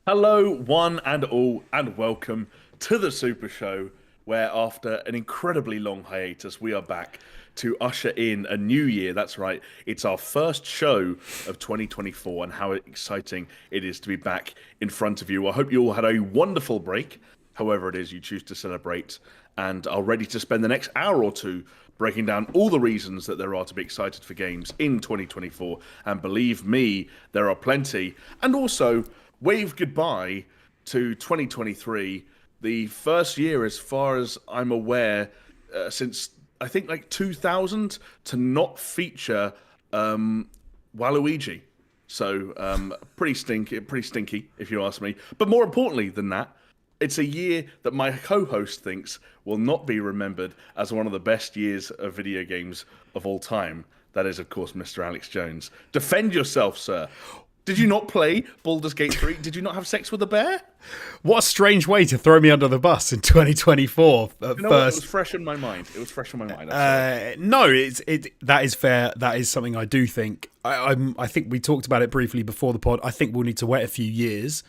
Hello, one and all, and welcome to the Super Show, where after an incredibly long hiatus, we are back to usher in a new year. That's right, it's our first show of 2024, and how exciting it is to be back in front of you. I hope you all had a wonderful break, however it is you choose to celebrate, and are ready to spend the next hour or two breaking down all the reasons that there are to be excited for games in 2024. And believe me, there are plenty. And also, wave goodbye to 2023, the first year, as far as I'm aware, since I think like 2000 to not feature Waluigi. So pretty stinky, if you ask me. But more importantly than that, it's a year that my co-host thinks will not be remembered as one of the best years of video games of all time. That is, of course, Mr. Alex Jones. Defend yourself, sir. Did you not play Baldur's Gate 3? Did you not have sex with a bear? What a strange way to throw me under the bus in 2024. You know what? It was fresh in my mind. It was fresh in my mind. No, that is fair. That is something I do think. I think we talked about it briefly before the pod. I think we'll need to wait a few years,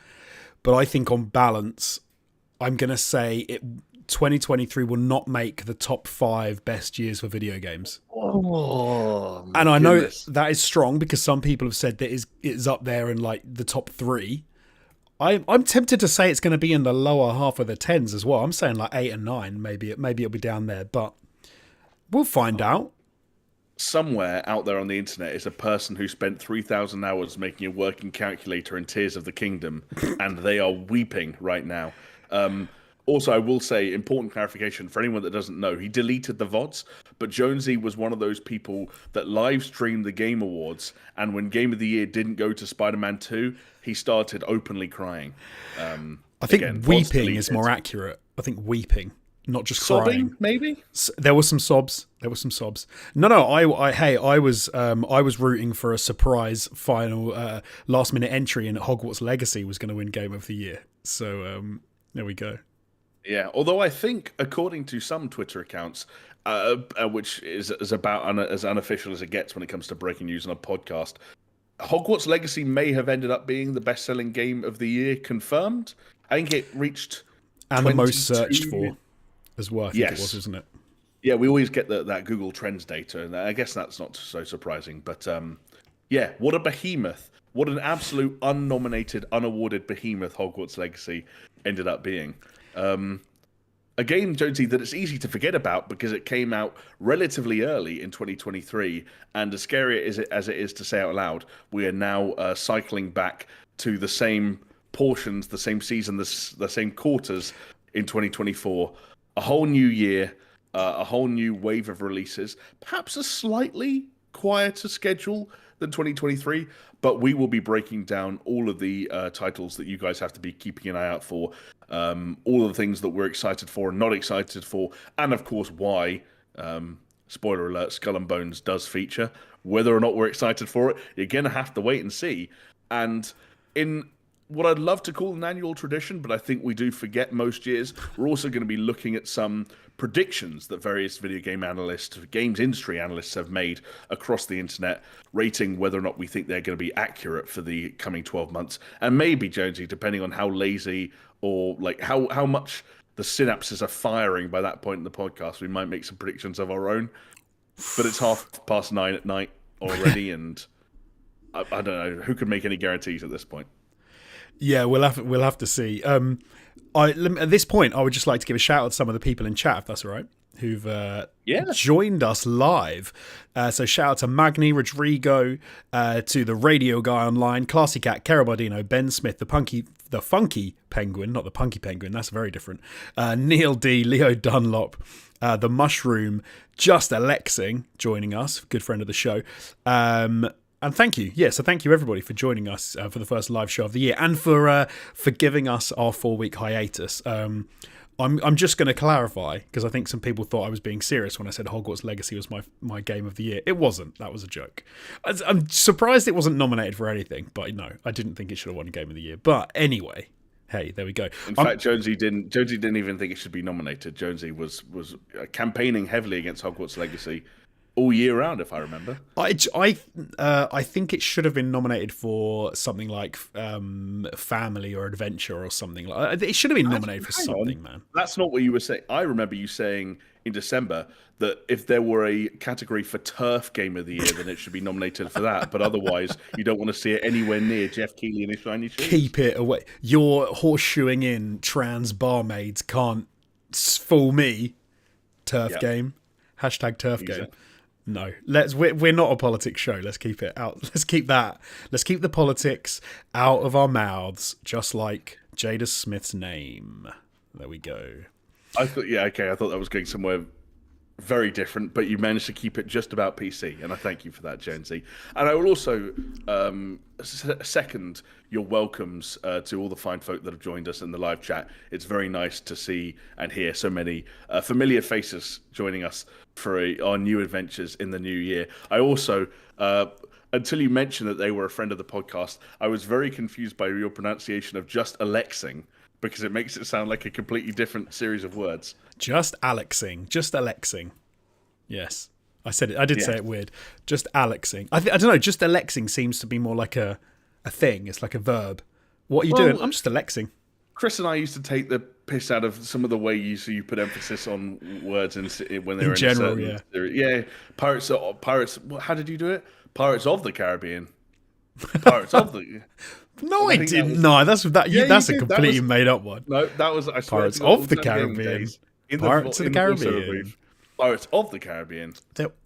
but I think on balance, I'm going to say 2023 will not make the top 5 best years for video games. Oh, and I know that is strong because some people have said that it's up there in like the top 3. I'm tempted to say it's going to be in the lower half of the tens as well. I'm saying like 8 and 9, maybe it'll be down there, but we'll find out. Somewhere out there on the internet is a person who spent 3,000 hours making a working calculator in Tears of the Kingdom, and they are weeping right now. Also, I will say, important clarification for anyone that doesn't know, he deleted the VODs, but Jonesy was one of those people that live streamed the Game Awards, and when Game of the Year didn't go to Spider-Man 2, he started openly crying. I think weeping is more accurate. I think weeping, not just sobbing, crying. Maybe? There were some sobs. No, I was rooting for a surprise final last minute entry, and Hogwarts Legacy was going to win Game of the Year. So there we go. Yeah, although I think, according to some Twitter accounts, which is about as unofficial as it gets when it comes to breaking news on a podcast, Hogwarts Legacy may have ended up being the best-selling game of the year, confirmed. I think it reached and the most searched for as well. I think it was, isn't it? Yeah, we always get that Google Trends data, and I guess that's not so surprising. But yeah, what a behemoth! What an absolute unnominated, unawarded behemoth Hogwarts Legacy ended up being. A game, Jonesy, that it's easy to forget about because it came out relatively early in 2023, and as scary as it is to say out loud, we are now cycling back to the same portions, the same season, the same quarters in 2024. A whole new year, a whole new wave of releases, perhaps a slightly quieter schedule than 2023, but we will be breaking down all of the titles that you guys have to be keeping an eye out for, all of the things that we're excited for and not excited for, and of course why, spoiler alert, Skull and Bones does feature. Whether or not we're excited for it, you're going to have to wait and see. And in what I'd love to call an annual tradition, but I think we do forget most years, we're also going to be looking at some predictions that various video game analysts, games industry analysts have made across the internet, rating whether or not we think they're going to be accurate for the coming 12 months. And maybe, Jonesy, depending on how lazy or like how much the synapses are firing by that point in the podcast, we might make some predictions of our own. But it's 9:30 at night already, and I don't know who could make any guarantees at this point. Yeah, we'll have to see. At this point, I would just like to give a shout out to some of the people in chat, if that's all right, who've joined us live. So shout out to Magni, Rodrigo, to the Radio Guy Online, Classy Cat, Carabardino, Ben Smith, the Funky Penguin, not the Punky Penguin, that's very different. Neil D, Leo Dunlop, the Mushroom, Just Alexing joining us, good friend of the show. And thank you. Yeah, so thank you everybody for joining us for the first live show of the year and for giving us our 4-week hiatus. I'm just going to clarify because I think some people thought I was being serious when I said Hogwarts Legacy was my game of the year. It wasn't. That was a joke. I'm surprised it wasn't nominated for anything, but no, I didn't think it should have won game of the year. But anyway, hey, there we go. In fact, Jonesy didn't even think it should be nominated. Jonesy was campaigning heavily against Hogwarts Legacy. all year round, if I remember. I think it should have been nominated for something like family or adventure or something like. It should have been nominated for something, man. That's not what you were saying. I remember you saying in December that if there were a category for turf game of the year, then it should be nominated for that. But otherwise, you don't want to see it anywhere near Jeff Keighley and his shiny shoes. Keep it away. Your horseshoeing in trans barmaids can't fool me. Turf game. Hashtag turf game. No, we're not a politics show. Let's keep it out. Let's keep the politics out of our mouths, just like Jada Smith's name. There we go. I thought that was going somewhere very different, but you managed to keep it just about PC, and I thank you for that, Jonesy. And I will also second your welcomes to all the fine folk that have joined us in the live chat. It's very nice to see and hear so many familiar faces joining us for our new adventures in the new year. I also, until you mentioned that they were a friend of the podcast, I was very confused by your pronunciation of just Alexing, because it makes it sound like a completely different series of words. Just Alexing. Yes. I said it. I did say it weird. Just Alexing. I don't know, just Alexing seems to be more like a thing. It's like a verb. What are you doing? I'm just Alexing. Chris and I used to take the piss out of some of the way you put emphasis on words when they were in general, Pirates. How did you do it? Pirates of the Caribbean. Pirates of the. No, I didn't. That's a completely made up one. No, that was Pirates of the Caribbean. Pirates of the Caribbean. Pirates of the Caribbean.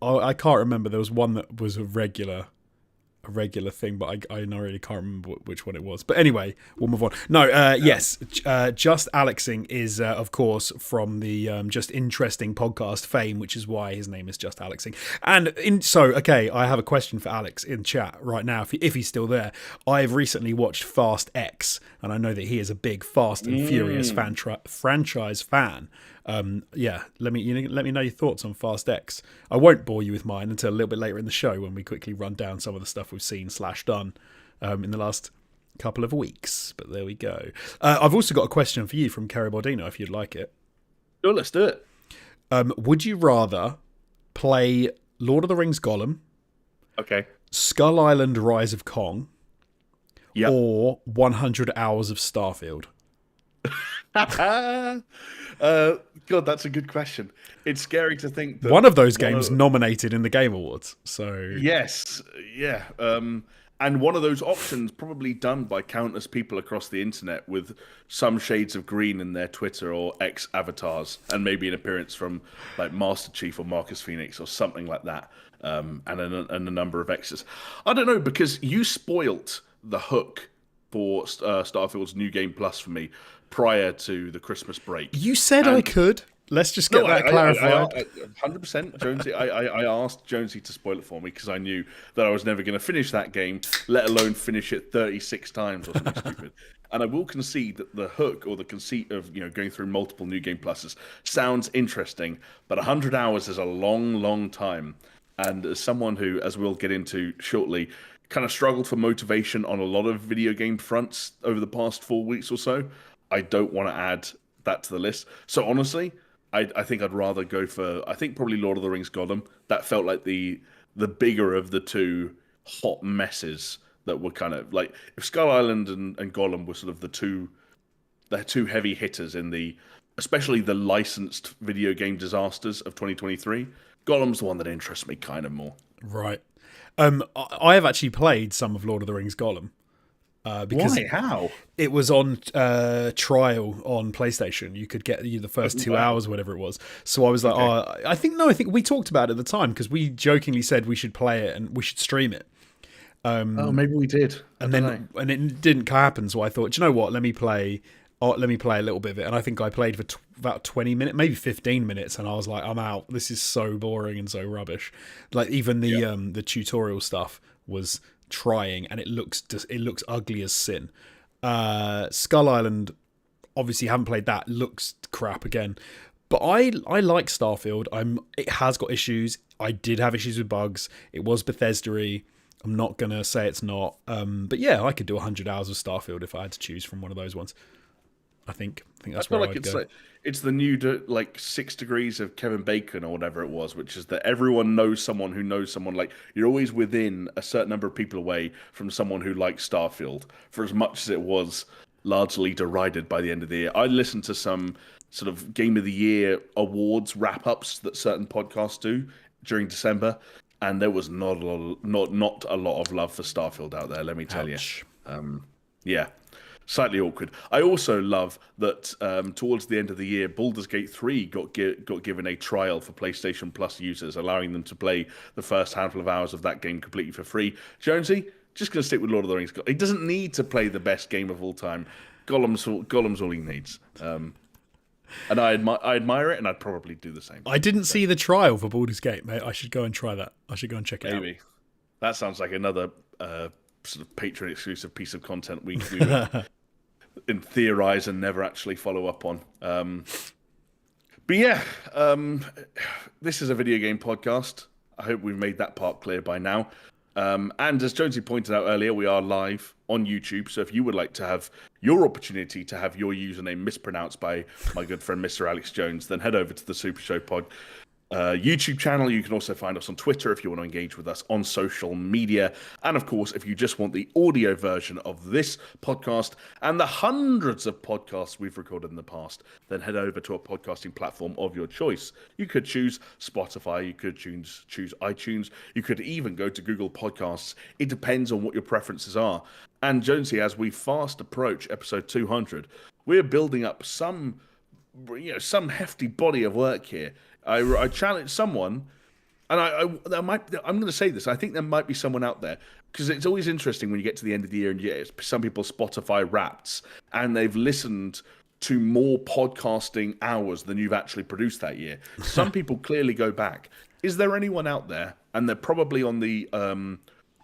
I can't remember. There was one that was a regular thing, but I really can't remember which one it was. But anyway, we'll move on. No, yes, Just Alexing is, of course, from the Just Interesting podcast fame, which is why his name is Just Alexing. And I have a question for Alex in chat right now, if he's still there. I've recently watched Fast X, and I know that he is a big Fast and Furious franchise fan. Let me know your thoughts on Fast X. I won't bore you with mine until a little bit later in the show when we quickly run down some of the stuff we've seen / done in the last couple of weeks. But there we go. I've also got a question for you from Kerry Bordino, if you'd like it. Sure, let's do it. Would you rather play Lord of the Rings Gollum, Skull Island Rise of Kong, or 100 Hours of Starfield? God, that's a good question. It's scary to think that one of those games nominated in the Game Awards. So yes, yeah, and one of those options probably done by countless people across the internet with some shades of green in their Twitter or X avatars, and maybe an appearance from like Master Chief or Marcus Phoenix or something like that, and a number of X's. I don't know, because you spoilt the hook for Starfield's New Game Plus for me prior to the Christmas break. You said I could. Let's just get that clarified. 100%, Jonesy. I asked Jonesy to spoil it for me because I knew that I was never going to finish that game, let alone finish it 36 times or something stupid. And I will concede that the hook or the conceit of going through multiple New Game Pluses sounds interesting, but 100 hours is a long, long time. And as someone who, as we'll get into shortly, kind of struggled for motivation on a lot of video game fronts over the past 4 weeks or so, I don't want to add that to the list. So honestly, I think I'd rather go for, I think probably Lord of the Rings Gollum. That felt like the bigger of the two hot messes that were kind of like, if Skull Island and Gollum were sort of the two heavy hitters in especially the licensed video game disasters of 2023, Gollum's the one that interests me kind of more. Right. I have actually played some of Lord of the Rings Gollum. Because why? How? It was on trial on PlayStation. You could get the first 2 hours, whatever it was. So I was like, I think we talked about it at the time because we jokingly said we should play it and we should stream it. Maybe we did. And it didn't happen. So I thought, do you know what? Let me play a little bit of it. And I think I played for about 20 minutes, maybe 15 minutes. And I was like, I'm out. This is so boring and so rubbish. Like even the tutorial stuff was trying, and it looks ugly as sin. Skull Island, obviously haven't played that, looks crap again, but I like Starfield. It has got issues. I did have issues with bugs. It was Bethesda-y. I'm not gonna say it's not, but yeah, I could do 100 hours of Starfield if I had to choose from one of those ones. I think I that's feel where like I'd go. it's the new like 6 degrees of Kevin Bacon or whatever it was, which is that everyone knows someone who knows someone. Like you're always within a certain number of people away from someone who likes Starfield. For as much as it was largely derided by the end of the year, I listened to some sort of Game of the Year awards wrap ups that certain podcasts do during December, and there was not a lot of love for Starfield out there. Let me tell you. Ouch. Yeah, slightly awkward. I also love that towards the end of the year, Baldur's Gate 3 got given a trial for PlayStation Plus users, allowing them to play the first handful of hours of that game completely for free. Jonesy, just going to stick with Lord of the Rings. He doesn't need to play the best game of all time. Gollum's all he needs. And I admire it, and I'd probably do the same. I didn't see the trial for Baldur's Gate, mate. I should go and try that. I should go and check it out. Maybe. That sounds like another sort of Patreon exclusive piece of content we would theorize and never actually follow up on. But yeah, this is a video game podcast. I hope we've made that part clear by now. And as Jonesy pointed out earlier, we are live on YouTube. So if you would like to have your opportunity to have your username mispronounced by my good friend Mr. Alex Jones, then head over to the SuperShow Pod YouTube channel. You can also find us on Twitter if you want to engage with us on social media. And of course, if you just want the audio version of this podcast and the hundreds of podcasts we've recorded in the past, then head over to a podcasting platform of your choice. You could choose Spotify, you could choose iTunes, you could even go to Google Podcasts. It depends on what your preferences are. And Jonesy, as we fast approach episode 200, we're building up some hefty body of work here. I challenge someone, and I'm going to say this. I think there might be someone out there, because it's always interesting when you get to the end of the year and you get some people Spotify Wrapped, and they've listened to more podcasting hours than you've actually produced that year. Some people clearly go back. Is there anyone out there, and they're probably on the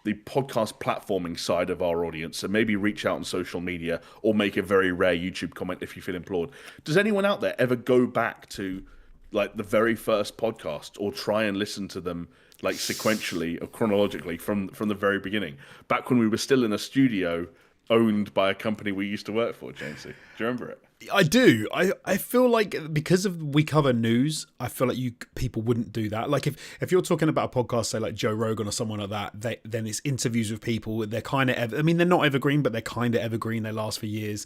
podcast platforming side of our audience, so maybe reach out on social media or make a very rare YouTube comment if you feel implored. Does anyone out there ever go back to like the very first podcast or try and listen to them like sequentially or chronologically from the very beginning, back when we were still in a studio owned by a company we used to work for, Jamesy? Do you remember it? I do. I feel like because we cover news, I feel like people wouldn't do that. Like if you're talking about a podcast, say like Joe Rogan or someone like that, then it's interviews with people. They're kind of, they're not evergreen, but they're kind of evergreen. They last for years.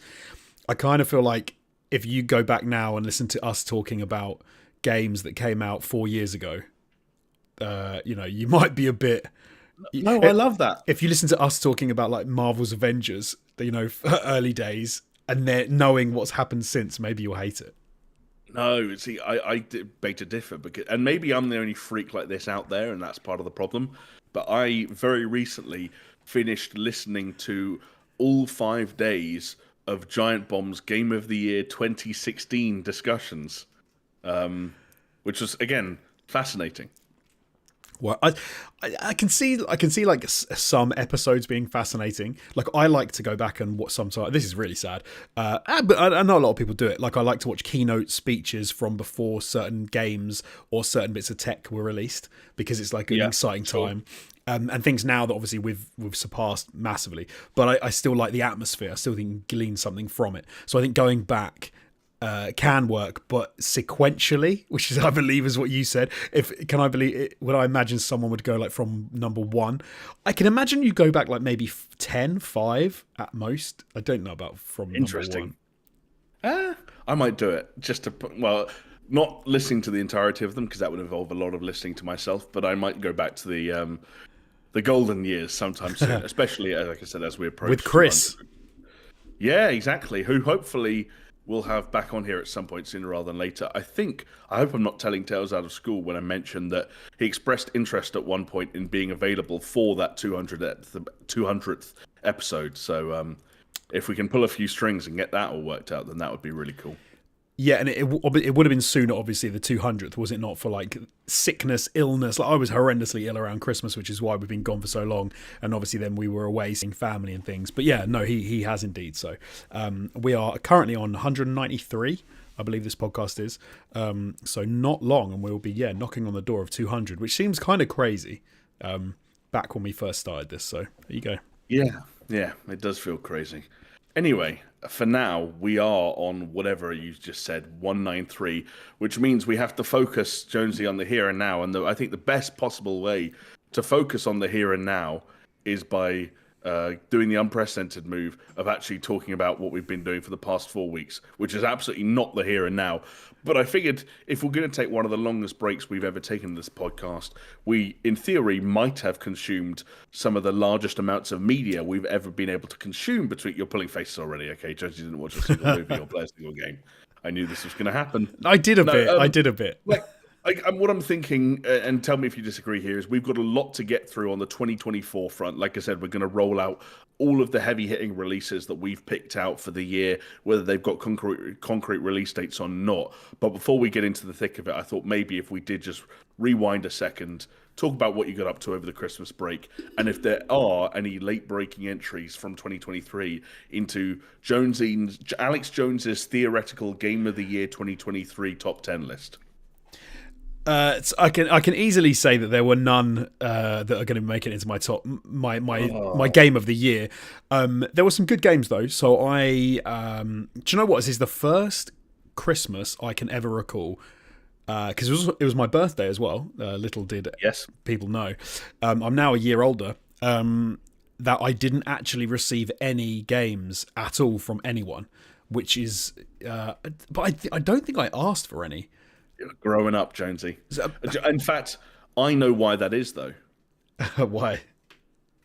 I kind of feel like if you go back now and listen to us talking about games that came out 4 years ago, you might be a bit. No, I love that. If you listen to us talking about like Marvel's Avengers, early days, and they're knowing what's happened since, maybe you'll hate it. No, see, I beg to differ, and maybe I'm the only freak like this out there, and that's part of the problem. But I very recently finished listening to all 5 days of Giant Bomb's Game of the Year 2016 discussions. Which was again fascinating. Well, I can see like some episodes being fascinating. Like I like to go back and watch sometimes. This is really sad, but I know a lot of people do it. Like I like to watch keynote speeches from before certain games or certain bits of tech were released, because it's like an exciting time. And things now that obviously we've surpassed massively, but I still like the atmosphere. I still think you can glean something from it. So I think going back can work, but sequentially, which is I believe is what you said. Would I imagine someone would go like from number 1? I can imagine you go back like maybe 10, 5 at most. I don't know about from Interesting. number 1. I might do it just to not listening to the entirety of them, because that would involve a lot of listening to myself. But I might go back to the golden years sometime soon, especially like I said, as we approach with Chris. 200. Yeah, exactly. Who hopefully we'll have back on here at some point sooner rather than later. I hope I'm not telling tales out of school when I mentioned that he expressed interest at one point in being available for that 200th episode. So if we can pull a few strings and get that all worked out, then that would be really cool. Yeah, and it would have been sooner, obviously, the 200th, was it not, for like sickness, illness? Like I was horrendously ill around Christmas, which is why we've been gone for so long. And obviously then we were away seeing family and things. But yeah, no, he has indeed. So we are currently on 193, I believe this podcast is. So not long, and we'll be, knocking on the door of 200, which seems kind of crazy back when we first started this. So there you go. Yeah, it does feel crazy. Anyway, for now, we are on whatever you just said, 193, which means we have to focus, Jonesy, on the here and now. And I think the best possible way to focus on the here and now is by doing the unprecedented move of actually talking about what we've been doing for the past 4 weeks, which is absolutely not the here and now. But I figured if we're going to take one of the longest breaks we've ever taken in this podcast, we, in theory, might have consumed some of the largest amounts of media we've ever been able to consume between... You're pulling faces already, okay? Judge, you didn't watch a single movie or play a single game. I knew this was going to happen. I did a bit. I did a bit. What I'm thinking, and tell me if you disagree here, is we've got a lot to get through on the 2024 front. Like I said, we're going to roll out all of the heavy-hitting releases that we've picked out for the year, whether they've got concrete release dates or not. But before we get into the thick of it, I thought maybe if we did just rewind a second, talk about what you got up to over the Christmas break, and if there are any late-breaking entries from 2023 into Alex Jones's theoretical Game of the Year 2023 top 10 list. I can easily say that there were none that are going to make it into my top my game of the year. There were some good games though. So do you know what? This is the first Christmas I can ever recall because it was my birthday as well. Little did people know. I'm now a year older. That I didn't actually receive any games at all from anyone, which is. But I don't think I asked for any. Growing up, Jonesy. In fact, I know why that is, though. Why?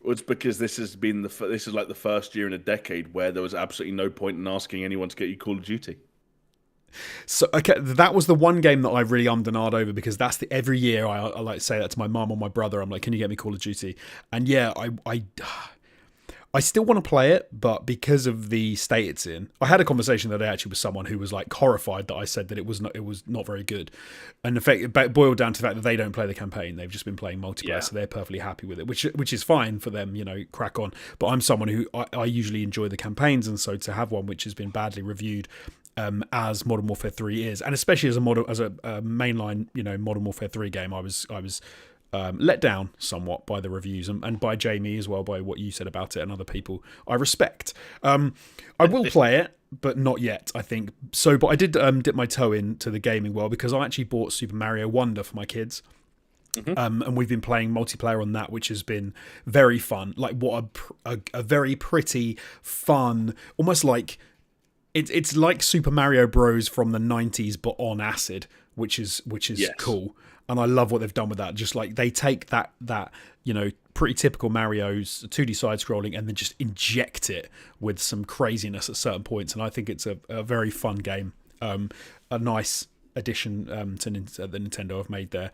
It's because this is like the first year in a decade where there was absolutely no point in asking anyone to get you Call of Duty. So okay, that was the one game that I really ummed and ahed over because that's every year I like to say that to my mum or my brother. I'm like, can you get me Call of Duty? And yeah, I still want to play it, but because of the state it's in, I had a conversation the other day actually with someone who was like horrified that I said that it was not very good, and in fact it boiled down to the fact that they don't play the campaign; they've just been playing multiplayer, so they're perfectly happy with it, which is fine for them, crack on. But I'm someone who I usually enjoy the campaigns, and so to have one which has been badly reviewed, as Modern Warfare 3 is, and especially as a mainline Modern Warfare 3 game, I was let down somewhat by the reviews and by Jamie as well, by what you said about it and other people I respect. I will play it, but not yet, I think. So, but I did dip my toe into the gaming world because I actually bought Super Mario Wonder for my kids. Mm-hmm. And we've been playing multiplayer on that, which has been very fun. Like what a very pretty, fun, almost like it's like Super Mario Bros. From the 90s, but on acid, which is cool. And I love what they've done with that. Just like they take that pretty typical Mario's 2D side scrolling and then just inject it with some craziness at certain points. And I think it's a very fun game. A nice addition to the Nintendo have made there.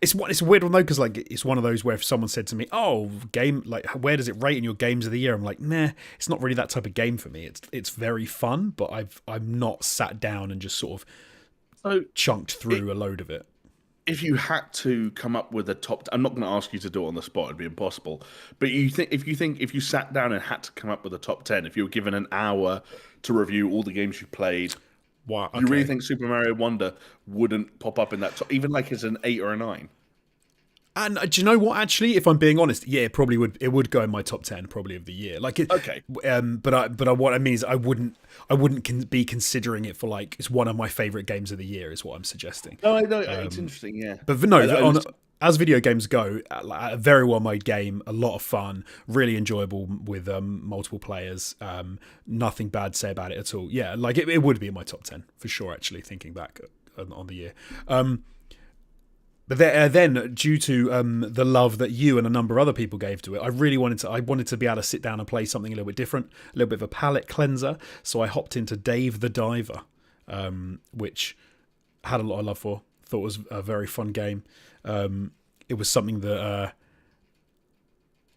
It's a weird one though, because like it's one of those where if someone said to me, "Oh, game, like where does it rate in your games of the year?" I'm like, "Nah, it's not really that type of game for me. It's very fun, but I'm not sat down and just sort of." Chunked through a load of it. If you had to come up with a top, I'm not going to ask you to do it on the spot; it'd be impossible. But if you sat down and had to come up with a top 10, if you were given an hour to review all the games you played, wow, okay. You really think Super Mario Wonder wouldn't pop up in that top, even like as an 8 or a 9? And do you know what? Actually, if I'm being honest, yeah, it probably would. It would go in my top 10 probably of the year. Like, okay. But what I mean is, I wouldn't be considering it for like it's one of my favorite games of the year. Is what I'm suggesting. No, I know it's interesting. Yeah, but no, as video games go, a very well made game, a lot of fun, really enjoyable with multiple players. Nothing bad to say about it at all. Yeah, like it would be in my top 10 for sure. Actually, thinking back on the year. But then, due to the love that you and a number of other people gave to it, I wanted to be able to sit down and play something a little bit different, a little bit of a palate cleanser. So I hopped into Dave the Diver, which I had a lot of love for. Thought was a very fun game. It was something that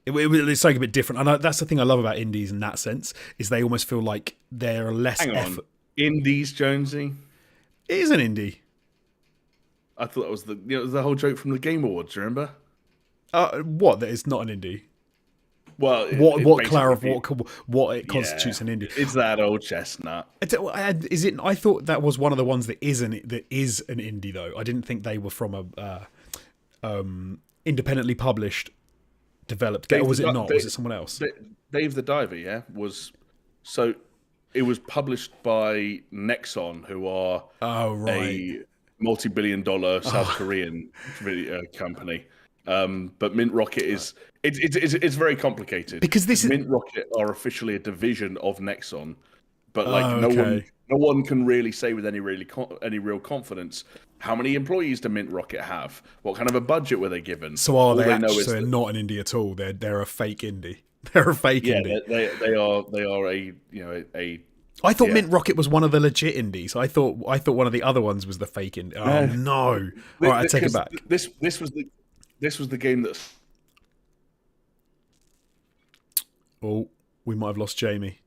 it's like a bit different, and that's the thing I love about indies in that sense is they almost feel like they're less effort. Indies, Jonesy, it is an indie. I thought that was the whole joke from the Game Awards. Remember? What? That it's not an indie. Well, what it constitutes an indie? It's that old chestnut. Is it? I thought that was one of the ones that is an indie though. I didn't think they were from a independently published, developed game. Or was it not? Was it someone else? Dave the Diver, yeah, was So it was published by Nexon, who are Oh, right. a multi-billion-dollar South Korean video company. But Mint Rocket is it's very complicated Because because this is... Mint Rocket are officially a division of Nexon, but like Oh, okay. no one can really say with any real confidence how many employees do Mint Rocket have, what kind of a budget were they given. So are All they they know actually... is So they're that not an indie at all. They're a fake indie. They're a fake yeah, indie. they are a a I thought yeah. Mint Rocket was one of the legit indies. I thought one of the other ones was the fake indie. Oh no! All right, I take it back. This was the game that... Oh, we might have lost Jamie.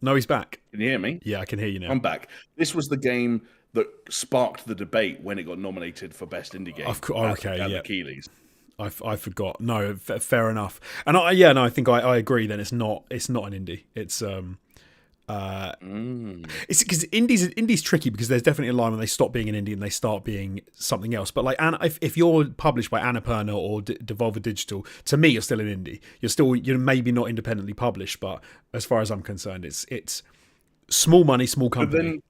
No, he's back. Can you hear me? Yeah, I can hear you now. I'm back. This was the game that sparked the debate when it got nominated for Best Indie Game. Okay, at yeah. the Keeleys. I forgot. No, fair enough. And I think I agree. Then it's not an indie. It's it's because indie's tricky because there's definitely a line when they stop being an indie and they start being something else. But like, if you're published by Annapurna or Devolver Digital, to me, you're still an indie. You're maybe not independently published, but as far as I'm concerned, it's small money, small company.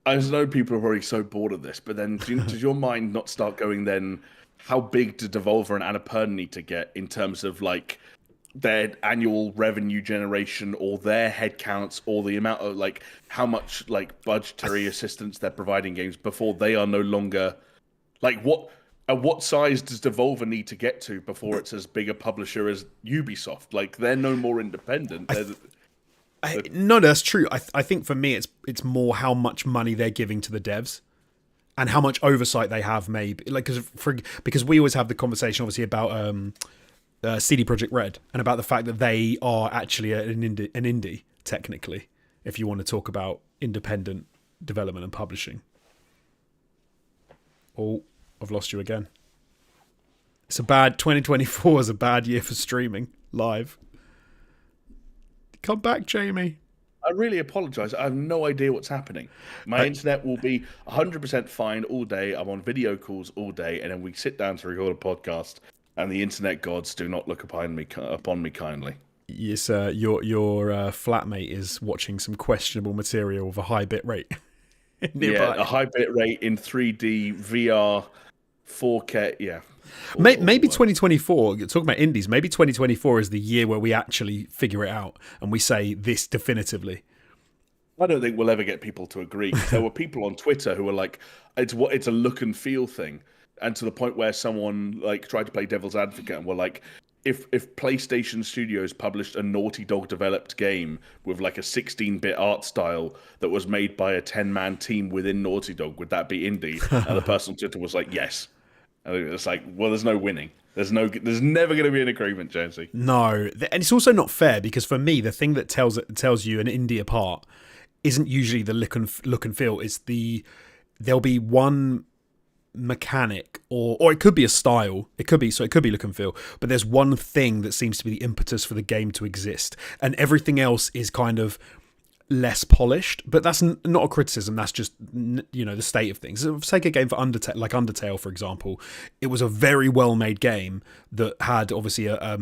I know people are already so bored of this, but then does your mind not start going then? How big do Devolver and Annapurna need to get in terms of like their annual revenue generation or their headcounts or the amount of like how much like budgetary assistance they're providing games before they are no longer like at what size does Devolver need to get to before it's as big a publisher as Ubisoft? Like they're no more independent. No, that's true. I think for me it's more how much money they're giving to the devs and how much oversight they have. Maybe like because we always have the conversation obviously about CD Projekt Red and about the fact that they are actually an indie technically, if you want to talk about independent development and publishing. Oh, I've lost you again. 2024 is a bad year for streaming live. Come back, Jamie. I really apologise. I have no idea what's happening. My internet will be 100% fine all day. I'm on video calls all day, and then we sit down to record a podcast, and the internet gods do not look upon me kindly. Yes, your flatmate is watching some questionable material with a high bit rate. Yeah, a high bit rate in 3D, VR, 4K, yeah. Maybe 2024, talking about indies, maybe 2024 is the year where we actually figure it out and we say this definitively. I don't think we'll ever get people to agree. There were people on Twitter who were like, it's a look and feel thing. And to the point where someone like tried to play devil's advocate and were like, if PlayStation Studios published a Naughty Dog developed game with like a 16-bit art style that was made by a 10-man team within Naughty Dog, would that be indie? And the person on Twitter was like, yes. And it's like, well, there's no winning. There's never going to be an agreement, Jonesy. No, and it's also not fair because for me, the thing that tells you an indie apart isn't usually the look and feel. It's there'll be one mechanic or it could be a style. It could be look and feel, but there's one thing that seems to be the impetus for the game to exist, and everything else is kind of less polished. But that's not a criticism, that's just the state of things. So take a game for Undertale, for example. It was a very well made game that had obviously a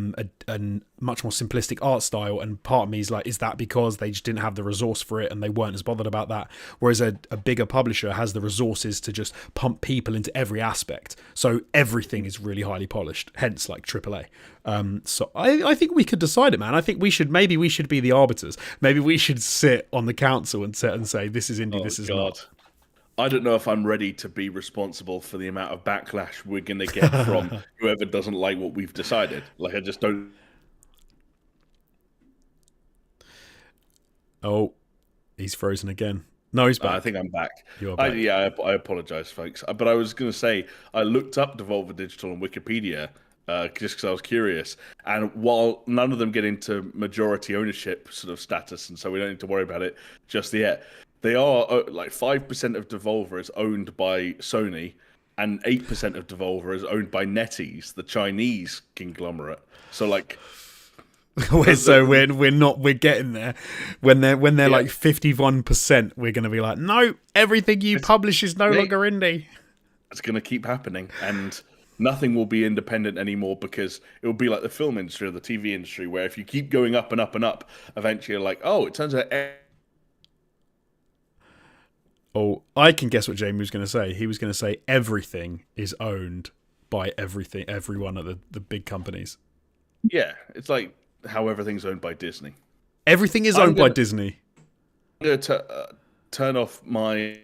much more simplistic art style, and part of me is like, is that because they just didn't have the resource for it and they weren't as bothered about that, whereas a bigger publisher has the resources to just pump people into every aspect, so everything is really highly polished, hence like AAA. So I think we could decide it, man. I think we should be the arbiters. Maybe we should sit on the council and say this is indie, this is not. I don't know if I'm ready to be responsible for the amount of backlash we're going to get from whoever doesn't like what we've decided. Like, I just don't. Oh, he's frozen again. No, he's back. I think I'm back. You are back. I apologize, folks. But I was going to say, I looked up Devolver Digital on Wikipedia just because I was curious. And while none of them get into majority ownership sort of status, and so we don't need to worry about it just yet, they are like 5% of Devolver is owned by Sony, and 8% of Devolver is owned by NetEase, the Chinese conglomerate. So like, we're getting there. When they're like 51%, we're going to be like, no, everything you publish is no longer indie. It's going to keep happening, and Nothing will be independent anymore because it will be like the film industry or the TV industry, where if you keep going up and up and up, eventually you're like, oh, it turns out. Oh, I can guess what Jamie was going to say. He was going to say everything is owned by everyone at the big companies. Yeah, it's like how everything's owned by Disney. Everything is owned by Disney. I'm going to turn off my.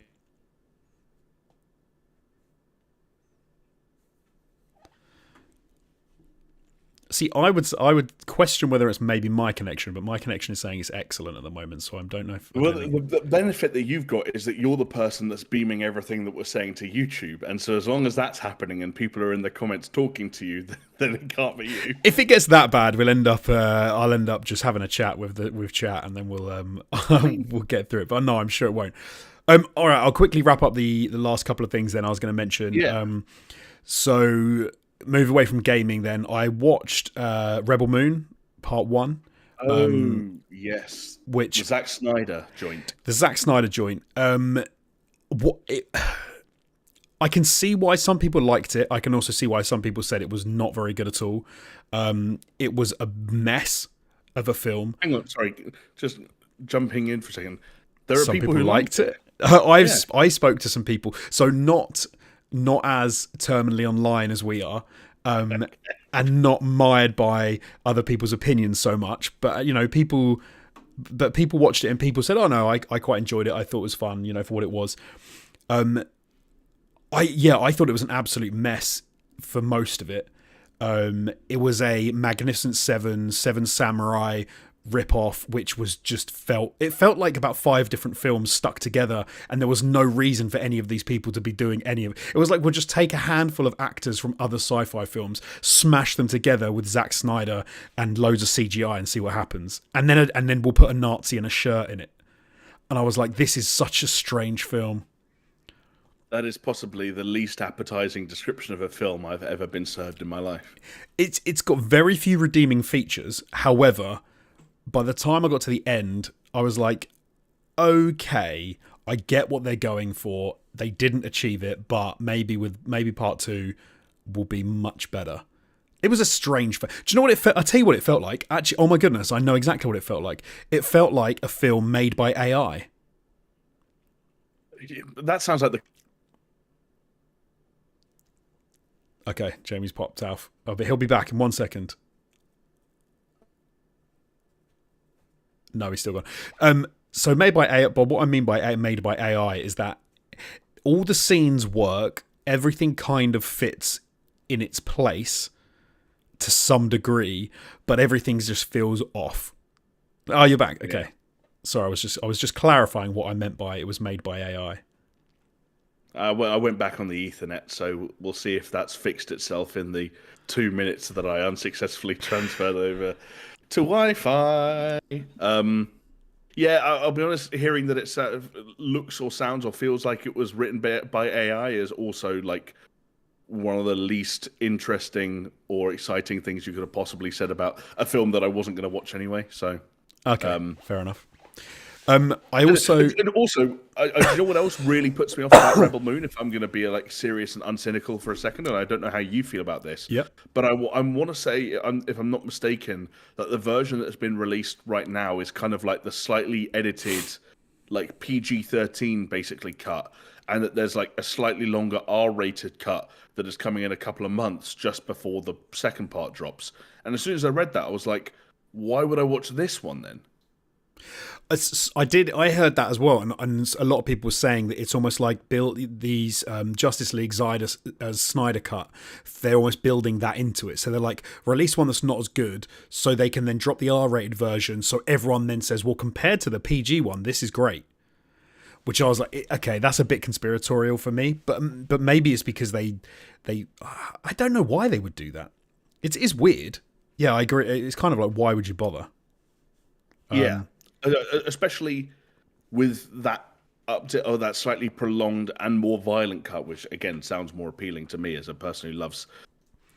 See, I would question whether it's maybe my connection, but my connection is saying it's excellent at the moment, so I don't know if... The benefit that you've got is that you're the person that's beaming everything that we're saying to YouTube, and so as long as that's happening and people are in the comments talking to you, then it can't be you. If it gets that bad, we'll end up. I'll end up just having a chat with chat, and then we'll we'll get through it. But no, I'm sure it won't. All right, I'll quickly wrap up the last couple of things. Then I was going to mention. Yeah. So move away from gaming. Then I watched Rebel Moon Part 1. Oh yes, which the Zack Snyder joint. The Zack Snyder joint. I can see why some people liked it. I can also see why some people said it was not very good at all. It was a mess of a film. Hang on, sorry, just jumping in for a second. There are some people who liked it. I spoke to some people, so not as terminally online as we are, and not mired by other people's opinions so much. But people watched it and people said, "Oh no, I quite enjoyed it. I thought it was fun, for what it was." I thought it was an absolute mess for most of it. It was a Magnificent Seven Samurai rip-off, which was it felt like about 5 different films stuck together, and there was no reason for any of these people to be doing any of it. It was like, we'll just take a handful of actors from other sci-fi films, smash them together with Zack Snyder and loads of CGI and see what happens. And then we'll put a Nazi in a shirt in it. And I was like, this is such a strange film. That is possibly the least appetizing description of a film I've ever been served in my life. It's got very few redeeming features. However, by the time I got to the end, I was like, okay, I get what they're going for. They didn't achieve it, but maybe part 2 will be much better. It was a strange... Do you know what it felt? I'll tell you what it felt like. Actually, oh my goodness, I know exactly what it felt like. It felt like a film made by AI. That sounds like the... Okay, Jamie's popped out. Oh, but he'll be back in 1 second. No, he's still gone. So made by AI, but what I mean by made by AI is that all the scenes work, everything kind of fits in its place to some degree, but everything just feels off. Oh, you're back. Okay. Yeah. Sorry, I was just clarifying what I meant by it was made by AI. Well, I went back on the Ethernet, so we'll see if that's fixed itself in the 2 minutes that I unsuccessfully transferred over to Wi-Fi. I'll be honest, hearing that it sort of looks or sounds or feels like it was written by AI is also like one of the least interesting or exciting things you could have possibly said about a film that I wasn't going to watch anyway. So, okay, fair enough. I also, you know what else really puts me off about Rebel Moon? If I'm going to be like serious and uncynical for a second, and I don't know how you feel about this, but I want to say, if I'm not mistaken, that the version that's been released right now is kind of like the slightly edited, like PG-13 basically cut, and that there's like a slightly longer R-rated cut that is coming in a couple of months just before the second part drops. And as soon as I read that, I was like, why would I watch this one then? I heard that as well, and a lot of people were saying that it's almost like these Justice League Snyder cut. They're almost building that into it, so they're like, release one that's not as good, so they can then drop the R-rated version. So everyone then says, well, compared to the PG one, this is great. Which I was like, okay, that's a bit conspiratorial for me, but maybe it's because they I don't know why they would do that. It's weird. Yeah, I agree. It's kind of like, why would you bother? Yeah. Especially with that that slightly prolonged and more violent cut, which again sounds more appealing to me as a person who loves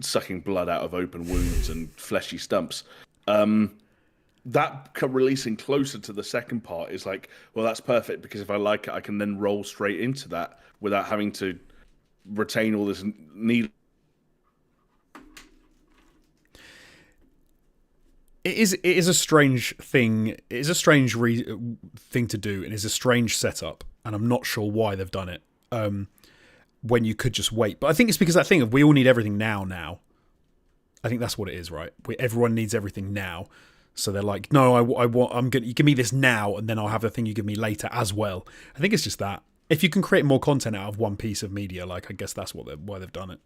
sucking blood out of open wounds and fleshy stumps. That releasing closer to the second part is like, well, that's perfect, because if I like it, I can then roll straight into that without having to retain all this need It is a strange thing. It is a strange thing to do, and it's a strange setup. And I'm not sure why they've done it. When you could just wait, but I think it's because that thing of we all need everything now. Now, I think that's what it is, right? Everyone needs everything now, so they're like, no, I'm gonna you give me this now, and then I'll have the thing you give me later as well. I think it's just that. If you can create more content out of one piece of media, like I guess that's why they've done it.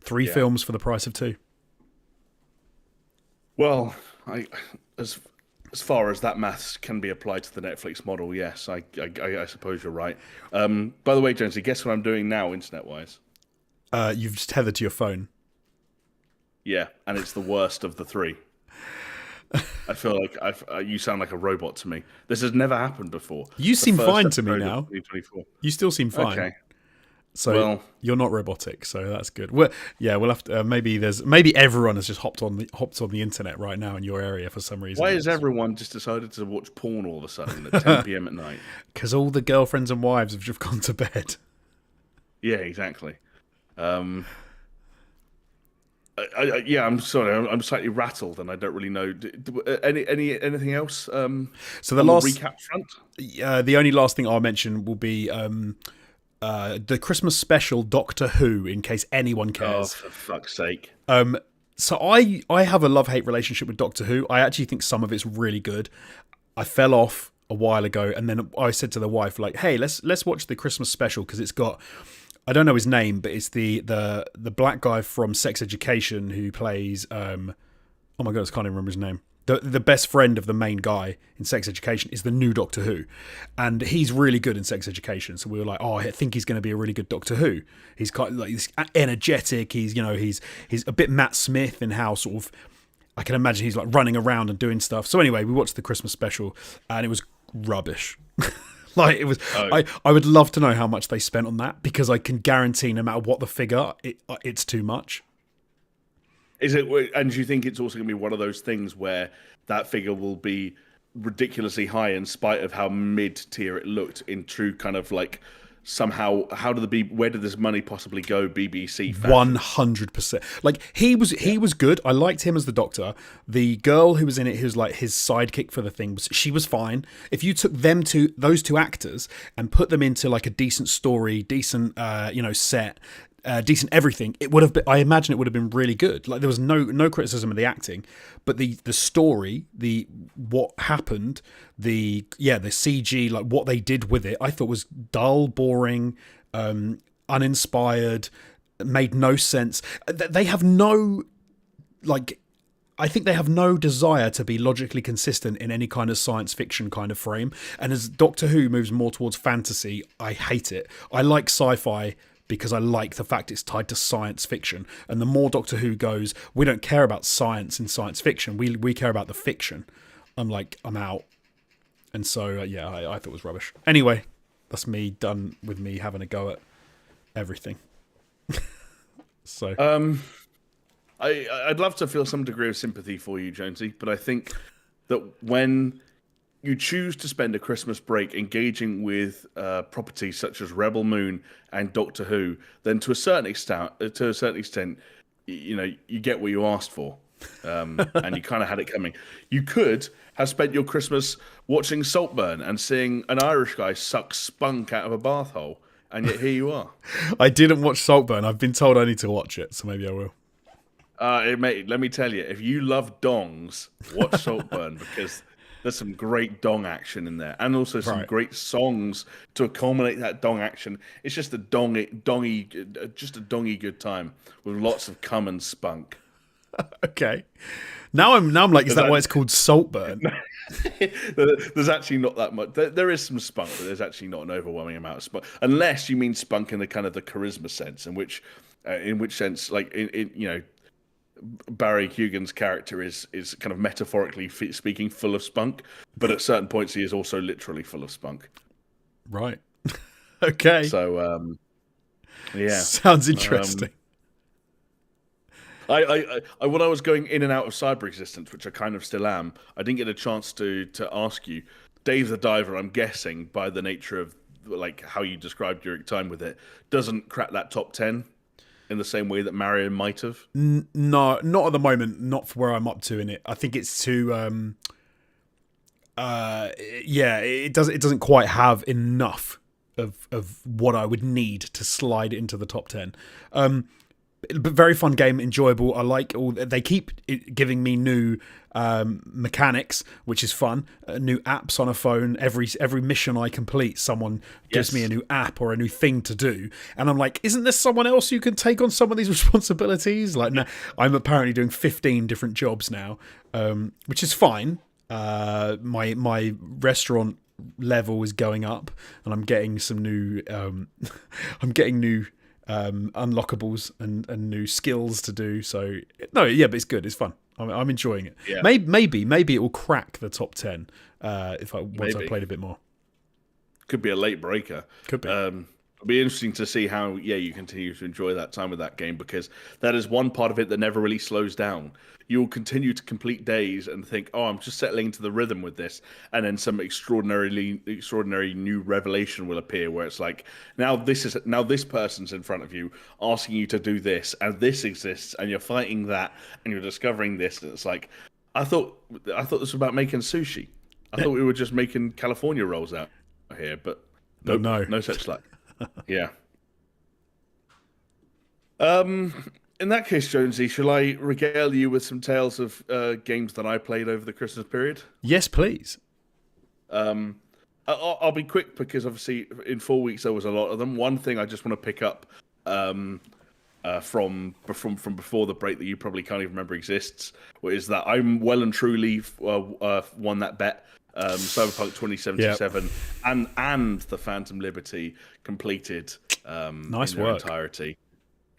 3 films for the price of 2. Well, as far as that maths can be applied to the Netflix model, yes, I suppose you're right. By the way, Jonesy, guess what I'm doing now, internet-wise? You've just tethered to your phone. Yeah, and it's the worst of the 3. I feel like you sound like a robot to me. This has never happened before. You seem fine to me now. You still seem fine. Okay. So you're not robotic, so that's good. We'll have to. Maybe everyone has just hopped on the internet right now in your area for some reason. Why has everyone just decided to watch porn all of a sudden at 10 p.m. at night? Because all the girlfriends and wives have just gone to bed. Yeah, exactly. I'm sorry. I'm slightly rattled, and I don't really know. Anything else? So the last recap front. The only last thing I'll mention will be the Christmas special Doctor Who, in case anyone cares. Oh, for fuck's sake. So I have a love-hate relationship with Doctor Who. I actually think some of it's really good. I fell off a while ago, and then I said to the wife, like, hey, let's watch the Christmas special, because it's got, I don't know his name, but it's the black guy from Sex Education who plays oh my god, I can't even remember his name. The best friend of the main guy in Sex Education is the new Doctor Who, and he's really good in Sex Education. So we were like, oh, I think he's going to be a really good Doctor Who. He's kind of like, he's energetic. He's a bit Matt Smith in how sort of, I can imagine he's like running around and doing stuff. So anyway, we watched the Christmas special, and it was rubbish. Like it was, I would love to know how much they spent on that, because I can guarantee no matter what the figure, it's too much. Is it? And do you think it's also going to be one of those things where that figure will be ridiculously high in spite of how mid-tier it looked in true kind of like somehow where did this money possibly go? BBC fashion? 100%. Like he was good. I liked him as the Doctor. The girl who was in it, who's like his sidekick for the thing, she was fine. If you took those two actors and put them into like a decent story, decent set, decent everything, it would have been, I imagine it would have been really good. Like there was no criticism of the acting, but the story, what happened, the CG, like what they did with it, I thought was dull, boring, uninspired, made no sense. They have no, like, I think they have no desire to be logically consistent in any kind of science fiction kind of frame. And as Doctor Who moves more towards fantasy, I hate it. I like sci-fi because I like the fact it's tied to science fiction. And the more Doctor Who goes, we don't care about science in science fiction. We care about the fiction. I'm out. And so, I thought it was rubbish. Anyway, that's me done with me having a go at everything. So, I'd love to feel some degree of sympathy for you, Jonesy, but I think that when you choose to spend a Christmas break engaging with properties such as Rebel Moon and Doctor Who, then to a certain extent, you get what you asked for, and you kind of had it coming. You could have spent your Christmas watching Saltburn and seeing an Irish guy suck spunk out of a bath hole, and yet here you are. I didn't watch Saltburn. I've been told I need to watch it, so maybe I will. Mate, let me tell you, if you love dongs, watch Saltburn, because there's some great dong action in there, and also some great songs to accommodate that dong action. It's just a dongy good time with lots of cum and spunk. Okay, now I'm like, is that why it's called Saltburn? There's actually not that much. There is some spunk, but there's actually not an overwhelming amount of spunk, unless you mean spunk in the kind of the charisma sense, in which sense, like Barry Keoghan's character is kind of metaphorically speaking full of spunk, but at certain points he is also literally full of spunk. Right. Okay. So, sounds interesting. When I was going in and out of cyber existence, which I kind of still am, I didn't get a chance to ask you, Dave the Diver. I'm guessing by the nature of like how you described your time with it, doesn't crack that top 10. in the same way that Mario might have? No, not at the moment. Not for where I'm up to in it. I think it's too. Yeah, it doesn't quite have enough of what I would need to slide it into the top 10. But very fun game, enjoyable. I like all they keep giving me new mechanics, which is fun. New apps on a phone. Every mission I complete, someone gives me a new app or a new thing to do, and I'm like, isn't there someone else you can take on some of these responsibilities? Like, now I'm apparently doing 15 different jobs now, which is fine. My restaurant level is going up, and I'm getting some new. I'm getting new. Unlockables and new skills to do. So no, yeah, but it's good. It's fun. I'm enjoying it. Yeah. Maybe it will crack the top 10 if once I played a bit more. Could be a late breaker. Could be. It'll be interesting to see how you continue to enjoy that time with that game, because that is one part of it that never really slows down. You'll continue to complete days and think, oh, I'm just settling into the rhythm with this, and then some extraordinary new revelation will appear where it's like, now this person's in front of you asking you to do this, and this exists, and you're fighting that, and you're discovering this, and it's like, I thought this was about making sushi. I thought we were just making California rolls out here, but nope, no such luck. Yeah. In that case, Jonesy, shall I regale you with some tales of games that I played over the Christmas period? Yes, please. I'll be quick because obviously in 4 weeks there was a lot of them. One thing I just want to pick up from before the break that you probably can't even remember exists is that I'm well and truly won that bet. Cyberpunk 2077 and the Phantom Liberty completed nice in their work. entirety.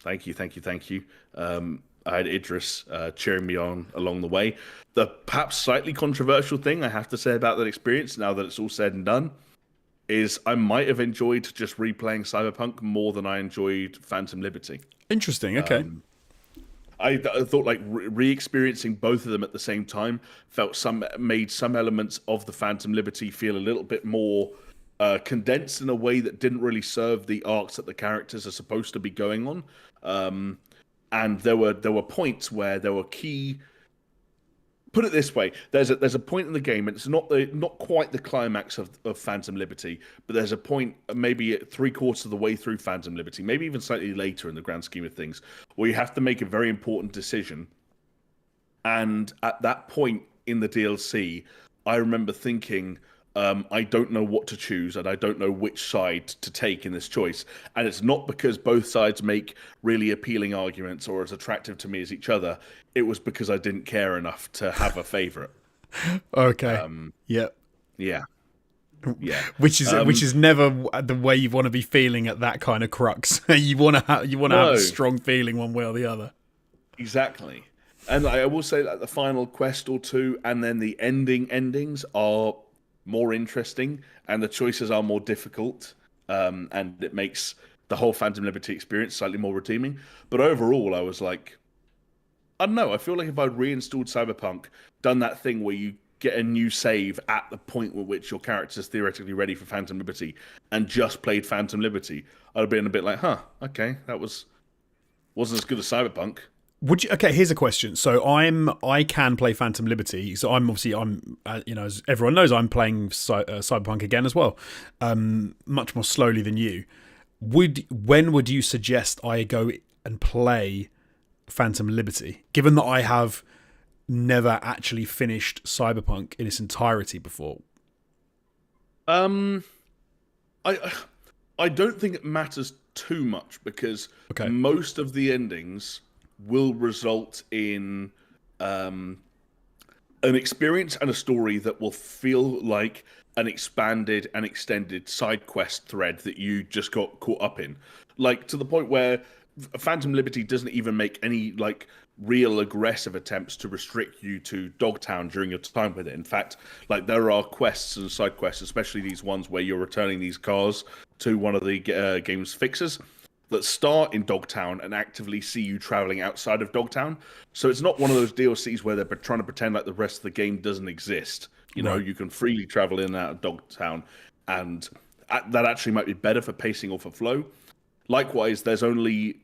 Thank you. I had Idris cheering me on along the way. The perhaps slightly controversial thing I have to say about that experience, now that it's all said and done, is I might have enjoyed just replaying Cyberpunk more than I enjoyed Phantom Liberty. Interesting. Okay. I thought like re-experiencing both of them at the same time made some elements of the Phantom Liberty feel a little bit more condensed in a way that didn't really serve the arcs that the characters are supposed to be going on. And there were points where there were key. Put it this way: there's a point in the game, and it's not quite the climax of Phantom Liberty, but there's a point maybe at 3/4 of the way through Phantom Liberty, maybe even slightly later in the grand scheme of things, where you have to make a very important decision. And at that point in the DLC, I remember thinking, I don't know what to choose, and I don't know which side to take in this choice. And it's not because both sides make really appealing arguments or as attractive to me as each other. It was because I didn't care enough to have a favorite. Okay. Yep. Yeah. Which is never the way you want to be feeling at that kind of crux. you want to have a strong feeling one way or the other. Exactly. And I will say that the final quest or two, and then the endings are more interesting, and the choices are more difficult, and it makes the whole Phantom Liberty experience slightly more redeeming. But overall, I was like, I don't know. I feel like if I'd reinstalled Cyberpunk, done that thing where you get a new save at the point at which your character's theoretically ready for Phantom Liberty, and just played Phantom Liberty, I'd have been a bit like, okay, that wasn't as good as Cyberpunk. Would you? Okay, here's a question. So I can play Phantom Liberty. So I'm as everyone knows, I'm playing Cyberpunk again as well, much more slowly than you. When would you suggest I go and play Phantom Liberty, given that I have never actually finished Cyberpunk in its entirety before? I don't think it matters too much, because most of the endings will result in an experience and a story that will feel like an expanded and extended side quest thread that you just got caught up in, like to the point where Phantom Liberty doesn't even make any like real aggressive attempts to restrict you to Dogtown during your time with it. In fact, like there are quests and side quests, especially these ones where you're returning these cars to one of the game's fixers, that start in Dogtown and actively see you traveling outside of Dogtown. So it's not one of those DLCs where they're trying to pretend like the rest of the game doesn't exist. You know, you can freely travel in and out of Dogtown, and that actually might be better for pacing or for flow. Likewise, there's only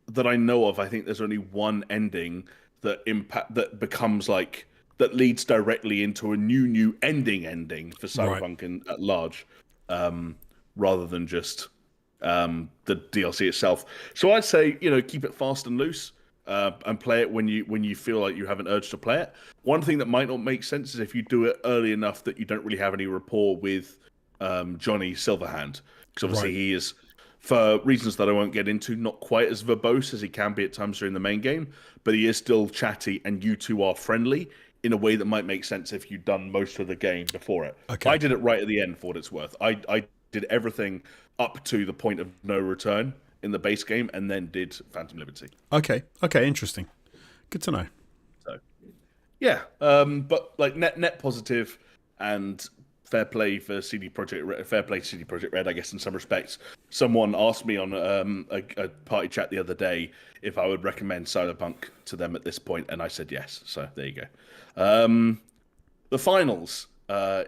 that I know of, I think there's only one ending that becomes like that leads directly into a new ending for Right. Cyberpunk at large, rather than just the DLC itself. So I'd say keep it fast and loose. And play it when you feel like you have an urge to play it. One thing that might not make sense is if you do it early enough that you don't really have any rapport with Johnny Silverhand, because obviously Right. he is, for reasons that I won't get into, not quite as verbose as he can be at times during the main game, but he is still chatty, and you two are friendly in a way that might make sense if you'd done most of the game before it. I Okay. did it right at the end for what it's worth. I did everything up to the point of no return in the base game, and then did Phantom Liberty. Okay. Okay. Interesting. Good to know. So yeah, but like net positive, and fair play for CD Projekt Red, fair play to CD Projekt Red, I guess in some respects. Someone asked me on a party chat the other day if I would recommend Cyberpunk to them at this point, and I said yes. So there you go. The finals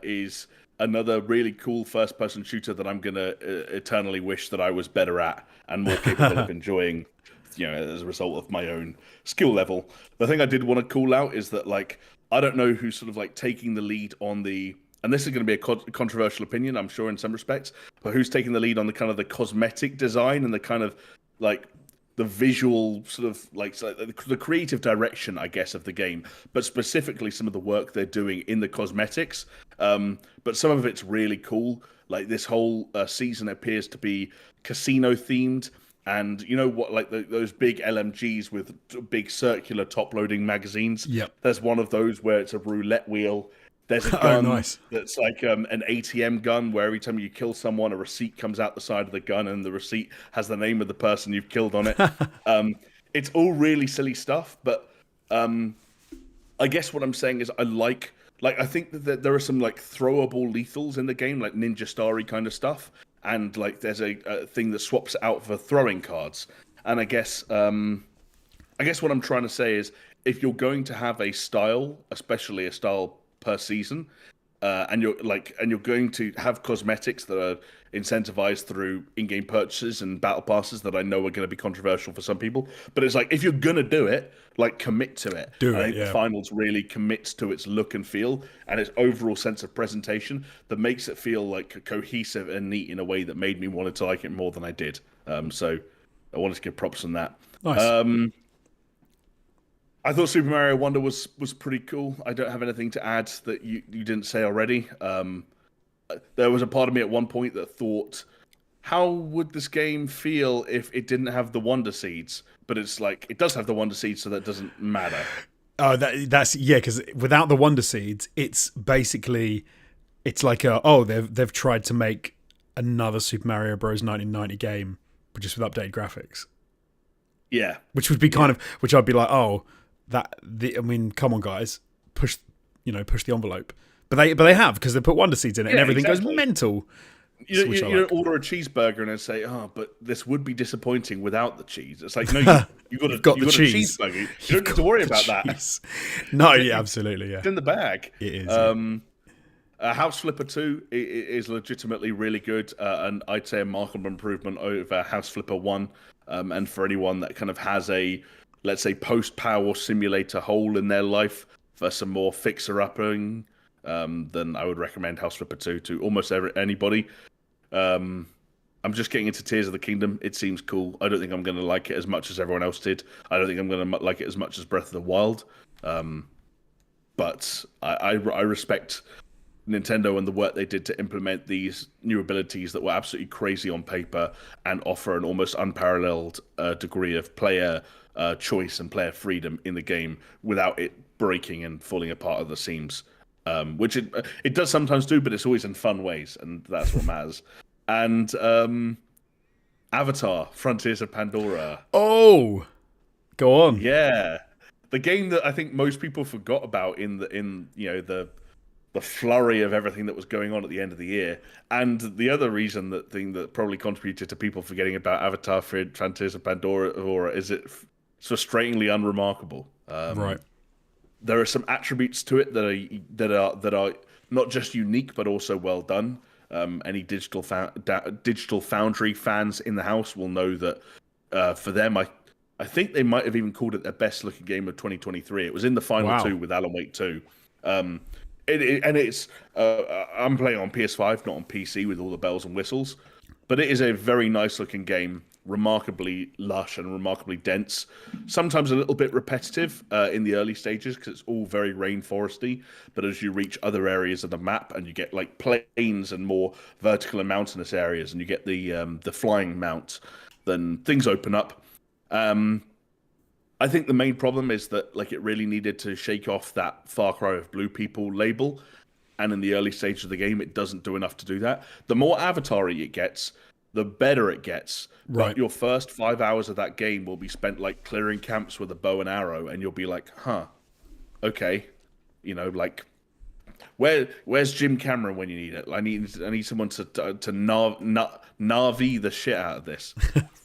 is another really cool first-person shooter that I'm gonna eternally wish that I was better at and more capable of enjoying, as a result of my own skill level. The thing I did want to call out is that, like, I don't know who's sort of like taking the lead on the, and this is going to be a controversial opinion, I'm sure, in some respects, but who's taking the lead on the kind of the cosmetic design and the kind of like the visual sort of like the creative direction, I guess, of the game, but specifically some of the work they're doing in the cosmetics. But some of it's really cool. Like this whole season appears to be casino themed. And you know what, like those big LMGs with big circular top-loading magazines. Yep. There's one of those where it's a roulette wheel. There's a Oh, gun nice. that's like an ATM gun where every time you kill someone, a receipt comes out the side of the gun, and the receipt has the name of the person you've killed on it. It's all really silly stuff, but I guess what I'm saying is I think that there are some like throwable lethals in the game, like Ninja Starry kind of stuff, and like there's a thing that swaps out for throwing cards. And I guess what I'm trying to say is if you're going to have a style, especially a style per season, and you're going to have cosmetics that are incentivized through in-game purchases and battle passes that I know are going to be controversial for some people, but it's like if you're gonna do it, like commit to it. Do I it, think the yeah. finals really commits to its look and feel and its overall sense of presentation that makes it feel like cohesive and neat in a way that made me wanted to like it more than I did. So I wanted to give props on that. Nice. I thought Super Mario Wonder was pretty cool. I don't have anything to add that you didn't say already. There was a part of me at one point that thought, how would this game feel if it didn't have the Wonder Seeds? But it's like it does have the Wonder Seeds, so that doesn't matter. Oh, that's yeah. Because without the Wonder Seeds, it's basically like they've tried to make another Super Mario Bros. 1990 game, but just with updated graphics. Yeah, Which would be which I'd be like, I mean, come on, guys, push the envelope. But they have, because they put Wonder Seeds in it, and everything goes mental. You don't order a cheeseburger and then say, "Oh, but this would be disappointing without the cheese." It's like, no, you got the cheese. a cheeseburger. You don't need to worry about that. No, yeah, absolutely, yeah. It's in the bag. It is. House Flipper 2 is legitimately really good, and I'd say a markable improvement over House Flipper 1. And for anyone that kind of has a, let's say, post-power simulator hole in their life for some more fixer-upping, then I would recommend House Flipper 2 to almost anybody. I'm just getting into Tears of the Kingdom. It seems cool. I don't think I'm going to like it as much as everyone else did. I don't think I'm going to like it as much as Breath of the Wild. But I respect Nintendo and the work they did to implement these new abilities that were absolutely crazy on paper and offer an almost unparalleled degree of player choice and player freedom in the game without it breaking and falling apart at the seams. Which it does sometimes do, but it's always in fun ways, and that's what matters. And Avatar: Frontiers of Pandora. Oh, go on. Yeah, the game that I think most people forgot about in the flurry of everything that was going on at the end of the year. And the other reason that probably contributed to people forgetting about Avatar: Frontiers of Pandora is it's frustratingly unremarkable. Right. There are some attributes to it that are not just unique but also well done. Any Digital Foundry fans in the house will know that for them, I think they might have even called it their best looking game of 2023. It was in the final Wow. two with Alan Wake 2. Um, and it's I'm playing on PS5, not on PC, with all the bells and whistles. But it is a very nice looking game, remarkably lush and remarkably dense. Sometimes a little bit repetitive in the early stages because it's all very rainforesty. But as you reach other areas of the map and you get like plains and more vertical and mountainous areas, and you get the flying mount, then things open up. I think the main problem is that like it really needed to shake off that Far Cry of Blue People label, and in the early stages of the game, it doesn't do enough to do that. The more Avatar-y it gets, the better it gets. Right. But your first 5 hours of that game will be spent like clearing camps with a bow and arrow, and you'll be like, huh, okay, like where's Jim Cameron when you need it? I need someone to Navi the shit out of this.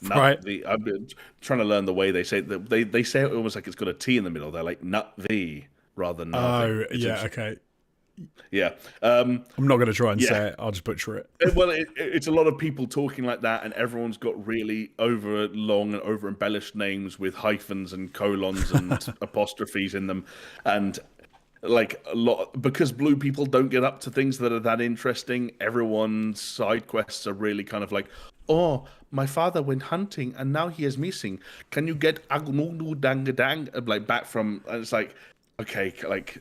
Right. I'm trying to learn the way they say it. They say it almost like it's got a T in the middle. They're like nut V rather than Navi. Oh, yeah, okay. Yeah. I'm not going to try and say it. I'll just butcher it. Well, it's a lot of people talking like that, and everyone's got really over long and over embellished names with hyphens and colons and apostrophes in them, and like a lot because Blue People don't get up to things that are that interesting. Everyone's side quests are really kind of like, oh, my father went hunting and now he is missing. Can you get Agnudu Dangadang like back from? And it's like, okay, like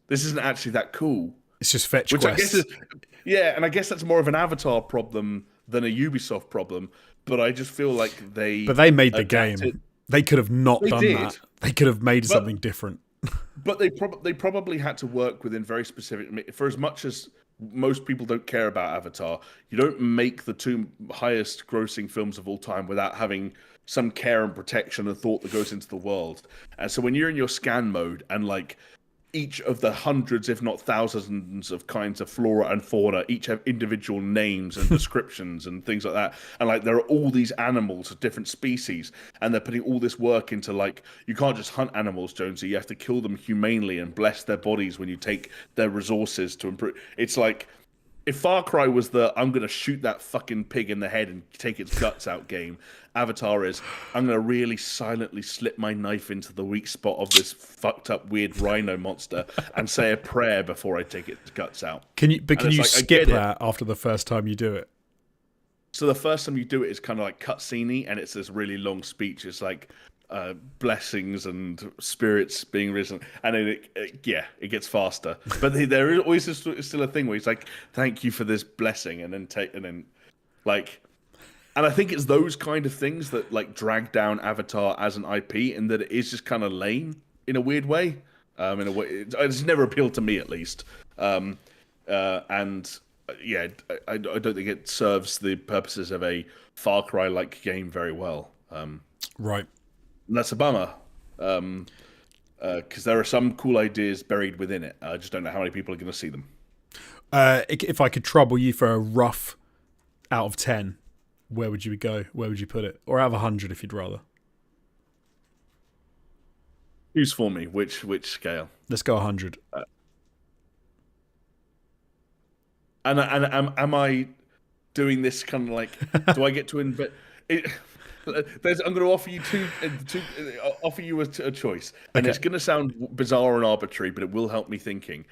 this isn't actually that cool. It's just fetch Which quests. I guess is, yeah, and I guess that's more of an Avatar problem than a Ubisoft problem. But I just feel like But they made the game. They could have not done that. They could have made something different. But they probably had to work within very specific. For as much as most people don't care about Avatar, you don't make the two highest grossing films of all time without having some care and protection and thought that goes into the world. And so when you're in your scan mode and like each of the hundreds, if not thousands of kinds of flora and fauna, each have individual names and descriptions and things like that. And like there are all these animals of different species, and they're putting all this work into like you can't just hunt animals, Jonesy. You have to kill them humanely and bless their bodies when you take their resources to improve. It's like if Far Cry was the I'm gonna shoot that fucking pig in the head and take its guts out game, Avatar is I'm gonna really silently slip my knife into the weak spot of this fucked up weird rhino monster and say a prayer before I take its guts out. Can you skip that after the first time you do it? So the first time you do it is kind of like cutscene-y, and it's this really long speech. It's like blessings and spirits being risen, and then it gets faster. But there is always still a thing where he's like, "Thank you for this blessing," and then like, and I think it's those kind of things that like drag down Avatar as an IP, and that it is just kind of lame in a weird way. In a way, it's never appealed to me at least. And yeah, I don't think it serves the purposes of a Far Cry-like game very well. Right. And that's a bummer, because there are some cool ideas buried within it. I just don't know how many people are going to see them. If I could trouble you for a rough out of 10, where would you go? Where would you put it? Or out of 100 if you'd rather. Choose for me. Which scale? Let's go 100. And am I doing this kind of like? Do I get to invent? I'm going to offer you offer you a choice, and it's going to sound bizarre and arbitrary, but it will help me thinking.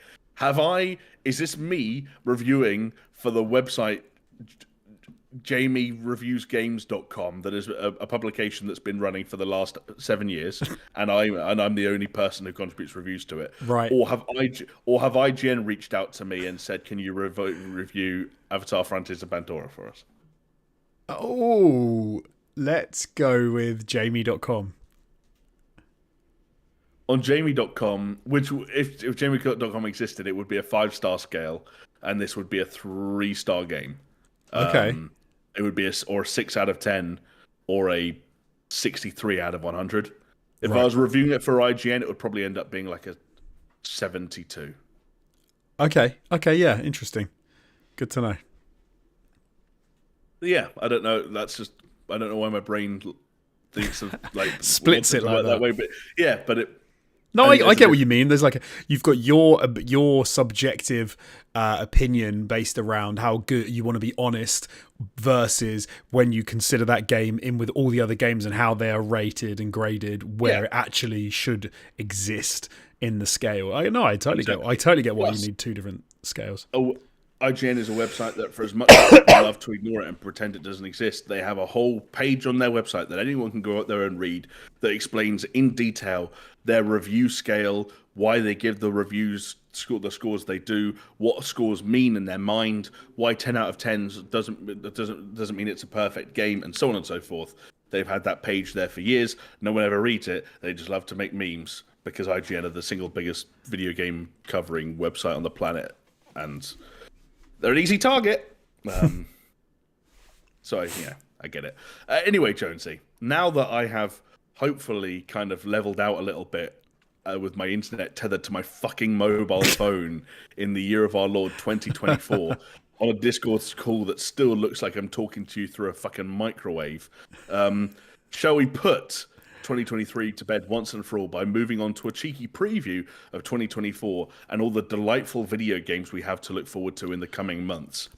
Is this me reviewing for the website JamieReviewsGames.com that is a publication that's been running for the last 7 years, and I'm the only person who contributes reviews to it. Right. Or have IGN reached out to me and said, "Can you review Avatar: Frontiers of Pandora for us?" Oh, let's go with Jamie.com. On Jamie.com, which if Jamie.com existed, it would be a 5-star scale, and this would be a 3-star game. Okay. It would be a 6 out of 10 or a 63 out of 100. If I was reviewing it for IGN, it would probably end up being like a 72. Okay, yeah, interesting. Good to know. Yeah, I don't know. I don't know why my brain thinks of like splits it like that way. But yeah, but No, I get what you mean. There's like you've got your subjective opinion based around how good you want to be honest versus when you consider that game in with all the other games and how they are rated and graded where it actually should exist in the scale. I totally get why you need two different scales. Oh, IGN is a website that, for as much as people love to ignore it and pretend it doesn't exist, they have a whole page on their website that anyone can go out there and read that explains in detail their review scale, why they give the reviews the scores they do, what scores mean in their mind, why 10 out of 10s doesn't mean it's a perfect game, and so on and so forth. They've had that page there for years. No one ever reads it. They just love to make memes because IGN are the single biggest video game covering website on the planet, and they're an easy target. So, yeah, I get it. Anyway, Jonesy, now that I have hopefully kind of leveled out a little bit with my internet tethered to my fucking mobile phone in the year of our Lord 2024 on a Discord call that still looks like I'm talking to you through a fucking microwave, shall we put 2023 to bed once and for all by moving on to a cheeky preview of 2024 and all the delightful video games we have to look forward to in the coming months?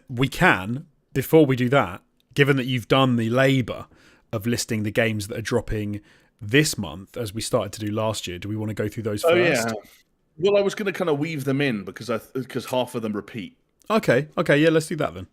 We can. Before we do that, given that you've done the labour of listing the games that are dropping this month, as we started to do last year, do we want to go through those first? Oh, yeah. Well, I was going to kind of weave them in because half of them repeat. Okay, yeah, let's do that then.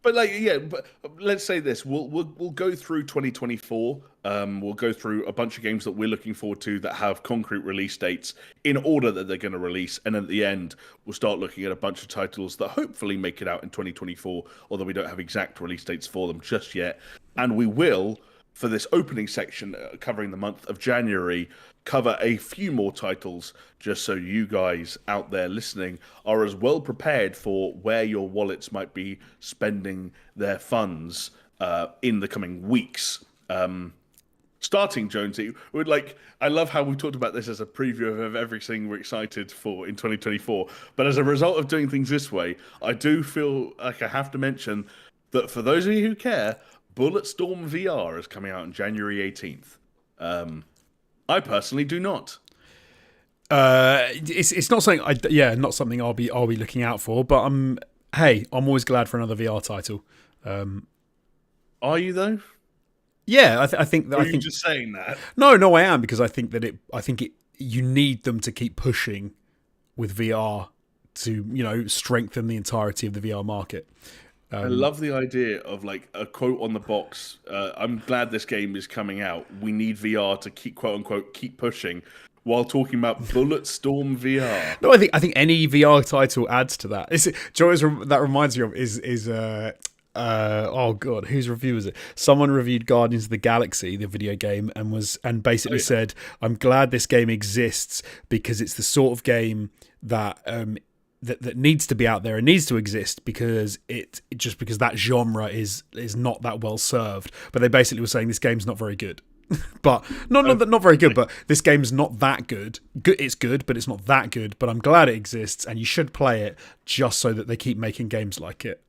But but let's say this: we'll go through 2024. We'll go through a bunch of games that we're looking forward to that have concrete release dates in order that they're going to release, and then at the end, we'll start looking at a bunch of titles that hopefully make it out in 2024, although we don't have exact release dates for them just yet. And we will, for this opening section covering the month of January, cover a few more titles just so you guys out there listening are as well prepared for where your wallets might be spending their funds in the coming weeks. Starting, Jonesy, I love how we talked about this as a preview of everything we're excited for in 2024, but as a result of doing things this way, I do feel like I have to mention that for those of you who care, Bulletstorm VR is coming out on January 18th. I personally do not. It's not something not something I'll be looking out for. But I'm always glad for another VR title. Are you though? Yeah, I think that. Are you just saying that? No, I am because I think that you need them to keep pushing with VR to strengthen the entirety of the VR market. I love the idea of like a quote on the box. I'm glad this game is coming out. We need VR to keep quote unquote keep pushing, while talking about Bulletstorm VR. No, I think any VR title adds to that. That reminds me of is oh god, whose review was it? Someone reviewed Guardians of the Galaxy, the video game, and basically said, "I'm glad this game exists because it's the sort of game that." That needs to be out there and needs to exist because because that genre is not that well served." But they basically were saying this game's not very good. But not very good, but this game's not that good. It's good, but it's not that good. But I'm glad it exists, and you should play it just so that they keep making games like it.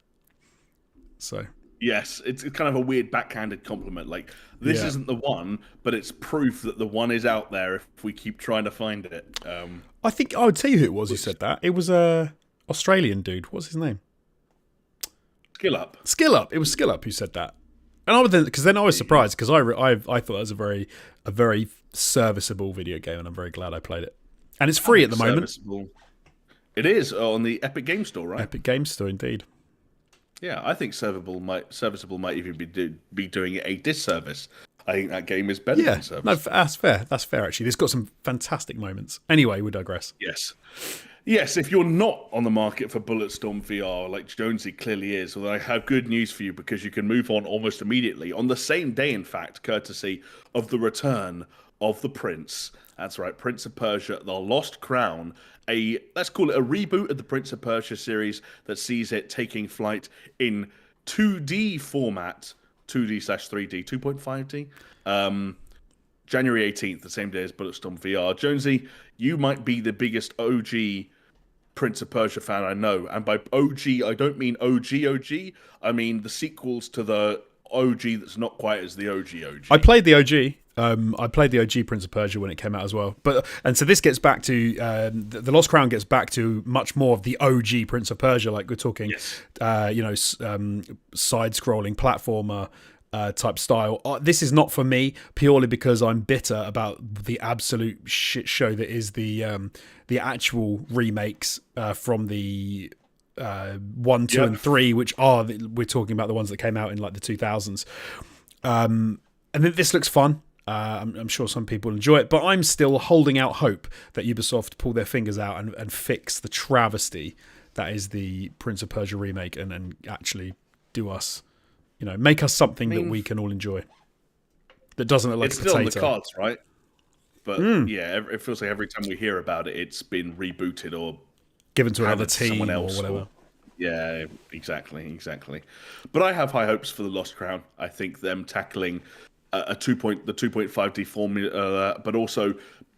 So yes, it's kind of a weird backhanded compliment. Like this isn't the one, but it's proof that the one is out there if we keep trying to find it. I think I would tell you who it was who said that. It was a Australian dude. What's his name? Skill Up. It was Skill Up who said that. And then I was surprised because I thought it was a very serviceable video game, and I'm very glad I played it. And it's free at the moment. It is on the Epic Game Store, right? Epic Game Store, indeed. Yeah, I think serviceable might even be doing it a disservice. I think that game is better than serviceable. No, that's fair. That's fair, actually. It's got some fantastic moments. Anyway, we digress. Yes, if you're not on the market for Bulletstorm VR, like Jonesy clearly is, well, I have good news for you because you can move on almost immediately, on the same day, in fact, courtesy of the return of the Prince. That's right, Prince of Persia, The Lost Crown, let's call it a reboot of the Prince of Persia series that sees it taking flight in 2D format, 2D/3D, 2.5D. January 18th, the same day as Bulletstorm VR. Jonesy, you might be the biggest OG Prince of Persia fan I know. And by OG, I don't mean OG. I mean the sequels to the OG that's not quite as the OG OG. I played the OG. I played the OG Prince of Persia when it came out as well. So this gets back to the Lost Crown gets back to much more of the OG Prince of Persia. Like we're talking, Yes. Side-scrolling platformer type style. This is not for me purely because I'm bitter about the absolute shit show that is the actual remakes from the 1, 2, and 3, which we're talking about the ones that came out in like the 2000s. And this looks fun. I'm sure some people enjoy it, but I'm still holding out hope that Ubisoft pull their fingers out and fix the travesty that is the Prince of Persia remake and actually do us, make us something that we can all enjoy. That doesn't look like a potato. It's still on the cards, right? But yeah, it feels like every time we hear about it, it's been rebooted or given to another team someone else or whatever. Yeah, exactly. But I have high hopes for the Lost Crown. I think them tackling the 2.5D formula, but also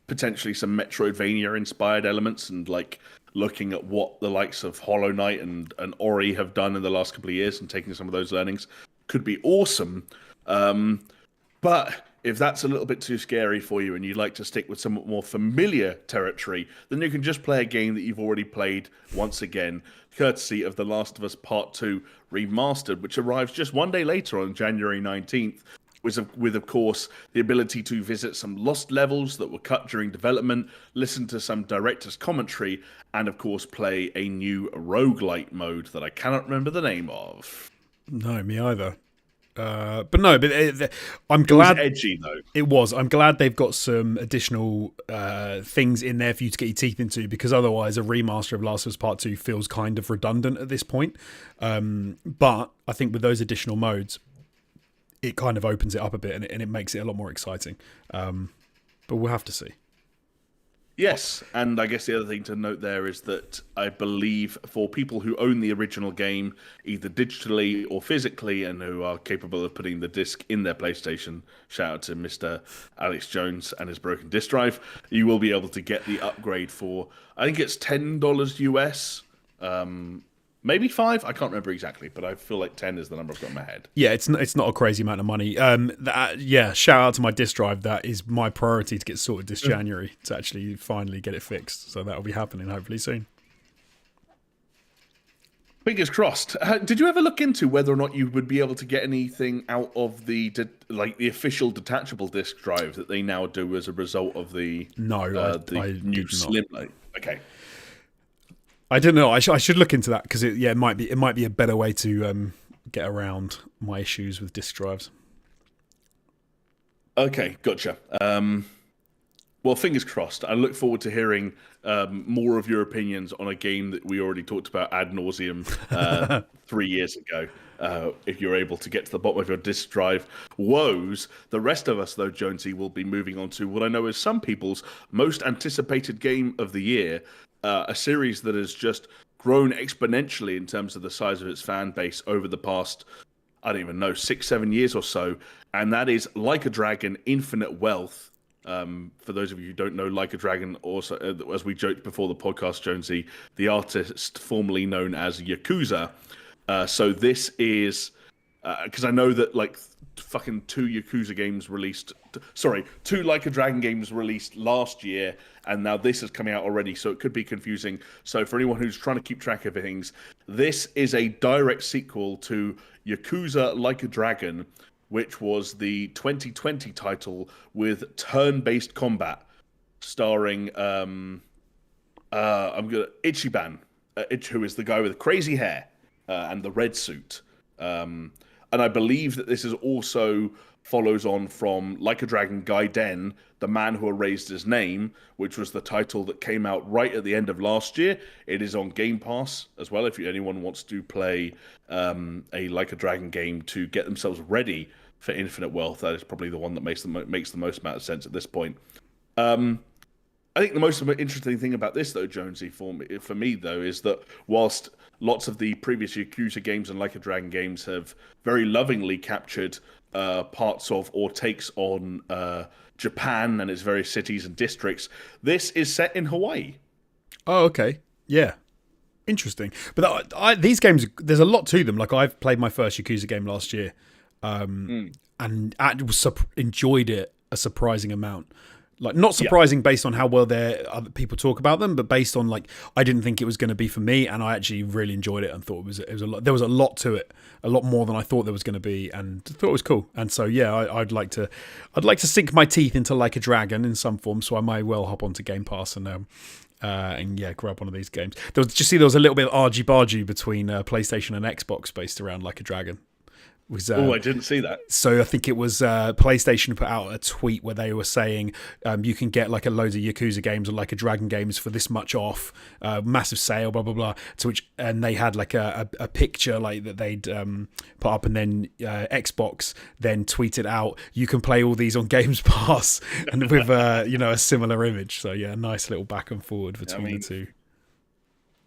potentially some Metroidvania-inspired elements, and like looking at what the likes of Hollow Knight and Ori have done in the last couple of years and taking some of those learnings could be awesome. But if that's a little bit too scary for you and you'd like to stick with somewhat more familiar territory, then you can just play a game that you've already played once again, courtesy of The Last of Us Part 2 Remastered, which arrives just one day later on January 19th, with, of course, the ability to visit some lost levels that were cut during development, listen to some director's commentary, and, of course, play a new roguelite mode that I cannot remember the name of. No, me either. I'm glad. It was edgy, though. It was. I'm glad they've got some additional things in there for you to get your teeth into, because otherwise a remaster of Last of Us Part 2 feels kind of redundant at this point. But I think with those additional modes, it kind of opens it up a bit and it makes it a lot more exciting. But we'll have to see. Yes, and I guess the other thing to note there is that I believe for people who own the original game, either digitally or physically, and who are capable of putting the disc in their PlayStation, shout out to Mr. Alex Jones and his broken disc drive, you will be able to get the upgrade for, I think it's $10 US, maybe $5. I can't remember exactly, but I feel like 10 is the number I've got in my head. Yeah, it's not a crazy amount of money. Shout out to my disc drive. That is my priority to get sorted this January, to actually finally get it fixed. So that'll be happening hopefully soon. Fingers crossed. Did you ever look into whether or not you would be able to get anything out of the official detachable disc drive that they now do as a result of the new Slim? Okay. I don't know. I should look into that, because it might be a better way to get around my issues with disk drives. Okay, gotcha. Well, fingers crossed. I look forward to hearing more of your opinions on a game that we already talked about ad nauseum 3 years ago. If you're able to get to the bottom of your disk drive woes. The rest of us, though, Jonesy, will be moving on to what I know is some people's most anticipated game of the year. A series that has just grown exponentially in terms of the size of its fan base over the past, I don't even know, 6-7 years or so, and that is Like a Dragon: Infinite Wealth. For those of you who don't know, Like a Dragon, also, as we joked before the podcast, Jonesy, the artist formerly known as Yakuza. So this is, because I know that like fucking two Like a Dragon games released last year, and now this is coming out already, so it could be confusing. So for anyone who's trying to keep track of things, this is a direct sequel to Yakuza Like a Dragon, which was the 2020 title with turn-based combat, starring Ichiban, who is the guy with the crazy hair and the red suit. And I believe that this is also follows on from Like a Dragon Gaiden, The Man Who Erased His Name, which was the title that came out right at the end of last year. It is on Game Pass as well, if anyone wants to play a Like a Dragon game to get themselves ready for Infinite Wealth. That is probably the one that makes the most amount of sense at this point. I think the most interesting thing about this, though, Jonesy, for me, though, is that whilst lots of the previous Yakuza games and Like a Dragon games have very lovingly captured parts of or takes on Japan and its various cities and districts, this is set in Hawaii. Oh, okay. Yeah. Interesting. But these games, there's a lot to them. Like, I've played my first Yakuza game last year. and enjoyed it a surprising amount. Like, not surprising based on how well other people talk about them, but based on, like, I didn't think it was going to be for me, and I actually really enjoyed it and thought it was a lot. There was a lot to it, a lot more than I thought there was going to be, and thought it was cool. And so yeah, I'd like to sink my teeth into Like a Dragon in some form. So I might well hop onto Game Pass and yeah, grab one of these games. There was a little bit of argy-bargy between PlayStation and Xbox based around Like a Dragon. I didn't see that. So I think it was PlayStation put out a tweet where they were saying you can get like a loads of Yakuza games or Like a Dragon games for this much off, massive sale, blah blah blah. And they had like a picture like that they'd put up, and then Xbox then tweeted out, you can play all these on Games Pass, and with a similar image. So yeah, a nice little back and forward between the two.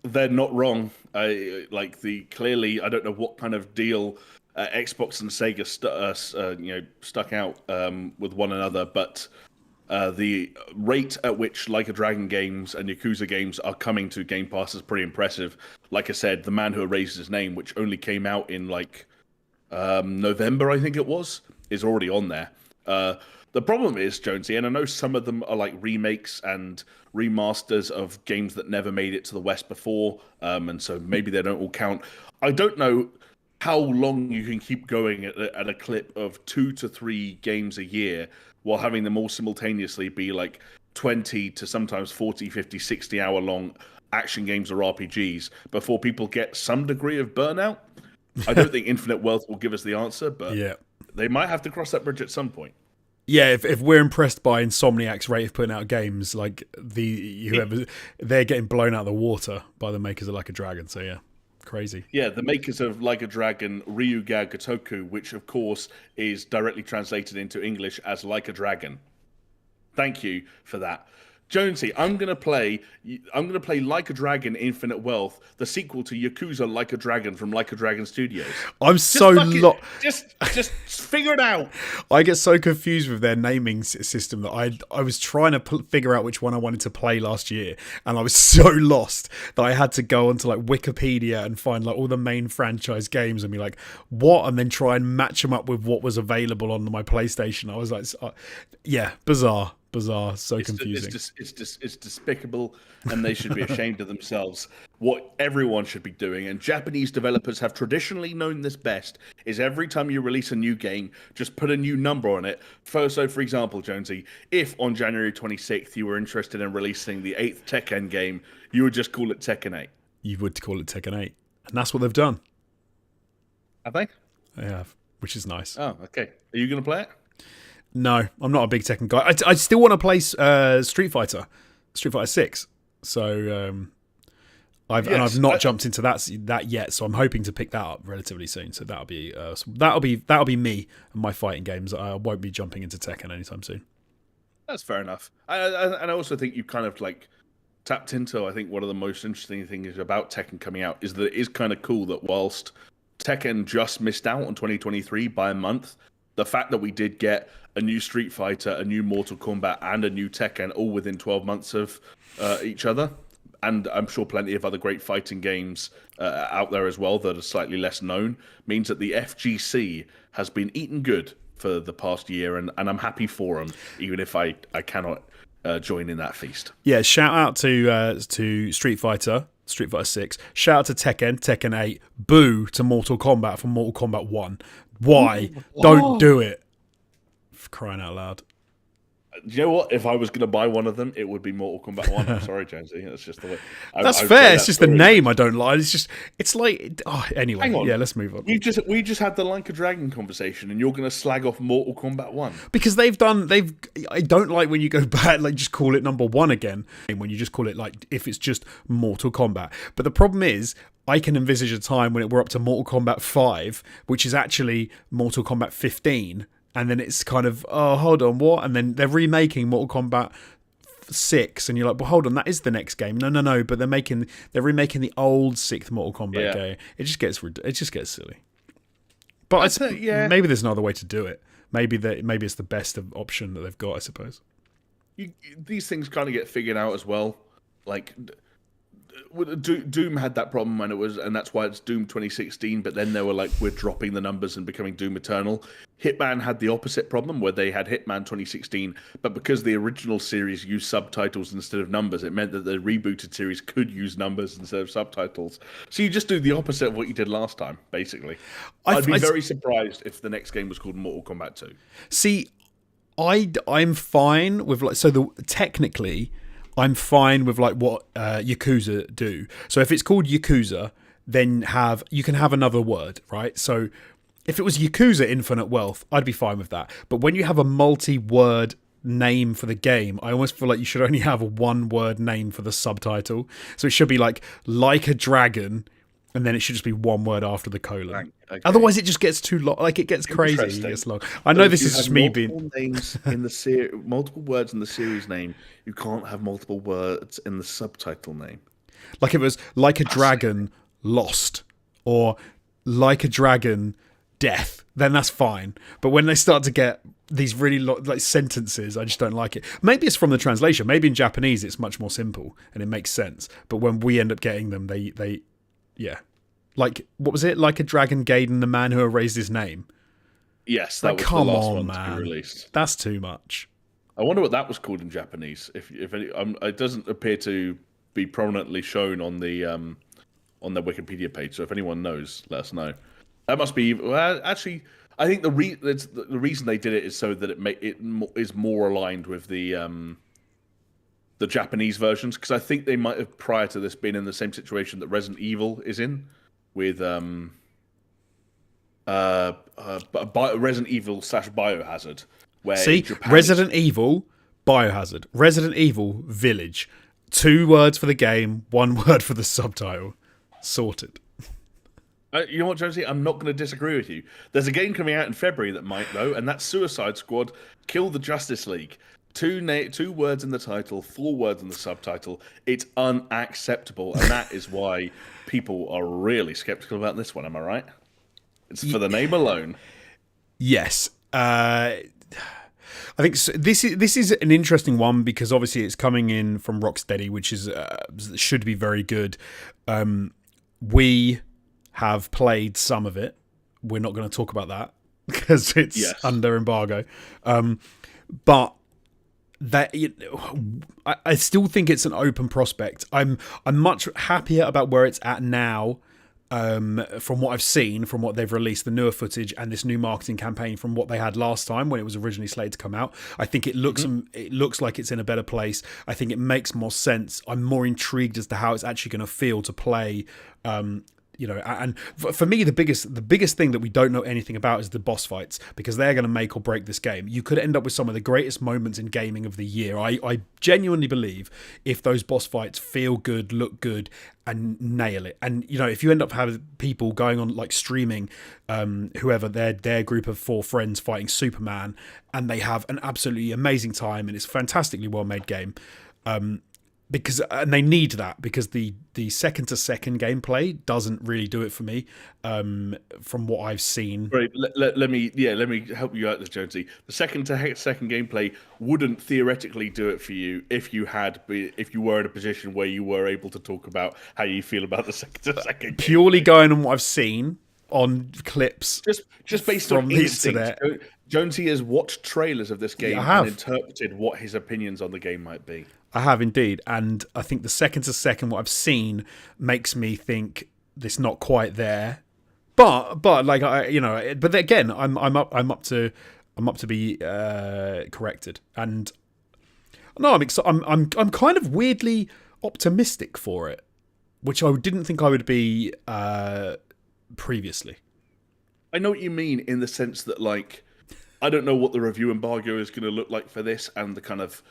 They're not wrong. Clearly, I don't know what kind of deal Xbox and Sega stuck out with one another, but the rate at which Like a Dragon games and Yakuza games are coming to Game Pass is pretty impressive. Like I said, The Man Who Erased His Name, which only came out in November, I think it was, is already on there. The problem is, Jonesy, and I know some of them are like remakes and remasters of games that never made it to the West before, and so maybe they don't all count. I don't know how long you can keep going at a clip of 2 to 3 games a year while having them all simultaneously be like 20 to sometimes 40, 50, 60 hour long action games or RPGs before people get some degree of burnout. I don't think Infinite Wealth will give us the answer, but they might have to cross that bridge at some point. Yeah, if we're impressed by Insomniac's rate of putting out games, like they're getting blown out of the water by the makers of Like a Dragon. So yeah. Crazy. Yeah, the makers of Like a Dragon, Ryuga Gotoku, which of course is directly translated into English as Like a Dragon. Thank you for that. Jonesy, I'm gonna play Like a Dragon Infinite Wealth, the sequel to Yakuza Like a Dragon from Like a Dragon Studios. Just figure it out. I get so confused with their naming system that I was trying to figure out which one I wanted to play last year, and I was so lost that I had to go onto like Wikipedia and find like all the main franchise games and be like, what, and then try and match them up with what was available on my PlayStation. I was like, yeah, bizarre, so confusing. It's despicable, and they should be ashamed of themselves. What everyone should be doing, and Japanese developers have traditionally known this best, is every time you release a new game, just put a new number on it. So, for example, Jonesy, if on January 26th you were interested in releasing the 8th Tekken game, you would just call it Tekken 8. You would call it Tekken 8. And that's what they've done. Have they? They have, which is nice. Oh, okay. Are you going to play it? No, I'm not a big Tekken guy. I still want to play Street Fighter 6. So I've not jumped into that yet. So I'm hoping to pick that up relatively soon. So that'll be me and my fighting games. I won't be jumping into Tekken anytime soon. That's fair enough. And I also think you kind of like tapped into. I think one of the most interesting things about Tekken coming out is that it is kind of cool that whilst Tekken just missed out on 2023 by a month, the fact that we did get a new Street Fighter, a new Mortal Kombat, and a new Tekken all within 12 months of each other, and I'm sure plenty of other great fighting games out there as well that are slightly less known, means that the FGC has been eating good for the past year, and I'm happy for them, even if I cannot join in that feast. Yeah, shout out to Street Fighter 6. Shout out to Tekken 8. Boo to Mortal Kombat from Mortal Kombat 1. Why? Don't do it. For crying out loud. Do you know what? If I was going to buy one of them, it would be Mortal Kombat 1. I'm sorry, Jonesy. That's just the way. That's fair. It's just the name I don't like. It's like. Oh, anyway. Hang on. Yeah, let's move on. We just had the Like a Dragon conversation, and you're going to slag off Mortal Kombat 1 because I don't like when you go back, like just call it number 1 again. When you just call it like if it's just Mortal Kombat. But the problem is, I can envisage a time when we're up to Mortal Kombat 5, which is actually Mortal Kombat 15. And then it's kind of, oh, hold on, what? And then they're remaking Mortal Kombat 6, and you're like, well, hold on, that is the next game. No, but they're remaking the old 6th Mortal Kombat game. It just gets silly. But maybe there's another way to do it. Maybe it's the best option that they've got, I suppose. These things kind of get figured out as well. Like, Doom had that problem when it was, and that's why it's Doom 2016. But then they were like, we're dropping the numbers and becoming Doom Eternal. Hitman had the opposite problem where they had Hitman 2016, but because the original series used subtitles instead of numbers, it meant that the rebooted series could use numbers instead of subtitles. So you just do the opposite of what you did last time, basically. I'd be very surprised if the next game was called Mortal Kombat 2. See, I'm fine with technically. I'm fine with like what Yakuza do. So if it's called Yakuza, then you can have another word, right? So if it was Yakuza Infinite Wealth, I'd be fine with that. But when you have a multi-word name for the game, I almost feel like you should only have a one-word name for the subtitle. So it should be like a dragon, and then it should just be one word after the colon. Okay. Otherwise, it just gets too long. Like it gets crazy. It gets long. I know this is just me being names in the multiple words in the series name. You can't have multiple words in the subtitle name. Like it was like a dragon lost or like a dragon death. Then that's fine. But when they start to get these really like sentences, I just don't like it. Maybe it's from the translation. Maybe in Japanese it's much more simple and it makes sense. But when we end up getting them, they yeah. Like, what was it? Like a dragon Gaiden, the man who erased his name. Yes, that was the last one to be released. That's too much. I wonder what that was called in Japanese. If any, it doesn't appear to be prominently shown on the on their Wikipedia page. So if anyone knows, let us know. That must be actually. I think the reason they did it is so that it is more aligned with the Japanese versions, because I think they might have prior to this been in the same situation that Resident Evil is in with Resident Evil / Biohazard. Where Resident Evil, Biohazard, Resident Evil Village, 2 words for the game, 1 word for the subtitle, sorted. You know what, Jonesy? I'm not going to disagree with you. There's a game coming out in February that might, though, and that's Suicide Squad: Kill the Justice League. 2 words in the title, 4 words in the subtitle. It's unacceptable, and that is why people are really skeptical about this one. Am I right? It's for the name alone. Yes. I think this is an interesting one because obviously it's coming in from Rocksteady, which is should be very good. We have played some of it. We're not going to talk about that because it's under embargo. But that I still think it's an open prospect. I'm much happier about where it's at now. From what I've seen, from what they've released, the newer footage and this new marketing campaign from what they had last time when it was originally slated to come out, I think it looks it looks like it's in a better place. I think it makes more sense. I'm more intrigued as to how it's actually going to feel to play. And for me, the biggest thing that we don't know anything about is the boss fights, because they're going to make or break this game. You could end up with some of the greatest moments in gaming of the year. I genuinely believe if those boss fights feel good, look good, and nail it. And if you end up having people going on like streaming, whoever their group of 4 friends fighting Superman, and they have an absolutely amazing time, and it's a fantastically well made game. And they need that, because the second to second gameplay doesn't really do it for me, from what I've seen. Right, let me help you out there, Jonesy. The second to second gameplay wouldn't theoretically do it for you if you were in a position where you were able to talk about how you feel about the second to second. Purely going on what I've seen on clips, just based on instinct. Jonesy has watched trailers of this game and interpreted what his opinions on the game might be. I have indeed, and I think the second to second what I've seen makes me think it's not quite there. But like but again, I'm up to be corrected, and no, I'm kind of weirdly optimistic for it, which I didn't think I would be previously. I know what you mean in the sense that, like, I don't know what the review embargo is going to look like for this, and the kind of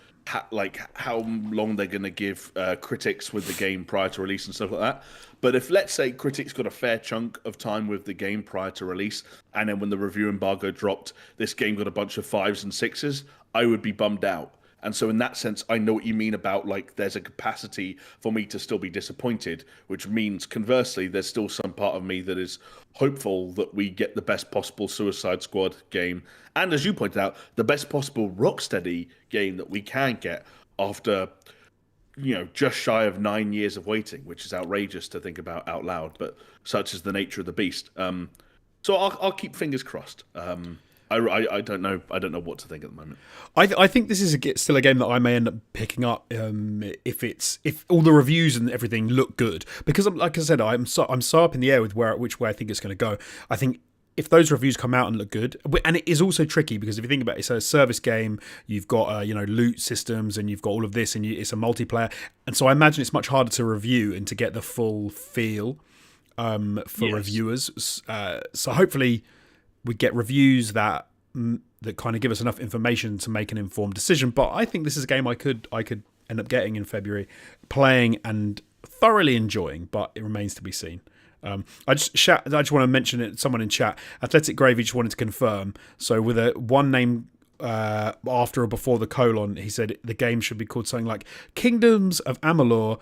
how long they're going to give critics with the game prior to release and stuff like that. But if, let's say, critics got a fair chunk of time with the game prior to release, and then when the review embargo dropped, this game got a bunch of 5s and 6s, I would be bummed out. And so in that sense, I know what you mean about, like, there's a capacity for me to still be disappointed, which means, conversely, there's still some part of me that is hopeful that we get the best possible Suicide Squad game. And as you pointed out, the best possible Rocksteady game that we can get after just shy of 9 years of waiting, which is outrageous to think about out loud, but such is the nature of the beast. So I'll keep fingers crossed. I don't know. I don't know what to think at the moment. I think this is still a game that I may end up picking up if all the reviews and everything look good. Because like I said, I'm so up in the air with which way I think it's going to go. I think if those reviews come out and look good, and it is also tricky because if you think about it, it's a service game. You've got loot systems and you've got all of this, and it's a multiplayer. And so I imagine it's much harder to review and to get the full feel for reviewers. So hopefully we get reviews that kind of give us enough information to make an informed decision. But I think this is a game I could end up getting in February, playing and thoroughly enjoying. But it remains to be seen. I just want to mention it. Someone in chat, Athletic Gravy, just wanted to confirm. So with a one name after or before the colon, he said the game should be called something like Kingdoms of Amalur: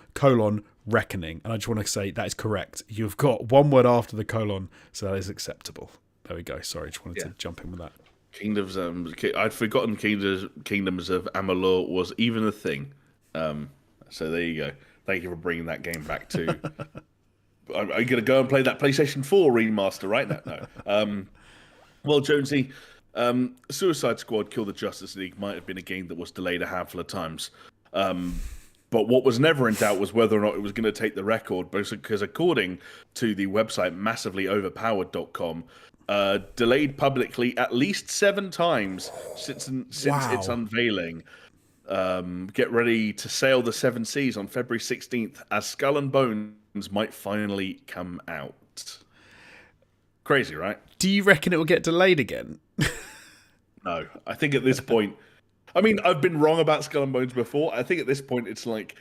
Reckoning. And I just want to say that is correct. You've got one word after the colon, so that is acceptable. There we go. Sorry, just wanted to jump in with that. Kingdoms. I'd forgotten Kingdoms of Amalur was even a thing. So there you go. Thank you for bringing that game back to. Are you going to go and play that PlayStation 4 remaster right now? No. Well, Jonesy, Suicide Squad Kill the Justice League might have been a game that was delayed a handful of times. But what was never in doubt was whether or not it was going to take the record, because according to the website massivelyoverpowered.com, delayed publicly at least 7 times since its unveiling. Get ready to sail the 7 seas on February 16th as Skull and Bones might finally come out. Crazy, right? Do you reckon it will get delayed again? No. I think at this point... I mean, I've been wrong about Skull and Bones before. I think at this point it's like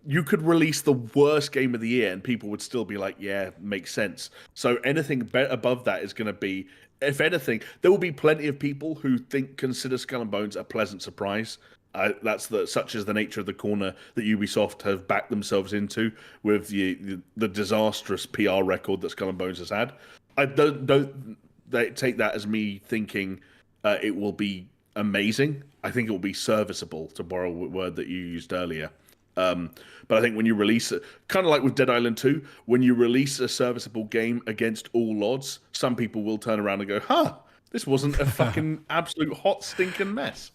you could release the worst game of the year and people would still be like, yeah, makes sense. So anything above that is going to be... If anything, there will be plenty of people who consider Skull and Bones a pleasant surprise. Such is the nature of the corner that Ubisoft have backed themselves into with the disastrous PR record that Skull and Bones has had. I don't take that as me thinking it will be amazing. I think it will be serviceable, to borrow a word that you used earlier. But I think when you release it, kind of like with Dead Island 2, when you release a serviceable game against all odds, some people will turn around and go, this wasn't a fucking absolute hot stinking mess.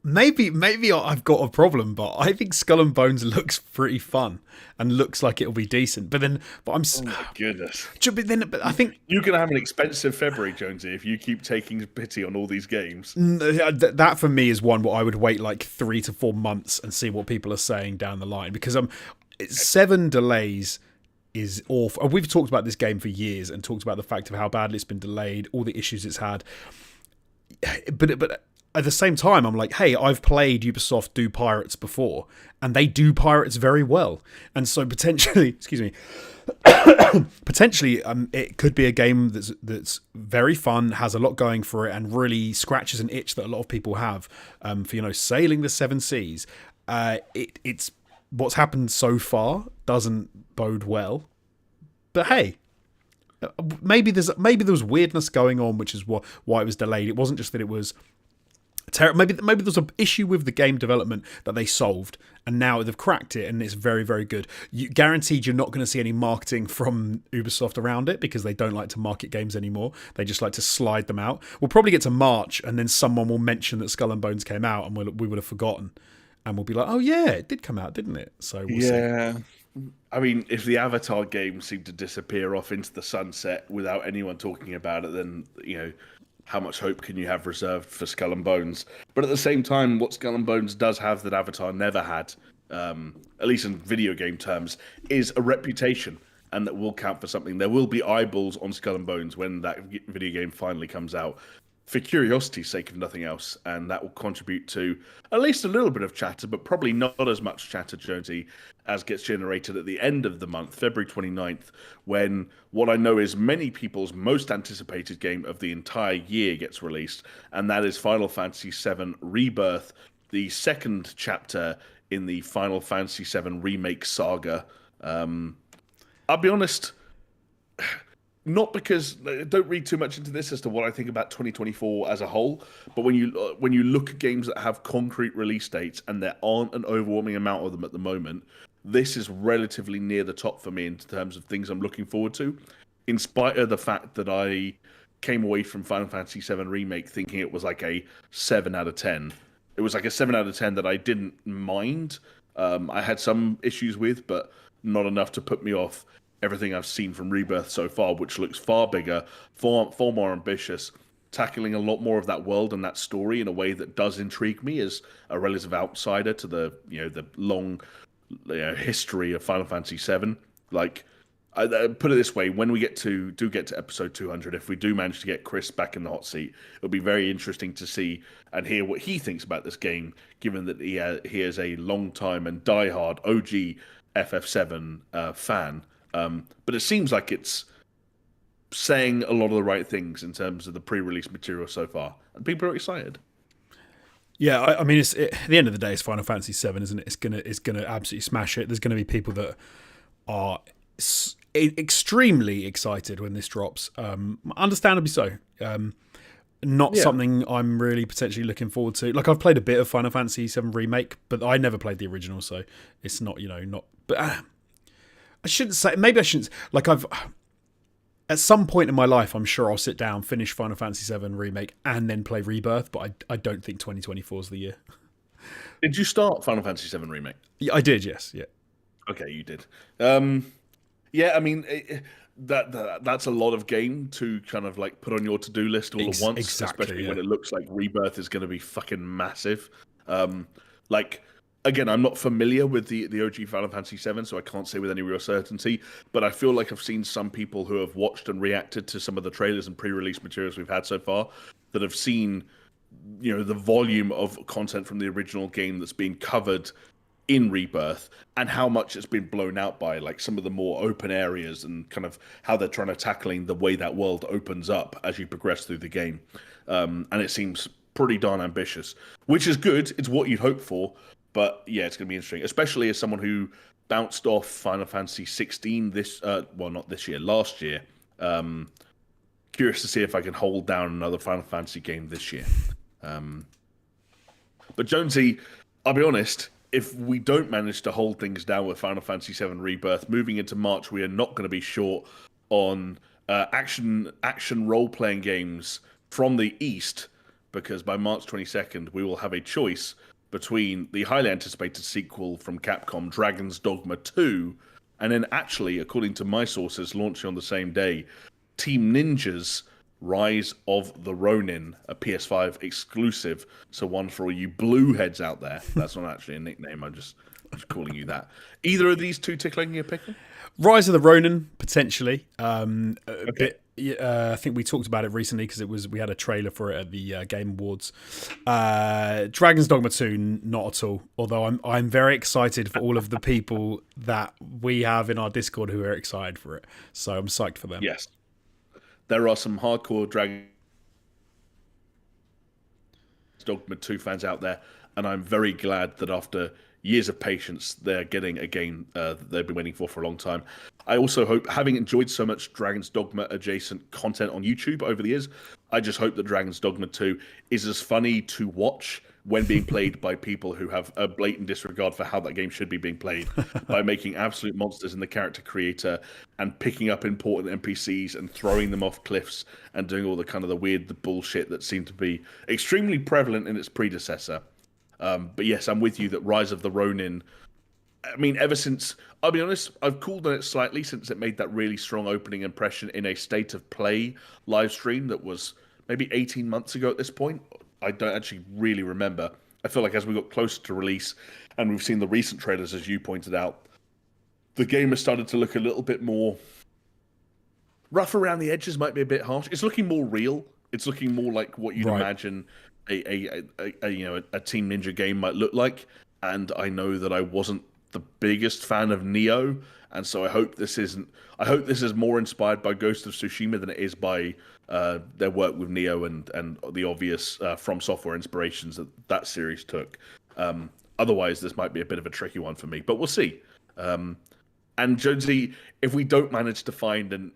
Maybe I've got a problem, but I think Skull and Bones looks pretty fun and looks like it'll be decent. But I'm. Oh my goodness! But I think you're gonna have an expensive February, Jonesy, if you keep taking pity on all these games. That for me is one where I would wait like 3 to 4 months and see what people are saying down the line, because 7 delays is awful. We've talked about this game for years and talked about the fact of how badly it's been delayed, all the issues it's had. But at the same time, I'm like, hey, I've played Ubisoft do pirates before, and they do pirates very well. And so potentially, it could be a game that's very fun, has a lot going for it, and really scratches an itch that a lot of people have for sailing the 7 seas. It's what's happened so far doesn't bode well, but hey. Maybe there was weirdness going on, which is why it was delayed. It wasn't just that it was terrible. Maybe there's an issue with the game development that they solved, and now they've cracked it, and it's very, very good. Guaranteed, you're not going to see any marketing from Ubisoft around it because they don't like to market games anymore. They just like to slide them out. We'll probably get to March, and then someone will mention that Skull and Bones came out, and we would have forgotten, and we'll be like, "Oh yeah, it did come out, didn't it?" So we'll see. I mean, if the Avatar game seemed to disappear off into the sunset without anyone talking about it, then, how much hope can you have reserved for Skull and Bones? But at the same time, what Skull and Bones does have that Avatar never had, at least in video game terms, is a reputation, and that will count for something. There will be eyeballs on Skull and Bones when that video game finally comes out, for curiosity's sake, if nothing else, and that will contribute to at least a little bit of chatter, but probably not as much chatter, Jonesy, as gets generated at the end of the month, February 29th, when what I know is many people's most anticipated game of the entire year gets released, and that is Final Fantasy VII Rebirth, the second chapter in the Final Fantasy VII Remake saga. I'll be honest, not because don't read too much into this as to what I think about 2024 as a whole, but when you look at games that have concrete release dates and there aren't an overwhelming amount of them at the moment, this is relatively near the top for me in terms of things I'm looking forward to. In spite of the fact that I came away from Final Fantasy VII Remake thinking it was like a 7 out of 10. It was like a 7 out of 10 that I didn't mind. I had some issues with, but not enough to put me off everything I've seen from Rebirth so far, which looks far bigger, far more ambitious, tackling a lot more of that world and that story in a way that does intrigue me as a relative outsider to the long history of Final Fantasy VII. Like, I put it this way: when we get to episode 200, if we do manage to get Chris back in the hot seat, it'll be very interesting to see and hear what he thinks about this game, given that he is a long time and diehard OG FF7 fan. But it seems like it's saying a lot of the right things in terms of the pre-release material so far, and people are excited. Yeah, I mean, at the end of the day, it's Final Fantasy VII, isn't it? It's gonna absolutely smash it. There's gonna be people that are extremely excited when this drops. Understandably so. Not something I'm really potentially looking forward to. Like, I've played a bit of Final Fantasy VII Remake, but I never played the original, so it's not, not. But I shouldn't say. Maybe I shouldn't. Like, at some point in my life, I'm sure I'll sit down, finish Final Fantasy VII Remake, and then play Rebirth. But I don't think 2024 is the year. Did you start Final Fantasy VII Remake? Yeah, I did. Yes. Yeah. Okay, you did. Yeah, I mean, that's a lot of game to kind of like put on your to-do list all at once, exactly, especially when it looks like Rebirth is going to be fucking massive. Like, again, I'm not familiar with the OG Final Fantasy VII, so I can't say with any real certainty, but I feel like I've seen some people who have watched and reacted to some of the trailers and pre-release materials we've had so far that have seen, the volume of content from the original game that's been covered in Rebirth and how much it's been blown out by like some of the more open areas and kind of how they're trying to tackling the way that world opens up as you progress through the game. And it seems pretty darn ambitious, which is good. It's what you'd hope for, but yeah, it's going to be interesting, especially as someone who bounced off Final Fantasy 16 not this year, last year. Curious to see if I can hold down another Final Fantasy game this year. But Jonesy, I'll be honest, if we don't manage to hold things down with Final Fantasy VII Rebirth, moving into March, we are not going to be short on action role-playing games from the East, because by March 22nd, we will have a choice between the highly anticipated sequel from Capcom, Dragon's Dogma 2, and then actually, according to my sources, launching on the same day, Team Ninja's Rise of the Ronin, a PS5 exclusive. So one for all you blue heads out there. That's not actually a nickname. I'm just calling you that. Either of these two tickling your pickle? Rise of the Ronin, potentially. Okay. I think we talked about it recently because we had a trailer for it at the Game Awards. Dragon's Dogma 2, not at all. Although I'm very excited for all of the people that we have in our Discord who are excited for it. So I'm psyched for them. Yes. There are some hardcore Dragon's Dogma 2 fans out there, and I'm very glad that after years of patience, they're getting a game that they've been waiting for a long time. I also hope, having enjoyed so much Dragon's Dogma adjacent content on YouTube over the years, I just hope that Dragon's Dogma 2 is as funny to watch when being played by people who have a blatant disregard for how that game should be being played, by making absolute monsters in the character creator and picking up important NPCs and throwing them off cliffs and doing all the bullshit that seemed to be extremely prevalent in its predecessor. But yes, I'm with you that Rise of the Ronin, I mean, ever since, I'll be honest, I've cooled on it slightly since it made that really strong opening impression in a State of Play live stream that was maybe 18 months ago at this point. I don't actually really remember. I feel like as we got closer to release and we've seen the recent trailers, as you pointed out, the game has started to look a little bit more rough around the edges, might be a bit harsh. It's looking more real. It's looking more like what you'd imagine a Team Ninja game might look like. And I know that I wasn't the biggest fan of Neo, and so I hope this is more inspired by Ghost of Tsushima than it is by their work with Neo and the obvious From Software inspirations that series took. Otherwise, this might be a bit of a tricky one for me, but we'll see. And Jonesy, if we don't manage to find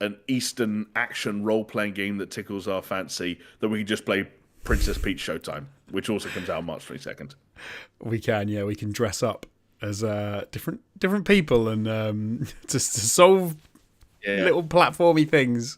an Eastern action role-playing game that tickles our fancy, that we can just play Princess Peach Showtime, which also comes out on March 22nd. We can, yeah, we can dress up as different people and just to solve little platformy things.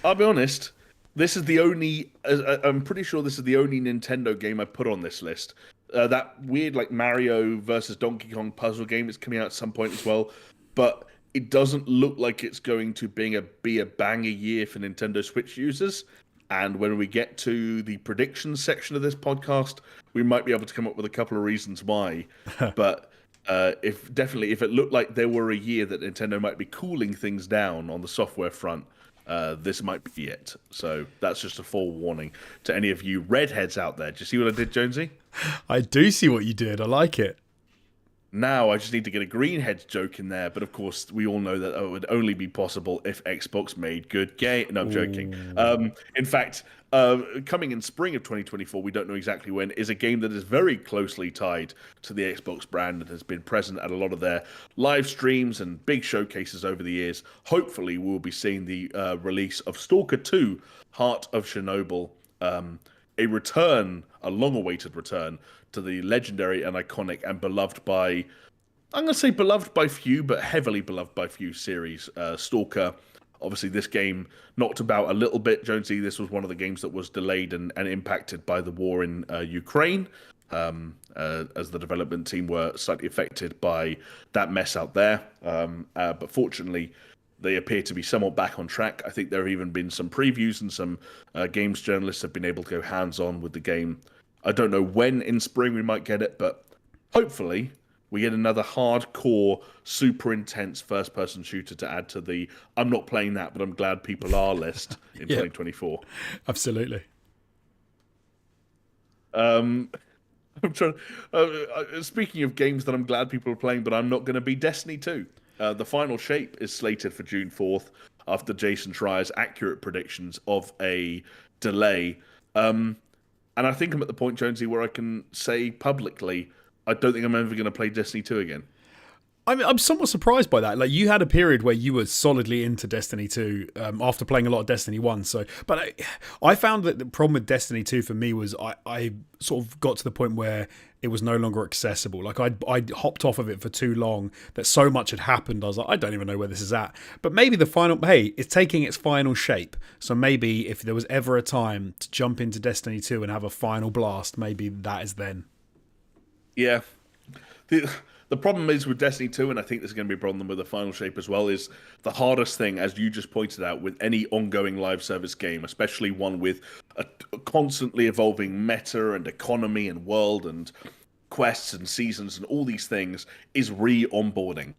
I'll be honest, this is the only. I'm pretty sure this is the only Nintendo game I put on this list. That weird like Mario versus Donkey Kong puzzle game is coming out at some point as well, but it doesn't look like it's going to be a banger year for Nintendo Switch users. And when we get to the predictions section of this podcast, we might be able to come up with a couple of reasons why. But if it looked like there were a year that Nintendo might be cooling things down on the software front, this might be it. So that's just a forewarning to any of you redheads out there. Do you see what I did, Jonesy? I do see what you did. I like it. Now I just need to get a greenheads joke in there, but of course we all know that it would only be possible if Xbox made good game. No, I'm joking. In fact, coming in spring of 2024, we don't know exactly when, is a game that is very closely tied to the Xbox brand and has been present at a lot of their live streams and big showcases over the years. Hopefully we'll be seeing the release of Stalker 2, Heart of Chernobyl, a long-awaited return to the legendary and iconic and beloved by, I'm going to say beloved by few, but heavily beloved by few series, Stalker. Obviously, this game knocked about a little bit, Jonesy. This was one of the games that was delayed and impacted by the war in Ukraine, as the development team were slightly affected by that mess out there. But fortunately, they appear to be somewhat back on track. I think there have even been some previews and some games journalists have been able to go hands-on with the game. I don't know when in spring we might get it, but hopefully we get another hardcore, super intense first-person shooter to add to the I'm not playing that, but I'm glad people are list in 2024. Absolutely. I'm trying. Speaking of games that I'm glad people are playing, but I'm not going to be Destiny 2. The final shape is slated for June 4th after Jason Schreier's accurate predictions of a delay. And I think I'm at the point, Jonesy, where I can say publicly, I don't think I'm ever going to play Destiny 2 again. I'm somewhat surprised by that. Like, you had a period where you were solidly into Destiny 2 after playing a lot of Destiny 1. But I found that the problem with Destiny 2 for me was I sort of got to the point where it was no longer accessible. Like, I'd hopped off of it for too long, that so much had happened. I was like, I don't even know where this is at. But maybe it's taking its final shape. So maybe if there was ever a time to jump into Destiny 2 and have a final blast, maybe that is then. Yeah. The problem is with Destiny 2, and I think there's going to be a problem with the final shape as well, is the hardest thing, as you just pointed out, with any ongoing live service game, especially one with a constantly evolving meta and economy and world and quests and seasons and all these things, is re-onboarding.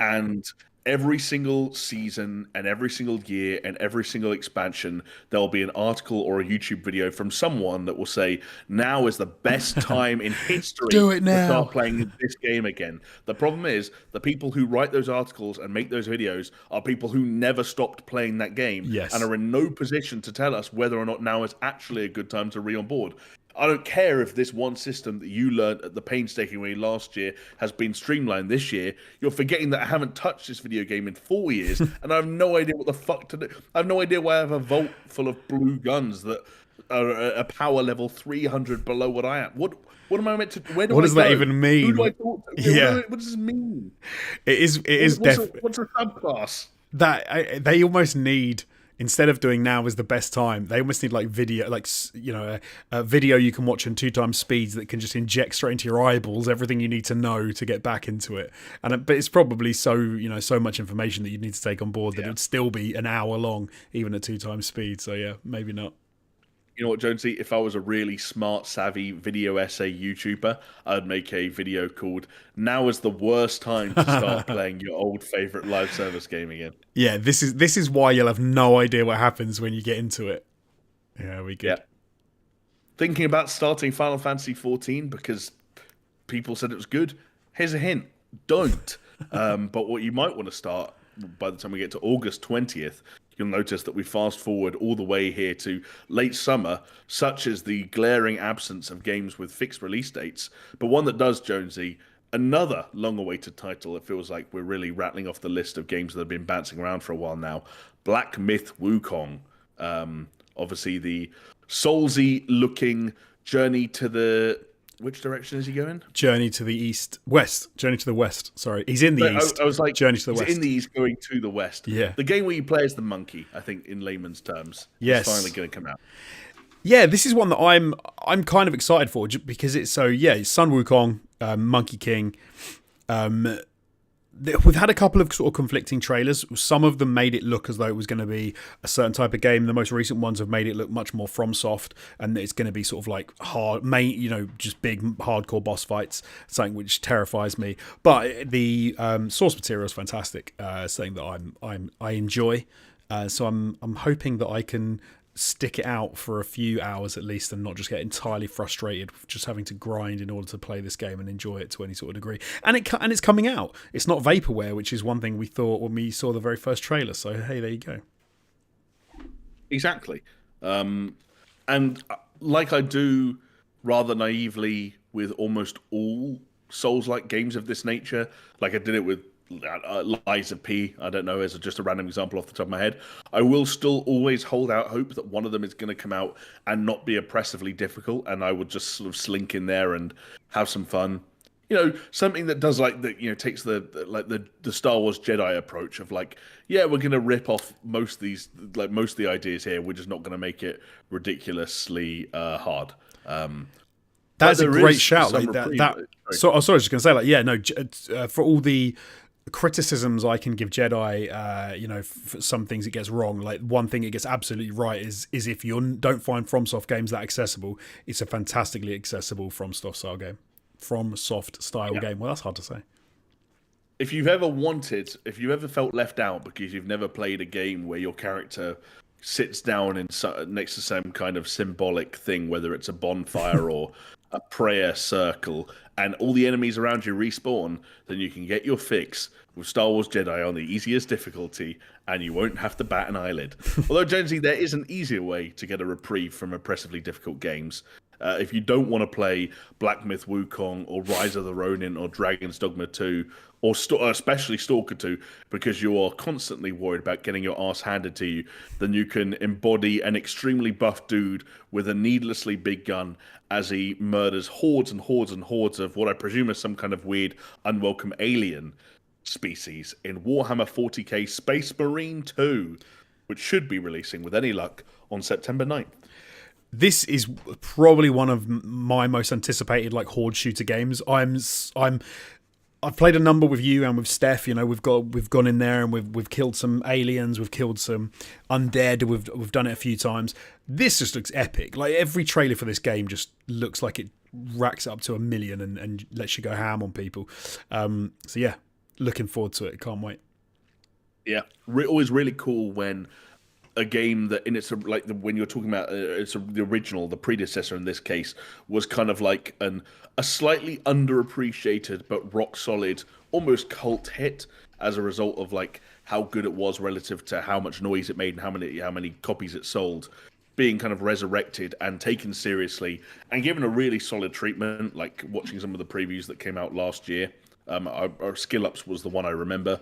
And every single season and every single year and every single expansion, there'll be an article or a YouTube video from someone that will say, now is the best time in history Do it now. to start playing this game again. The problem is the people who write those articles and make those videos are people who never stopped playing that game and are in no position to tell us whether or not now is actually a good time to re-onboard. I don't care if this one system that you learned at the painstaking way last year has been streamlined this year. You're forgetting that I haven't touched this video game in 4 years, and I have no idea what the fuck to do. I have no idea why I have a vault full of blue guns that are a power level 300 below what I am. What am I meant to? Where do what I does go? that even mean? Who do I talk to? Yeah. What does this mean? It is. What's a subclass? They almost need. Instead of doing now is the best time, they almost need like video, like, you know, a video you can watch in 2x speeds that can just inject straight into your eyeballs everything you need to know to get back into it. But it's probably so much information that you need to take on board that it would still be an hour long, even at 2x speed. So yeah, maybe not. You know what, Jonesy? If I was a really smart, savvy video essay YouTuber, I'd make a video called "Now is the worst time to start playing your old favorite live service game again." Yeah, this is why you'll have no idea what happens when you get into it. Yeah, we good. Yeah. Thinking about starting Final Fantasy 14 because people said it was good. Here's a hint: don't. But what you might want to start by the time we get to August 20th. You'll notice that we fast forward all the way here to late summer, such as the glaring absence of games with fixed release dates. But one that does, Jonesy, another long-awaited title. It feels like we're really rattling off the list of games that have been bouncing around for a while now. Black Myth Wukong. Obviously, the Soulsy-looking journey to the... Which direction is he going? Journey to the east, west. Journey to the west. Sorry, he's in the east. I was like, Journey to the west. He's in the east, going to the west. Yeah, the game where you play as the monkey. I think, in layman's terms, yes, is finally going to come out. Yeah, this is one that I'm kind of excited for because it's it's Sun Wukong, Monkey King. We've had a couple of sort of conflicting trailers. Some of them made it look as though it was going to be a certain type of game. The most recent ones have made it look much more FromSoft, and it's going to be sort of like hard, just big hardcore boss fights. Something which terrifies me. But the source material is fantastic. Something that I enjoy. So I'm hoping that I can stick it out for a few hours at least and not just get entirely frustrated with just having to grind in order to play this game and enjoy it to any sort of degree. And it's coming out. It's not vaporware, which is one thing we thought when we saw the very first trailer. So hey, there you go. Exactly. And like I do rather naively with almost all Souls-like games of this nature, like I did it with Lies of P, I don't know, as just a random example off the top of my head, I will still always hold out hope that one of them is going to come out and not be oppressively difficult, and I would just sort of slink in there and have some fun. Something that does takes the Star Wars Jedi approach of like, yeah, we're going to rip off most of the ideas here. We're just not going to make it ridiculously hard. That's a great shout. Sorry, I was just going to say, for all the criticisms I can give Jedi, for some things it gets wrong. Like one thing it gets absolutely right is if you don't find FromSoft games that accessible, it's a fantastically accessible FromSoft style game. Game. Well, that's hard to say. If you've ever felt left out because you've never played a game where your character sits down next to some kind of symbolic thing, whether it's a bonfire or a prayer circle, and all the enemies around you respawn, then you can get your fix with Star Wars Jedi on the easiest difficulty, and you won't have to bat an eyelid. Although, Jonesy, there is an easier way to get a reprieve from oppressively difficult games. If you don't want to play Black Myth Wukong or Rise of the Ronin or Dragon's Dogma 2 or especially Stalker 2 because you are constantly worried about getting your ass handed to you, then you can embody an extremely buff dude with a needlessly big gun as he murders hordes and hordes and hordes of what I presume is some kind of weird, unwelcome alien species in Warhammer 40k Space Marine 2, which should be releasing with any luck on September 9th. This is probably one of my most anticipated horde shooter games. I've played a number with you and with Steph. We've gone in there and we've killed some aliens, we've killed some undead, we've done it a few times. This just looks epic. Like every trailer for this game just looks like it racks up to 1 million and lets you go ham on people. So yeah, looking forward to it. Can't wait. Yeah, always really cool when a game that when you're talking about the original, the predecessor in this case, was kind of like a slightly underappreciated but rock solid, almost cult hit as a result of how good it was relative to how much noise it made and how many copies it sold, being kind of resurrected and taken seriously and given a really solid treatment. Like watching some of the previews that came out last year, our Skill Ups was the one I remember.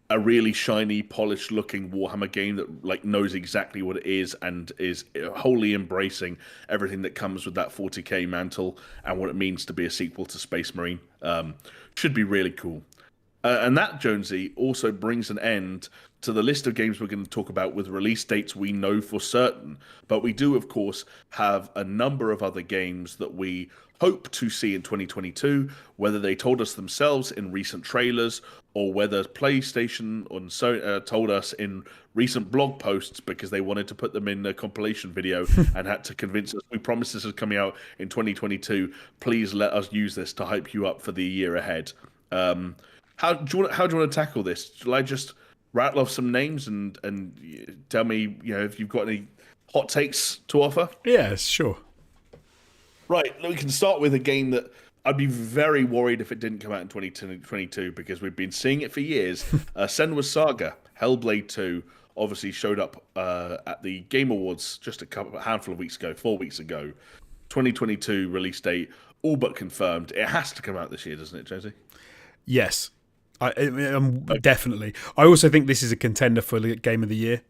A really shiny, polished-looking Warhammer game that knows exactly what it is and is wholly embracing everything that comes with that 40k mantle and what it means to be a sequel to Space Marine. Should be really cool. And that, Jonesy, also brings an end to the list of games we're going to talk about with release dates we know for certain. But we do, of course, have a number of other games that we hope to see in 2022, whether they told us themselves in recent trailers or whether PlayStation told us in recent blog posts because they wanted to put them in a compilation video and had to convince us, we promise this is coming out in 2022. Please let us use this to hype you up for the year ahead. How do you want to tackle this? Shall I just rattle off some names and tell me if you've got any hot takes to offer? Yeah, sure. Right, we can start with a game that I'd be very worried if it didn't come out in 2022 because we've been seeing it for years. Senua's Saga, Hellblade 2, obviously showed up at the Game Awards just a handful of weeks ago, 4 weeks ago. 2022 release date, all but confirmed. It has to come out this year, doesn't it, Josie? Yes, definitely. I also think this is a contender for the Game of the Year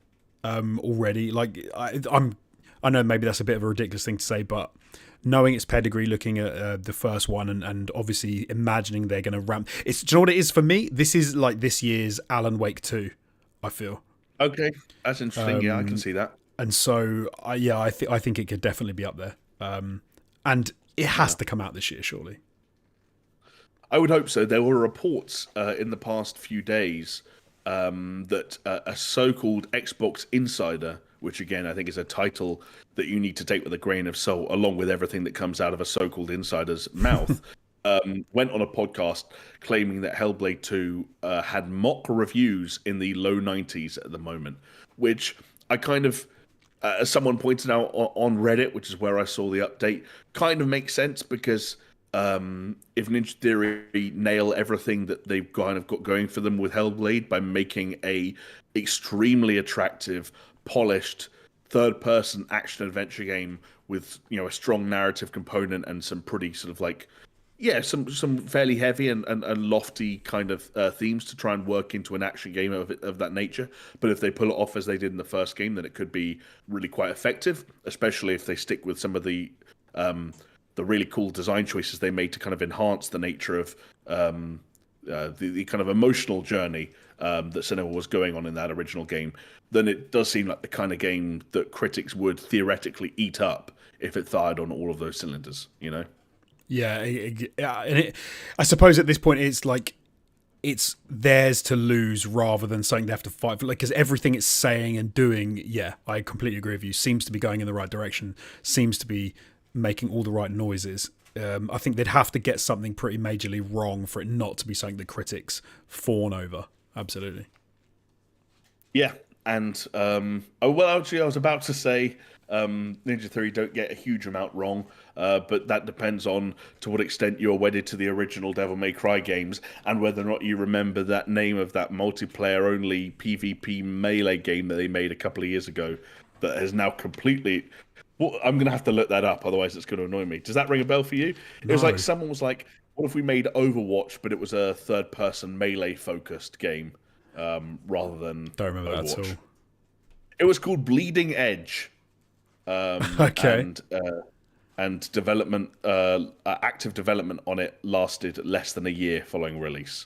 already. Like I know maybe that's a bit of a ridiculous thing to say, but knowing its pedigree, looking at the first one, and obviously imagining they're going to ramp. Do you know what it is for me? This is like this year's Alan Wake 2, I feel. Okay, that's interesting. Yeah, I can see that. And so, I think it could definitely be up there. And it has to come out this year, surely. I would hope so. There were reports in the past few days that a so-called Xbox insider, which again I think is a title that you need to take with a grain of salt, along with everything that comes out of a so-called insider's mouth, went on a podcast claiming that Hellblade 2 had mock reviews in the low 90s at the moment, which I kind of, as someone pointed out on Reddit, which is where I saw the update, kind of makes sense because if Ninja Theory nail everything that they've kind of got going for them with Hellblade by making a extremely attractive, polished third-person action adventure game with a strong narrative component and some pretty sort of like some fairly heavy and lofty kind of themes to try and work into an action game of that nature. But if they pull it off as they did in the first game, then it could be really quite effective, especially if they stick with some of the really cool design choices they made to kind of enhance the nature of the kind of emotional journey that cinema was going on in that original game. Then it does seem like the kind of game that critics would theoretically eat up if it fired on all of those cylinders, Yeah, and I suppose at this point it's like it's theirs to lose rather than something they have to fight for. Like, because everything it's saying and doing, yeah, I completely agree with you, seems to be going in the right direction, seems to be making all the right noises. I think they'd have to get something pretty majorly wrong for it not to be something the critics fawn over. Absolutely. Yeah, and actually, I was about to say Ninja Theory don't get a huge amount wrong, but that depends on to what extent you're wedded to the original Devil May Cry games and whether or not you remember that name of that multiplayer-only PvP melee game that they made a couple of years ago that has now completely... Well, I'm going to have to look that up, otherwise it's going to annoy me. Does that ring a bell for you? No. It was like someone was like, what if we made Overwatch, but it was a third-person melee-focused game rather than Don't remember Overwatch. that at all. It was called Bleeding Edge. Okay. And development, active development on it lasted less than a year following release.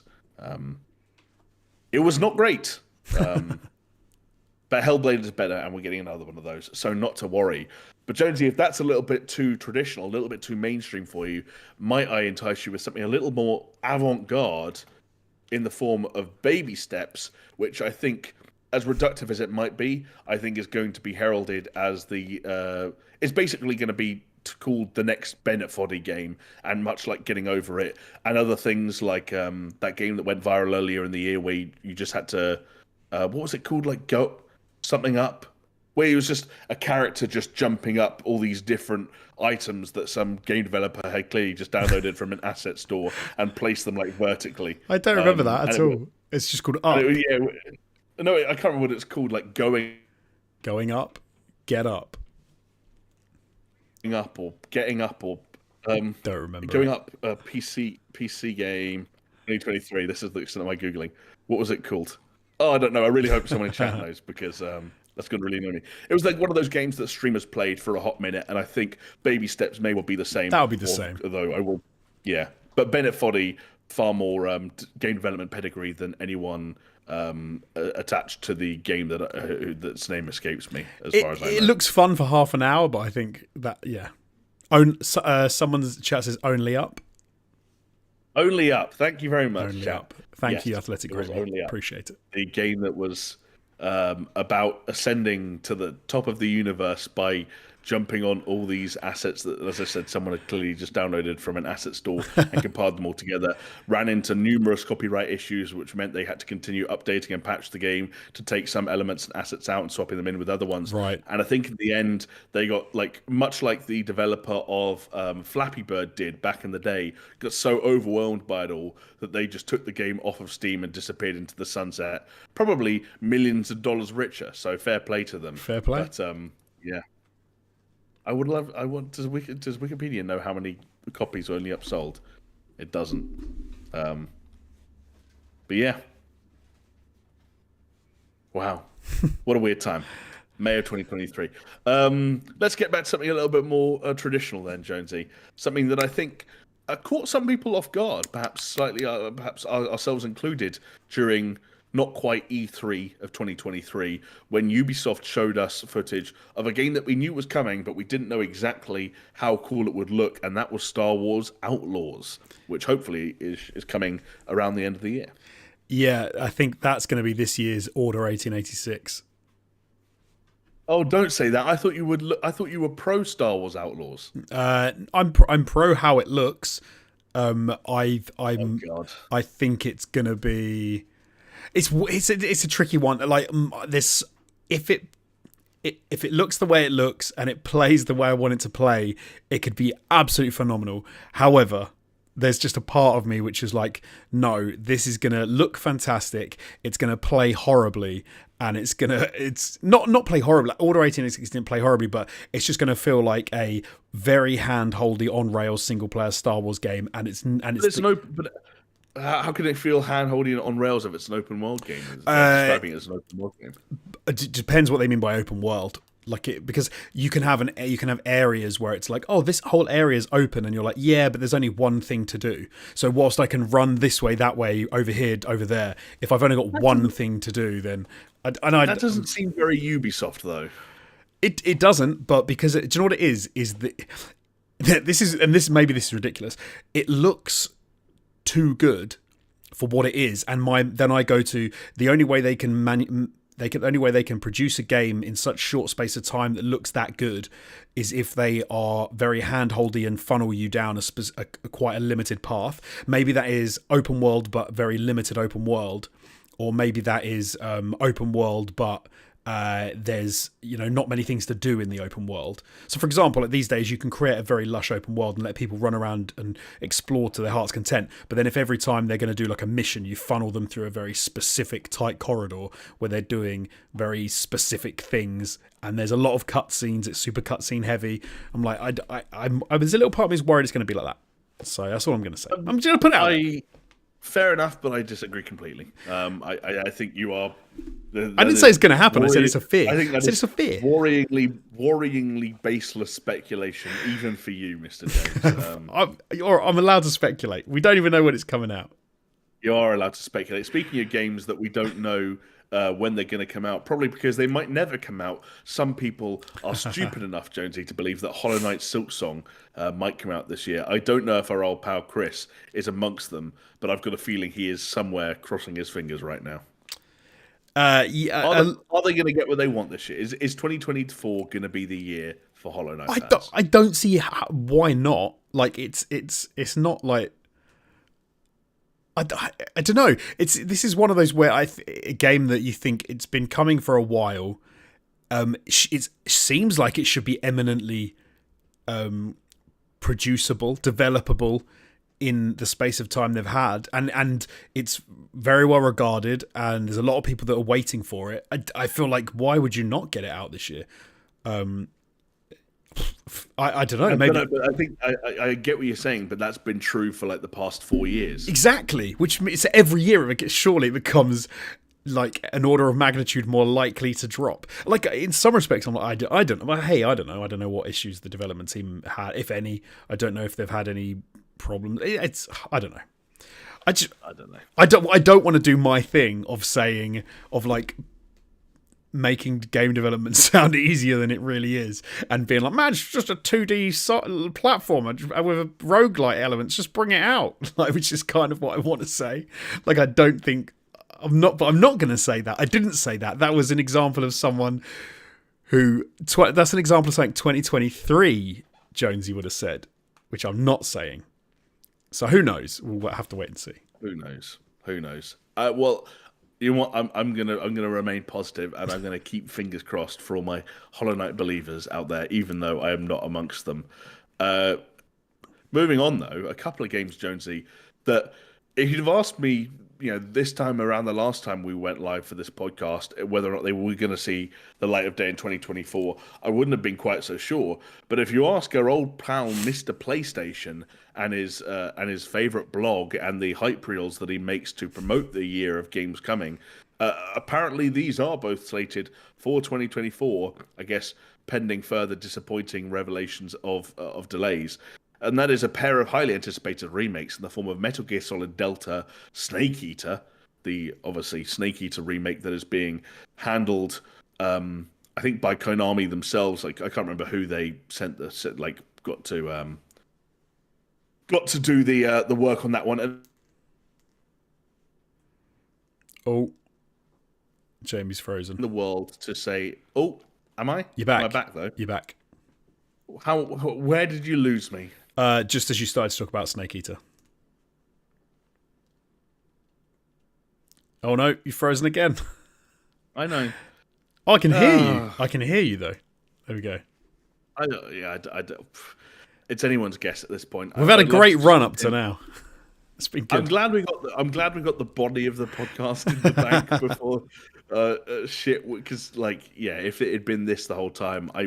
It was not great. But Hellblade is better, and we're getting another one of those, so not to worry. But Jonesy, if that's a little bit too traditional, a little bit too mainstream for you, might I entice you with something a little more avant-garde in the form of Baby Steps, which I think, as reductive as it might be, I think is going to be heralded as it's basically going to be called the next Bennett Foddy game, and much like Getting Over It, and other things like that game that went viral earlier in the year where you just had to, what was it called, like Go Something Up, where it was just a character just jumping up all these different items that some game developer had clearly just downloaded from an asset store and placed them like vertically. I don't remember that at all. It's just called Up. No, I can't remember what it's called. Like going up, get up, up or getting up or don't remember. Going up a PC game 2023. This is the extent of my googling. What was it called? Oh, I don't know. I really hope someone in chat knows because that's going to really annoy me. It was like one of those games that streamers played for a hot minute, and I think Baby Steps may well be the same. That'll be the same. Although I will, yeah. But Bennett Foddy, far more game development pedigree than anyone attached to the game that's name escapes me. As far as I know. It looks fun for half an hour, but I think that someone's chat says Only Up. Only Up. Thank you very much. Only Up. Thank you, Athletic Gravy. Appreciate it. The game that was about ascending to the top of the universe by jumping on all these assets that, as I said, someone had clearly just downloaded from an asset store and compiled them all together, ran into numerous copyright issues, which meant they had to continue updating and patch the game to take some elements and assets out and swapping them in with other ones. Right. And I think in the end, they got, like, much like the developer of Flappy Bird did back in the day, got so overwhelmed by it all that they just took the game off of Steam and disappeared into the sunset, probably millions of dollars richer. So fair play to them. Fair play. But, yeah. I would love. I want. Does Wikipedia know how many copies are only upsold? It doesn't. But yeah. Wow, what a weird time. May of 2023. Let's get back to something a little bit more traditional then, Jonesy. Something that I think caught some people off guard, perhaps slightly, perhaps ourselves included, during not quite E3 of 2023, when Ubisoft showed us footage of a game that we knew was coming, but we didn't know exactly how cool it would look, and that was Star Wars Outlaws, which hopefully is coming around the end of the year. Yeah, I think that's going to be this year's Order 1886. Oh, don't say that. I thought you would. I thought you were pro Star Wars Outlaws. I'm pro how it looks. I think it's going to be. It's a tricky one. Like this, if it looks the way it looks and it plays the way I want it to play, it could be absolutely phenomenal. However, there's just a part of me which is like, no, this is going to look fantastic. It's going to play horribly, and it's not play horribly. Order 1886 didn't play horribly, but it's just going to feel like a very hand-holdy on rails single-player Star Wars game, and it's but how can it feel hand-holding on rails if it's an open world game? Describing it as an open world game. It depends what they mean by open world. Because you can have areas where it's like, oh, this whole area is open, and you're like, yeah, but there's only one thing to do. So whilst I can run this way, that way, over here, over there, if I've only got one thing to do, then that doesn't seem very Ubisoft though. It doesn't, but because do you know what it is? Is that this is maybe this is ridiculous. It looks too good for what it is, and then I go to the only way they can the only way they can produce a game in such short space of time that looks that good is if they are very hand-holdy and funnel you down quite a limited path. Maybe that is open world, but very limited open world, or maybe that is open world, but there's not many things to do in the open world. So, for example, these days you can create a very lush open world and let people run around and explore to their heart's content. But then, if every time they're going to do like a mission, you funnel them through a very specific tight corridor where they're doing very specific things, and there's a lot of cutscenes. It's super cutscene heavy. I'm like, there's a little part of me is worried it's going to be like that. So that's all I'm going to say. I'm just going to put it out there. Fair enough, but I disagree completely. I think you are. I didn't say it's going to happen. I said it's a fear. I said it's a fear. Worryingly baseless speculation, even for you, Mr. James. I'm allowed to speculate. We don't even know when it's coming out. You are allowed to speculate. Speaking of games that we don't know when they're going to come out, probably because they might never come out. Some people are stupid enough, Jonesy, to believe that Hollow Knight Silksong might come out this year. I don't know if our old pal Chris is amongst them, but I've got a feeling he is somewhere crossing his fingers right now. Are they going to get what they want this year? Is 2024 going to be the year for Hollow Knight fans? I don't see why not. Like it's not like. I don't know. This is one of those where a game that you think it's been coming for a while. It seems like it should be eminently producible, developable in the space of time they've had, and it's very well regarded, and there's a lot of people that are waiting for it. I feel like, why would you not get it out this year? I don't know. Maybe, but I think I get what you're saying, but that's been true for like the past 4 years. Exactly, which means every year surely it becomes like an order of magnitude more likely to drop. Like in some respects, I'm like, I don't know. Well, hey, I don't know. I don't know what issues the development team had, if any. I don't know if they've had any problems. I don't know. I don't know. I don't want to do my thing of saying like making game development sound easier than it really is, and being like, man, it's just a 2D platformer with a roguelite elements, just bring it out. Like, which is kind of what I want to say. Like, I don't think I'm not going to say that. I didn't say that. That was an example of someone who that's an example of something 2023 Jonesy would have said, which I'm not saying. So who knows? We'll have to wait and see. Who knows? Well, you know what? I'm gonna remain positive, and I'm gonna keep fingers crossed for all my Hollow Knight believers out there, even though I am not amongst them. Moving on, though, a couple of games, Jonesy, that if you'd have asked me this time around, the last time we went live for this podcast, whether or not they were going to see the light of day in 2024, I wouldn't have been quite so sure. But if you ask our old pal Mr. PlayStation and his favorite blog and the hype reels that he makes to promote the year of games coming, apparently these are both slated for 2024. I guess pending further disappointing revelations of delays. And that is a pair of highly anticipated remakes in the form of Metal Gear Solid Delta Snake Eater, the obviously Snake Eater remake that is being handled, I think, by Konami themselves. Like, I can't remember who they got to do the work on that one. Oh, Jamie's frozen. In the world to say, oh, am I? You're back. Am I back though? You're back. Where did you lose me? Just as you started to talk about Snake Eater. Oh no, you're frozen again. I know. Oh, I can hear you. I can hear you though. There we go. I don't. It's anyone's guess at this point. We've had a great run up to now. It's been good. I'm glad we got the body of the podcast in the bank before shit. Because if it had been this the whole time, I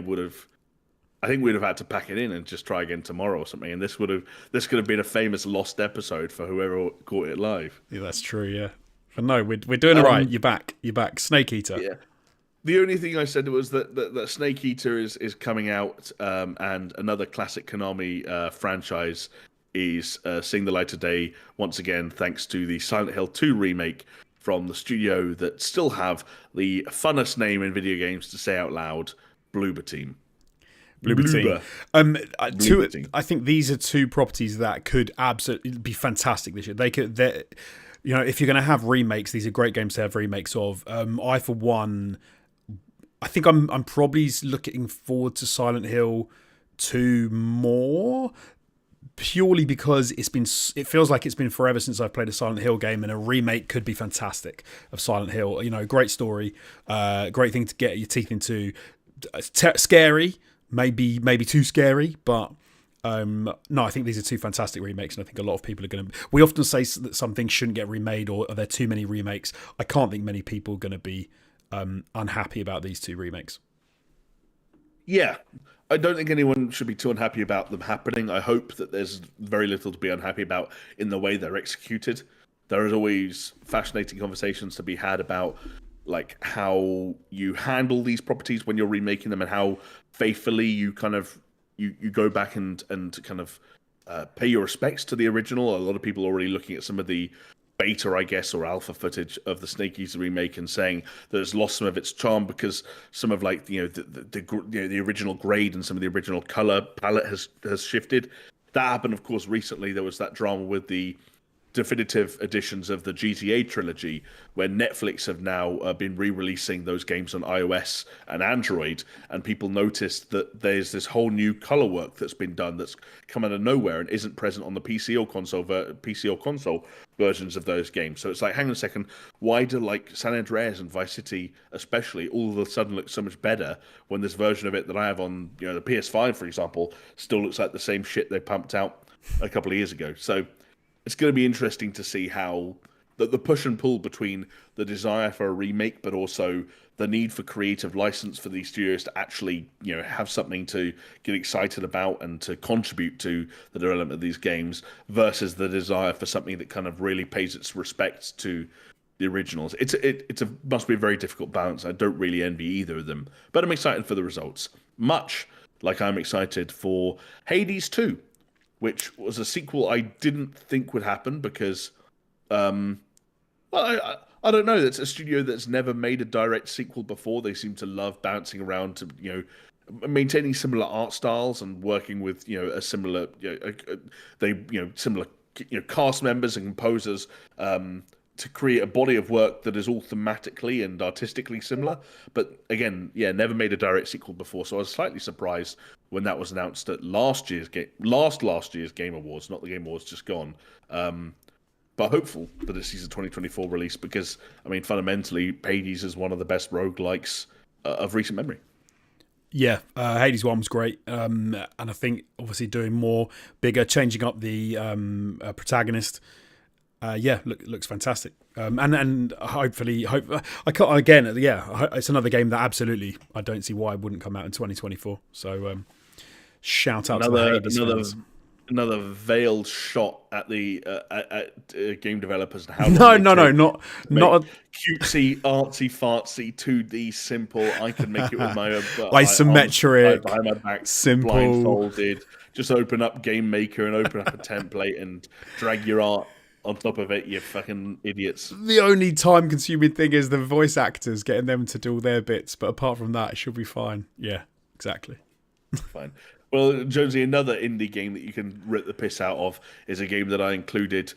think we'd have had to pack it in and just try again tomorrow or something. And this could have been a famous lost episode for whoever caught it live. Yeah, that's true. Yeah, but no, we're doing it right. You're back. You're back. Snake Eater. Yeah. The only thing I said was that Snake Eater is coming out, and another classic Konami franchise is seeing the light of day once again, thanks to the Silent Hill 2 remake from the studio that still have the funnest name in video games to say out loud, Bloober Team. Bloober Team. I think these are two properties that could absolutely be fantastic this year. If you're going to have remakes, these are great games to have remakes of. I, for one, I think I'm probably looking forward to Silent Hill 2 more, purely because it feels like it's been forever since I've played a Silent Hill game, and a remake could be fantastic of Silent Hill. Great story, great thing to get your teeth into. Scary. Maybe too scary, but no, I think these are two fantastic remakes, and I think a lot of people are going to... We often say that some things shouldn't get remade, or are there too many remakes. I can't think many people are going to be unhappy about these two remakes. Yeah, I don't think anyone should be too unhappy about them happening. I hope that there's very little to be unhappy about in the way they're executed. There is always fascinating conversations to be had about how you handle these properties when you're remaking them, and how faithfully you kind of you go back and kind of pay your respects to the original. A lot of people are already looking at some of the beta, I guess, or alpha footage of the Snake Eater remake and saying that it's lost some of its charm because some of the original grade and some of the original color palette has shifted. That happened, of course, recently. There was that drama with the definitive editions of the GTA trilogy, where Netflix have now been re-releasing those games on iOS and Android, and people noticed that there's this whole new color work that's been done that's come out of nowhere and isn't present on the PC or console versions of those games. So it's like, hang on a second, why do San Andreas and Vice City especially all of a sudden look so much better when this version of it that I have on the PS5, for example, still looks like the same shit they pumped out a couple of years ago? So it's going to be interesting to see how the push and pull between the desire for a remake, but also the need for creative license for these studios to actually, have something to get excited about and to contribute to the development of these games, versus the desire for something that kind of really pays its respects to the originals. It must be a very difficult balance. I don't really envy either of them, but I'm excited for the results. Much like I'm excited for Hades 2. Which was a sequel I didn't think would happen because, I don't know. That's a studio that's never made a direct sequel before. They seem to love bouncing around to, maintaining similar art styles and working with, a similar, similar, cast members and composers, to create a body of work that is all thematically and artistically similar. But again, never made a direct sequel before. So I was slightly surprised when that was announced at last year's Game Awards, not the Game Awards just gone. But hopeful that it sees a 2024 release because, fundamentally, Hades is one of the best roguelikes of recent memory. Yeah, Hades 1 was great. And I think, obviously, doing more, bigger, changing up the protagonist. Yeah, looks fantastic. And hopefully, I can't again. Yeah, it's another game that absolutely I don't see why it wouldn't come out in 2024. So shout out to the Hades fans. Another veiled shot at the game developers and how No, long they take to make not cutesy, artsy, fartsy, 2D simple. I can make it with my arms isometric, behind my back, simple, blindfolded. Just open up Game Maker and open up a template and drag your art on top of it. You fucking idiots. The only time-consuming thing is the voice actors, getting them to do all their bits. But apart from that, it should be fine. Yeah, exactly. Fine. Well, Jonesy, another indie game that you can rip the piss out of is a game that I included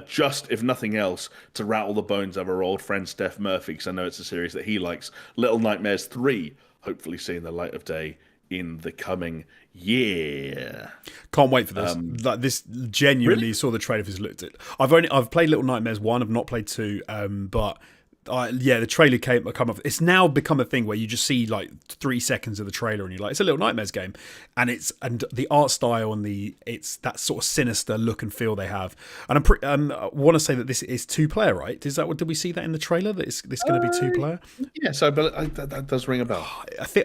just, if nothing else, to rattle the bones of our old friend Steph Murphy, because I know it's a series that he likes. Little Nightmares 3, hopefully seeing the light of day in the coming year. Can't wait for this. Like this, genuinely Really? saw the trailer. Just looked at. I've played Little Nightmares 1. I've not played 2. But the trailer come up. It's now become a thing where you just see like 3 seconds of the trailer and you're like, it's a Little Nightmares game, and the art style and it's that sort of sinister look and feel they have. And I want to say that this is 2-player, right? Did we see that in the trailer that it's going to be 2-player? Yeah, so but that does ring a bell.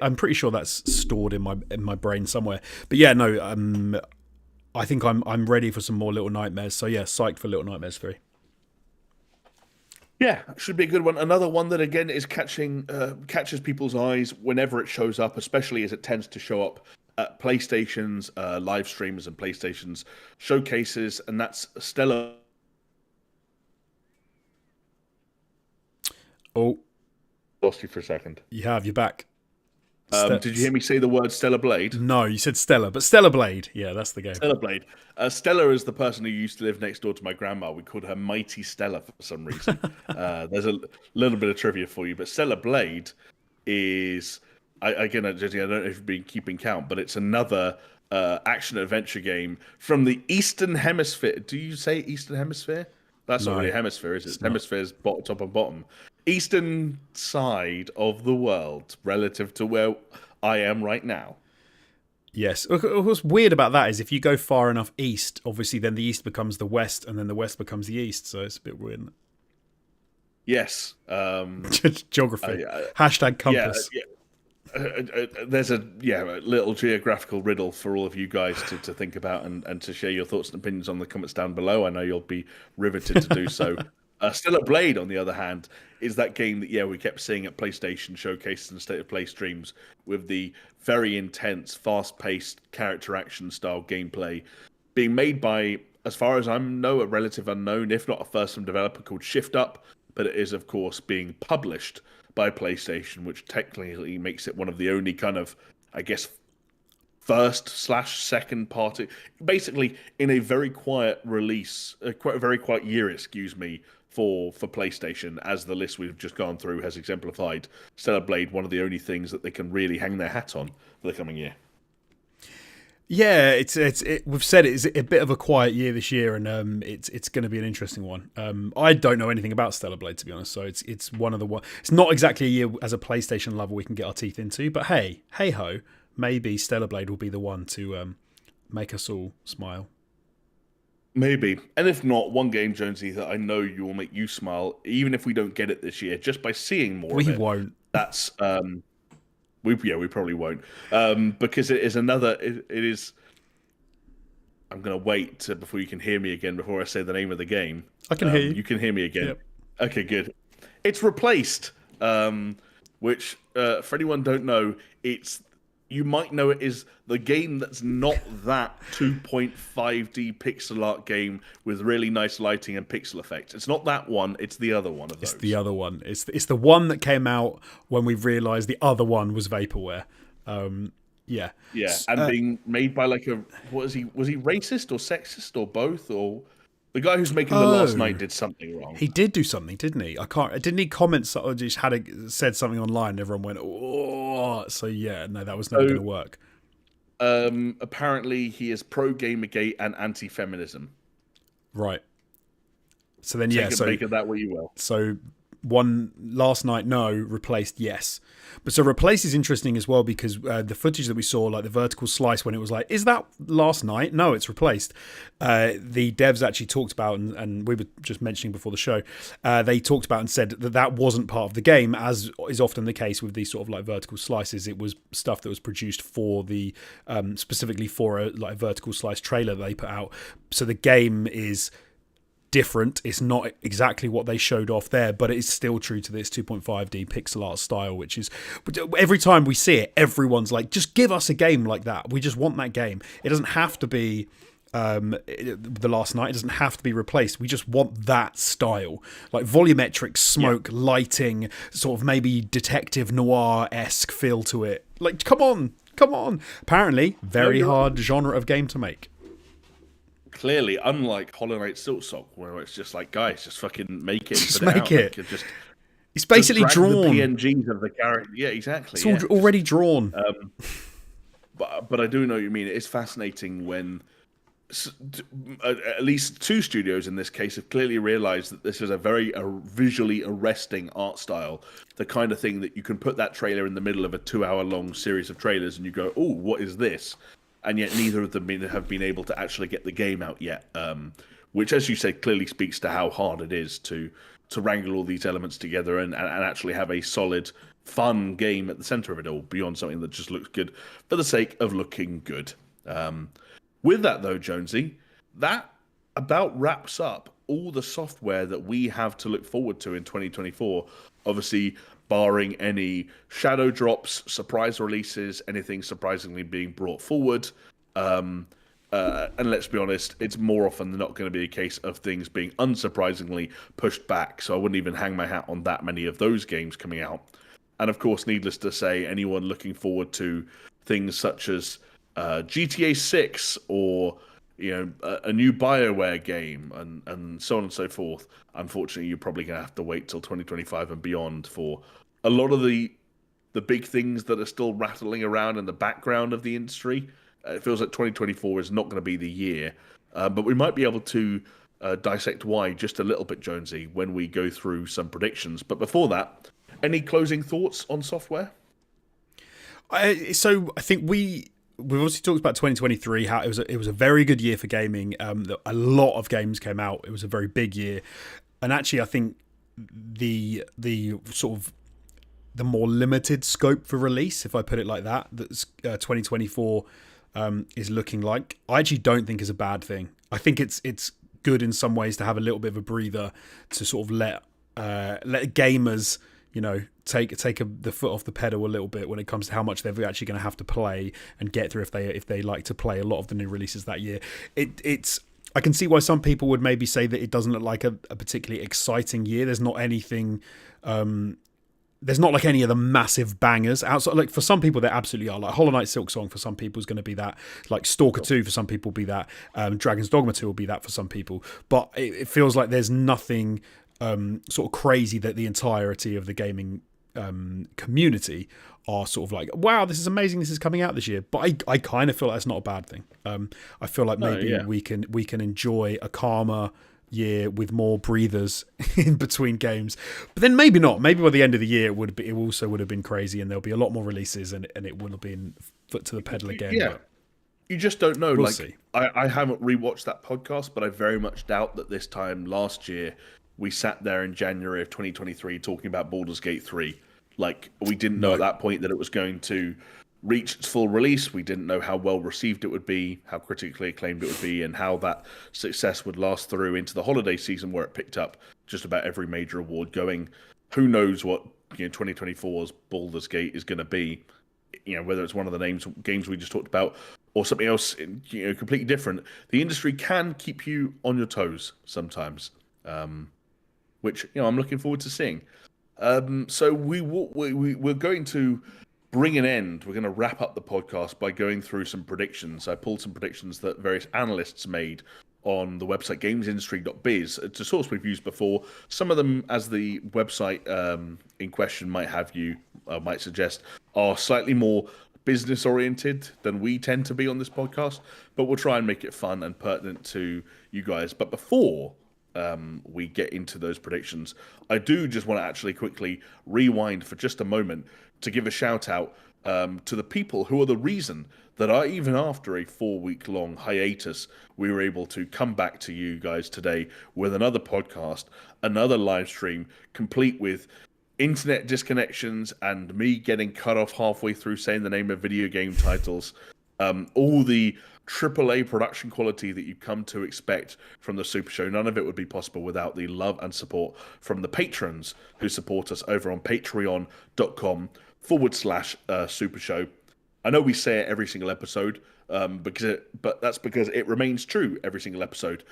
I'm pretty sure that's stored in my brain somewhere. But yeah, no, I think I'm ready for some more Little Nightmares. So yeah, psyched for Little Nightmares 3. Yeah, should be a good one. Another one that again is catches people's eyes whenever it shows up, especially as it tends to show up at PlayStation's live streams and PlayStation's showcases, and that's Stellar. Oh, Lost you for a second. You're back. Did you hear me say the word Stellar Blade? No, you said Stella, but Stellar Blade. Yeah, that's the game. Stellar Blade. Stella is the person who used to live next door to my grandma. We called her Mighty Stella for some reason. There's a little bit of trivia for you, but Stellar Blade is, again, I don't know if you've been keeping count, but it's another action adventure game from the Eastern Hemisphere. Do you say Eastern Hemisphere? That's not really a hemisphere, is it? It's Hemisphere's top and bottom. Eastern side of the world relative to where I am right now. Yes. What's weird about that is if you go far enough east, obviously then the east becomes the west, and then the west becomes the east. So it's a bit weird, isn't it? Yes. Geography. Hashtag compass. Yeah. There's a little geographical riddle for all of you guys to think about and to share your thoughts and opinions on the comments down below. I know you'll be riveted to do so. Stellar Blade, on the other hand, is that game that we kept seeing at PlayStation showcases and State of Play streams with the very intense, fast-paced character action style gameplay being made by, as far as I know, a relative unknown, if not a first-time developer called Shift Up, but it is, of course, being published by PlayStation, which technically makes it one of the only kind of, I guess, first/second party, basically in a very quiet release, a very quiet year, for PlayStation, as the list we've just gone through has exemplified. Stellar Blade, one of the only things that they can really hang their hat on for the coming year. Yeah, we've said it's a bit of a quiet year this year, and it's going to be an interesting one. I don't know anything about Stellar Blade, to be honest, so it's one of the one. It's not exactly a year as a PlayStation lover we can get our teeth into, but hey ho, maybe Stellar Blade will be the one to make us all smile. Maybe. And if not, one game, Jonesy, that I know you will make you smile, even if we don't get it this year, just by seeing more of it. We won't. That's we probably won't. Because it is another it is I'm gonna wait before you can hear me again before I say the name of the game. I can hear you. You can hear me again. Yep. Okay, good. It's Replaced. Which for anyone who don't know, you might know it is the game that's not that 2.5D pixel art game with really nice lighting and pixel effects. It's not that one. It's the other one of those. It's the other one. It's the one that came out when we realised the other one was vaporware. Yeah. Yeah, and being made by like was he racist or sexist or both, or the guy who's making The Last Night did something wrong. He did do something, didn't he? Didn't he comment or just said something online and everyone went, oh, so yeah, no, that was never going to work. Apparently he is pro-Gamergate and anti-feminism. Right. So then, Make of that what you will. So one last night, no, replaced, yes. But so replace is interesting as well because the footage that we saw, like the vertical slice, when it was like, is that last night? No, it's replaced. The devs actually talked about, and we were just mentioning before the show, they talked about and said that that wasn't part of the game, as is often the case with these sort of like vertical slices. It was stuff that was produced for the specifically for a like vertical slice trailer they put out. So the game is different. It's not exactly what they showed off there, but it's still true to this 2.5D pixel art style, which is every time we see it, everyone's like, just give us a game like that. We just want that game. It doesn't have to be the last night. It doesn't have to be replaced. We just want that style, like volumetric smoke, lighting, sort of maybe detective noir-esque feel to it. Like, come on. Apparently, very hard genre of game to make. Clearly, unlike Hollow Knight Silksong, where it's just like, guys, just fucking make it. Just make it. Like, it's basically drawn. The PNGs of the character. Yeah, exactly. It's already drawn. But I do know what you mean. It's fascinating when at least two studios in this case have clearly realized that this is a very visually arresting art style. The kind of thing that you can put that trailer in the middle of a 2-hour-long series of trailers and you go, oh, what is this? And yet neither of them have been able to actually get the game out yet, which, as you said, clearly speaks to how hard it is to wrangle all these elements together and actually have a solid, fun game at the center of it all, beyond something that just looks good for the sake of looking good. With that, though, Jonesy, that about wraps up all the software that we have to look forward to in 2024. Obviously, barring any shadow drops, surprise releases, anything surprisingly being brought forward. And let's be honest, it's more often than not going to be a case of things being unsurprisingly pushed back. So I wouldn't even hang my hat on that many of those games coming out. And of course, needless to say, anyone looking forward to things such as GTA 6 or a new BioWare game and so on and so forth. Unfortunately, you're probably going to have to wait till 2025 and beyond for a lot of the big things that are still rattling around in the background of the industry. It feels like 2024 is not going to be the year, but we might be able to dissect why just a little bit, Jonesy, when we go through some predictions. But before that, any closing thoughts on software? So I think we've obviously talked about 2023, how it was a very good year for gaming. A lot of games came out. It was a very big year, and actually, I think the sort of the more limited scope for release, if I put it like that, that's 2024 is looking like, I actually don't think is a bad thing. I think it's good in some ways to have a little bit of a breather to sort of let gamers, take the foot off the pedal a little bit when it comes to how much they're actually going to have to play and get through if they like to play a lot of the new releases that year. It's I can see why some people would maybe say that it doesn't look like a particularly exciting year. There's not anything. There's not like any of the massive bangers outside. Like for some people, there absolutely are. Like Hollow Knight Silksong for some people is going to be that. Like Stalker 2 for some people will be that. Dragon's Dogma 2 will be that for some people. But it feels like there's nothing sort of crazy that the entirety of the gaming community are sort of like, wow, this is amazing, this is coming out this year. But I kind of feel like that's not a bad thing. I feel like maybe we can enjoy a calmer year with more breathers in between games, but then maybe not. Maybe by the end of the year it also would have been crazy, and there'll be a lot more releases, and it would have been foot to the pedal again. Yeah, but you just don't know. We'll see. I haven't rewatched that podcast, but I very much doubt that this time last year we sat there in January of 2023 talking about Baldur's Gate 3. Like, we didn't know at that point that it was going to reach its full release. We didn't know how well received it would be, how critically acclaimed it would be, and how that success would last through into the holiday season, where it picked up just about every major award going. Who knows what 2024's Baldur's Gate is going to be? Whether it's one of the games we just talked about or something else, completely different. The industry can keep you on your toes sometimes, which I'm looking forward to seeing. So we're going to bring an end. We're going to wrap up the podcast by going through some predictions. I pulled some predictions that various analysts made on the website gamesindustry.biz. It's a source we've used before. Some of them, as the website in question might suggest, are slightly more business oriented than we tend to be on this podcast, but we'll try and make it fun and pertinent to you guys. But before we get into those predictions, I do just want to actually quickly rewind for just a moment to give a shout out to the people who are the reason that even after a 4-week long hiatus, we were able to come back to you guys today with another podcast, another live stream, complete with internet disconnections and me getting cut off halfway through saying the name of video game titles. All the AAA production quality that you come to expect from the Super Show. None of it would be possible without the love and support from the patrons who support us over on patreon.com/Super Show. I know we say it every single episode, but that's because it remains true every single episode.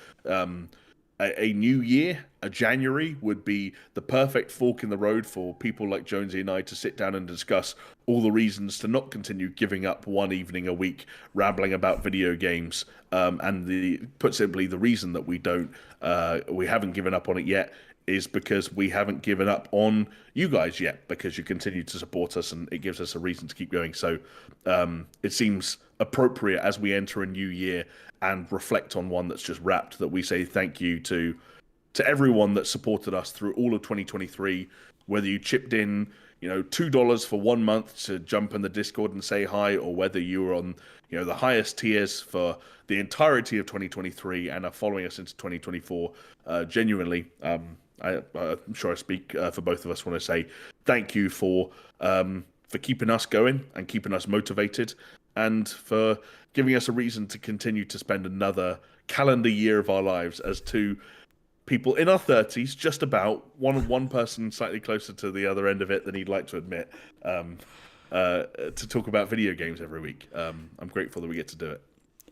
A new year, a January, would be the perfect fork in the road for people like Jonesy and I to sit down and discuss all the reasons to not continue giving up one evening a week rambling about video games. And put simply, the reason that we haven't given up on it yet is because we haven't given up on you guys yet, because you continue to support us and it gives us a reason to keep going. So it seems appropriate as we enter a new year and reflect on one that's just wrapped, that we say thank you to everyone that supported us through all of 2023, whether you chipped in, $2 for 1 month to jump in the Discord and say hi, or whether you were on, the highest tiers for the entirety of 2023 and are following us into 2024. Genuinely, I'm sure I speak for both of us when I say thank you for keeping us going and keeping us motivated, and for giving us a reason to continue to spend another calendar year of our lives as two people in our 30s, just about, one person slightly closer to the other end of it than he'd like to admit, to talk about video games every week. I'm grateful that we get to do it.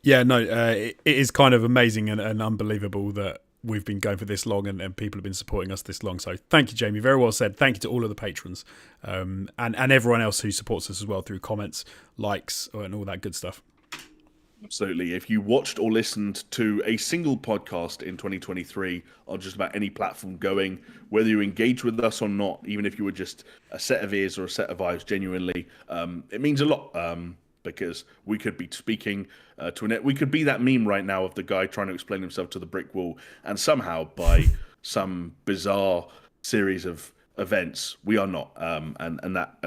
Yeah, no, it is kind of amazing and unbelievable that we've been going for this long and people have been supporting us this long. So thank you, Jamie. Very well said. Thank you to all of the patrons and everyone else who supports us as well through comments, likes, and all that good stuff. Absolutely. If you watched or listened to a single podcast in 2023 on just about any platform going, whether you engage with us or not, even if you were just a set of ears or a set of eyes, genuinely, it means a lot. Because we could be speaking we could be that meme right now of the guy trying to explain himself to the brick wall, and somehow by some bizarre series of events, we are not. And that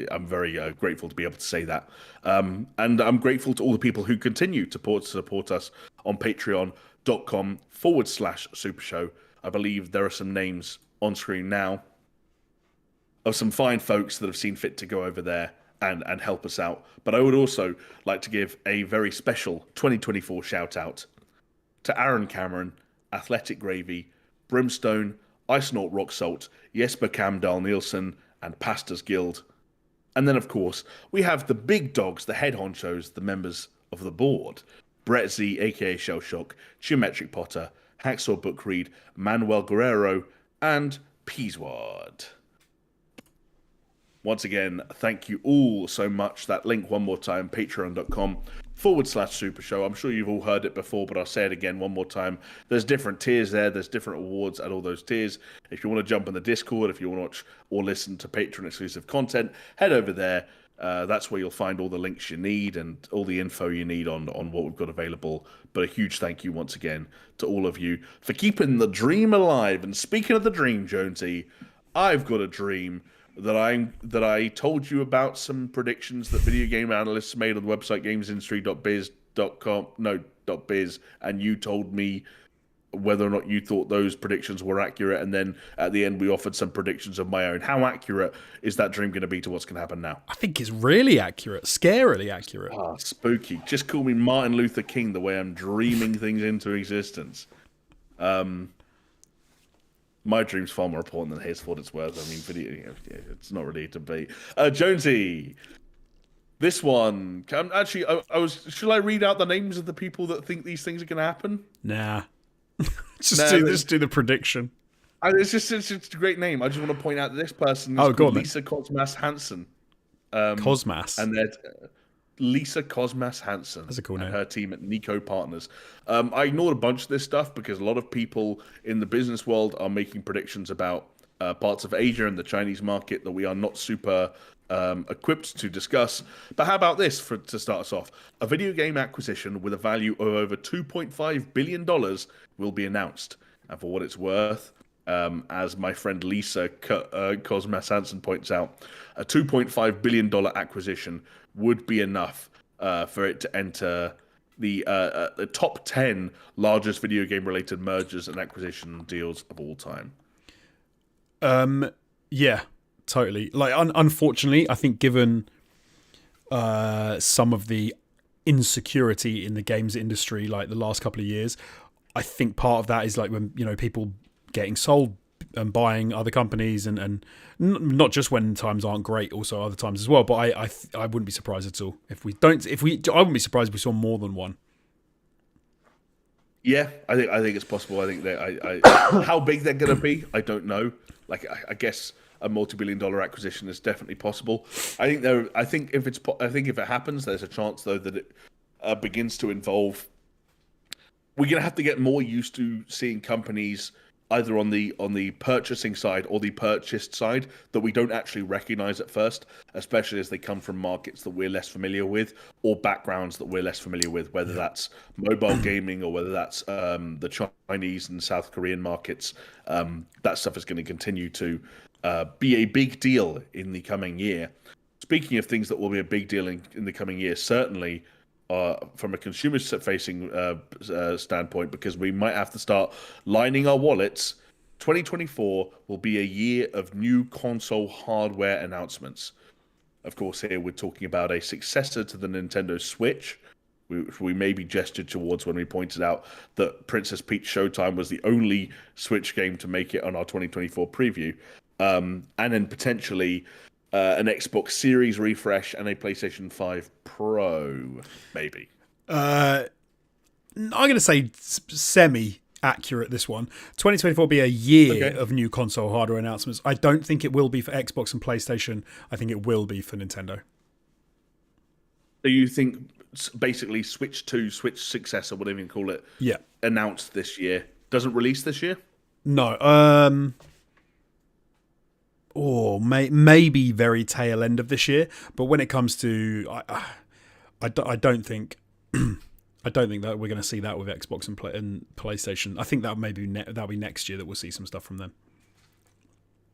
I'm very grateful to be able to say that. And I'm grateful to all the people who continue to support us on patreon.com/Super Show. I believe there are some names on screen now of some fine folks that have seen fit to go over there and help us out. But I would also like to give a very special 2024 shout out to Aaron Cameron, Athletic Gravy, Brimstone, Ice Nort Rock Salt, Jesper Kamdal Nielsen, and Pastors Guild. And then, of course, we have the big dogs, the head honchos, the members of the board. Brett Z, aka Shellshock, Geometric Potter, Hacksaw Bookread, Manuel Guerrero, and Peaswad. Once again, thank you all so much. That link one more time, patreon.com/Super Show. I'm sure you've all heard it before, but I'll say it again one more time. There's different tiers there. There's different awards at all those tiers. If you want to jump in the Discord, if you want to watch or listen to Patreon exclusive content, head over there. That's where you'll find all the links you need and all the info you need on what we've got available. But a huge thank you once again to all of you for keeping the dream alive. And speaking of the dream, Jonesy, I've got a dream that I told you about, some predictions that video game analysts made on the website gamesindustry.biz, and you told me whether or not you thought those predictions were accurate, and then at the end we offered some predictions of my own. How accurate is that dream going to be to what's going to happen now? I think it's really accurate, scarily accurate. Ah, spooky. Just call me Martin Luther King the way I'm dreaming things into existence. My dream's far more important than his, for what it's worth. I mean, video, it's not really a debate. Jonesy, this one. Actually, should I read out the names of the people that think these things are going to happen? Nah. Just do the prediction. It's just a great name. I just want to point out that this person is called Lisa Cosmas Hansen. Cosmas. And they're Lisa Cosmas Hansen. That's a cool name. And her team at Nico Partners. I ignored a bunch of this stuff because a lot of people in the business world are making predictions about parts of Asia and the Chinese market that we are not super equipped to discuss. But how about this to start us off? A video game acquisition with a value of over $2.5 billion will be announced. And for what it's worth, as my friend Lisa Cosmas Hansen points out, a $2.5 billion acquisition would be enough for it to enter the top 10 largest video game related mergers and acquisition deals of all time. Yeah, totally. Like, unfortunately, I think given some of the insecurity in the games industry, like the last couple of years, I think part of that is like when people getting sold and buying other companies, and not just when times aren't great, also other times as well. But I wouldn't be surprised at all if we don't. I wouldn't be surprised if we saw more than one. Yeah, I think it's possible. I think that how big they're going to be, I don't know. Like, I guess a multi-billion-dollar acquisition is definitely possible. I think if it happens, there's a chance though that it begins to involve. We're going to have to get more used to seeing companies either on the purchasing side or the purchased side that we don't actually recognize at first, especially as they come from markets that we're less familiar with or backgrounds that we're less familiar with, whether that's mobile gaming or whether that's the Chinese and South Korean markets. That stuff is going to continue to be a big deal in the coming year. Speaking of things that will be a big deal in the coming year, certainly from a consumer-facing standpoint, because we might have to start lining our wallets. 2024 will be a year of new console hardware announcements. Of course, here we're talking about a successor to the Nintendo Switch, which we maybe gestured towards when we pointed out that Princess Peach Showtime was the only Switch game to make it on our 2024 preview. And then potentially an Xbox Series refresh and a PlayStation 5 Pro, maybe. I'm going to say semi-accurate, this one. 2024 will be a year of new console hardware announcements. I don't think it will be for Xbox and PlayStation. I think it will be for Nintendo. So you think basically Switch 2, Switch successor, whatever you call it, announced this year, doesn't release this year? No. Or maybe very tail end of this year, but when it comes to, I don't think I don't think that we're going to see that with Xbox and PlayStation. I think that maybe that'll be next year that we'll see some stuff from them.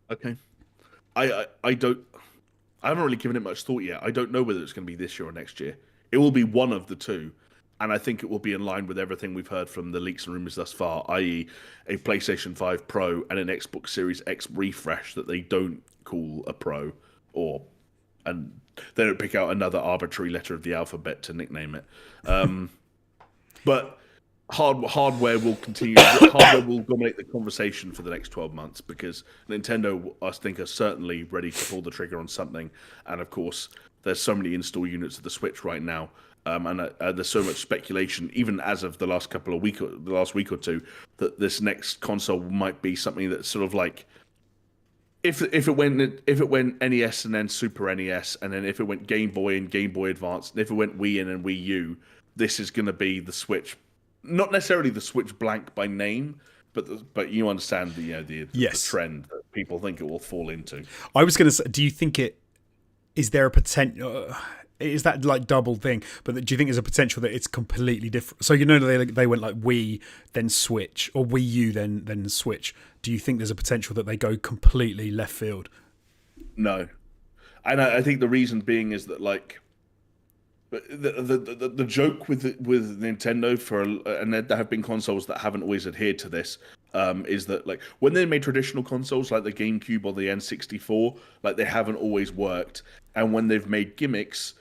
Okay, I haven't really given it much thought yet. I don't know whether it's going to be this year or next year. It will be one of the two. And I think it will be in line with everything we've heard from the leaks and rumors thus far, i.e. a PlayStation 5 Pro and an Xbox Series X refresh that they don't call a Pro, and they don't pick out another arbitrary letter of the alphabet to nickname it. But hardware will continue. Hardware will dominate the conversation for the next 12 months because Nintendo, I think, are certainly ready to pull the trigger on something. And of course, there's so many install units of the Switch right now. And there's so much speculation, even as of the last week or two, that this next console might be something that's sort of like, if it went NES and then Super NES, and then if it went Game Boy and Game Boy Advance, and if it went Wii and Wii U, this is going to be the Switch, not necessarily the Switch blank by name, but you understand the trend that people think it will fall into. I was going to say, do you think is there a potential? Is that like double thing? But do you think there's a potential that it's completely different? So they went like Wii, then Switch, or Wii U, then Switch. Do you think there's a potential that they go completely left field? No, and I think the reason being is that like the joke with Nintendo and there have been consoles that haven't always adhered to this. Is that like when they made traditional consoles like the GameCube or the N64, like they haven't always worked, and when they've made gimmicks,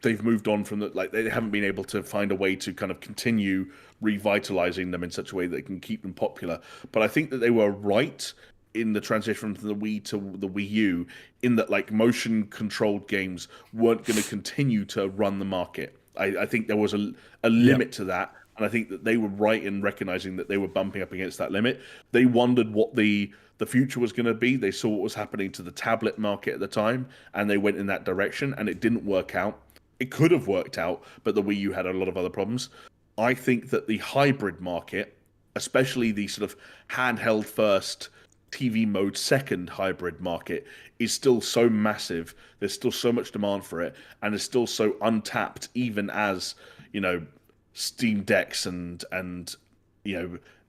they've moved on from that. Like they haven't been able to find a way to kind of continue revitalizing them in such a way that can keep them popular. But I think that they were right in the transition from the Wii to the Wii U, in that like motion controlled games weren't going to continue to run the market. I think there was a limit to that. And I think that they were right in recognizing that they were bumping up against that limit. They wondered what the future was going to be. They saw what was happening to the tablet market at the time, and they went in that direction, and it didn't work out. It could have worked out, but the Wii U had a lot of other problems. I think that the hybrid market, especially the sort of handheld first, TV mode second hybrid market, is still so massive. There's still so much demand for it, and it's still so untapped, even as, Steam Decks and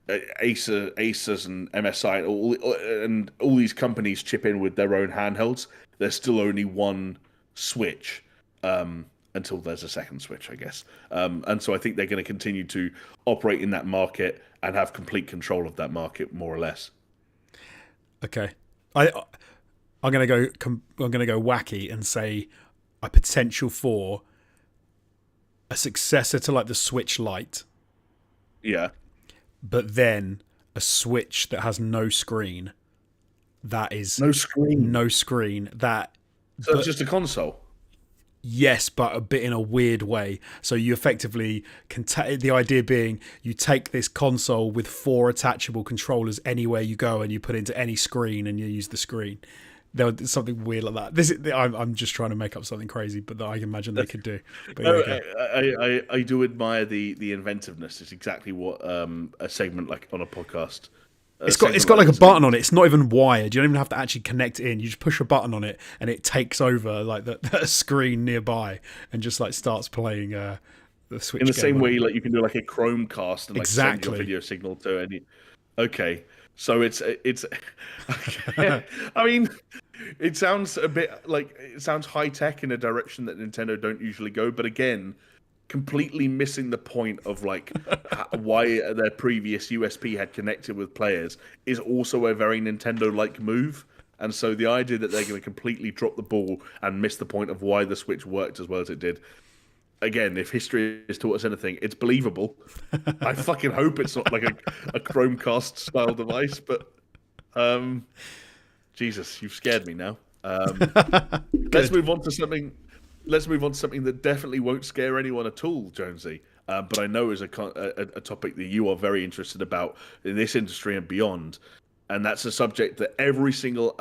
Asus and MSI and all these companies chip in with their own handhelds, there's still only one Switch until there's a second Switch, I guess. And so I think they're going to continue to operate in that market and have complete control of that market, more or less. Okay, I'm gonna go. I'm gonna go wacky and say a potential for a successor to like the Switch Lite, Yeah. but then a Switch that has no screen. That is No screen. no screen. That, So it's but just a console. yes, but a bit in a weird way. So you effectively can the idea being you take this console with 4 attachable controllers anywhere you go, and you put it into any screen, and you use the screen. There's something weird like that. This is, I'm just trying to make up something crazy, but that I imagine they could do. But I do admire the inventiveness. It's exactly what a segment like on a podcast. It's got like a button on it. It's not even wired. You don't even have to actually connect it in. You just push a button on it, and it takes over like the screen nearby, and just like starts playing the Switch. In the same way, like you can do like a Chromecast and like exactly. send your video signal to any. Okay, so it's. I mean, it sounds a bit like it sounds high tech in a direction that Nintendo don't usually go, but again, completely missing the point of like why their previous USP had connected with players is also a very Nintendo-like move. And so the idea that they're going to completely drop the ball and miss the point of why the Switch worked as well as it did, again, if history has taught us anything, it's believable. I fucking hope it's not like a Chromecast style device, but Jesus, you've scared me now. Let's move on to something. Let's move on to something that definitely won't scare anyone at all, Jonesy. But I know is a topic that you are very interested about in this industry and beyond, and that's a subject that every single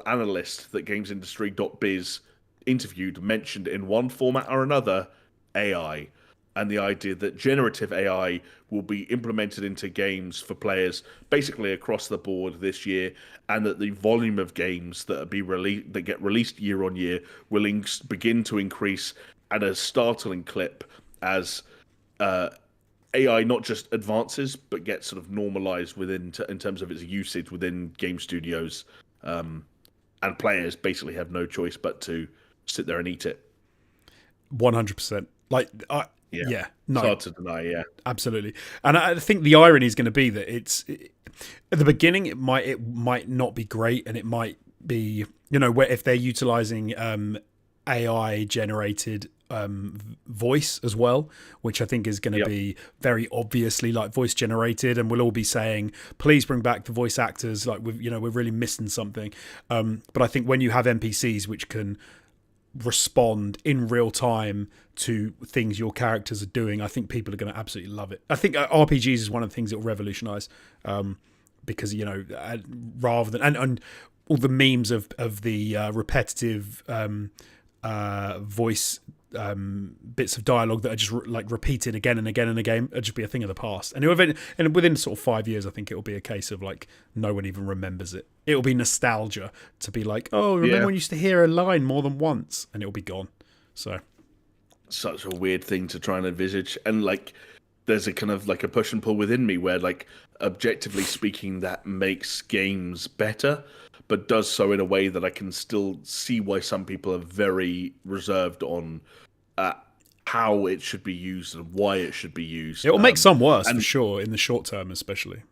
analyst that GamesIndustry.biz interviewed mentioned in one format or another AI, and the idea that generative AI will be implemented into games for players basically across the board this year, and that the volume of games that get released year on year will begin to increase at a startling clip as AI not just advances but gets sort of normalized in terms of its usage within game studios, and players basically have no choice but to sit there and eat it. 100%. Like, yeah, no, it's hard to deny. Yeah, absolutely. And I think the irony is going to be that at the beginning it might not be great, and it might be, where if they're utilizing AI generated voice as well, which I think is going to be very obviously like voice generated, and we'll all be saying, please bring back the voice actors, like we're really missing something. But I think when you have NPCs which can respond in real time to things your characters are doing, I think people are going to absolutely love it. I think RPGs is one of the things that will revolutionize, because rather than and all the memes of the repetitive voice bits of dialogue that are just like repeated again and again and again, it'll just be a thing of the past. And within sort of 5 years, I think it'll be a case of like no one even remembers it. It'll be nostalgia to be like, oh, remember when you used to hear a line more than once, and it'll be gone. So such a weird thing to try and envisage, and like there's a kind of like a push and pull within me where like objectively speaking that makes games better, but does so in a way that I can still see why some people are very reserved on how it should be used and why it should be used. It will make some worse for sure in the short term, especially.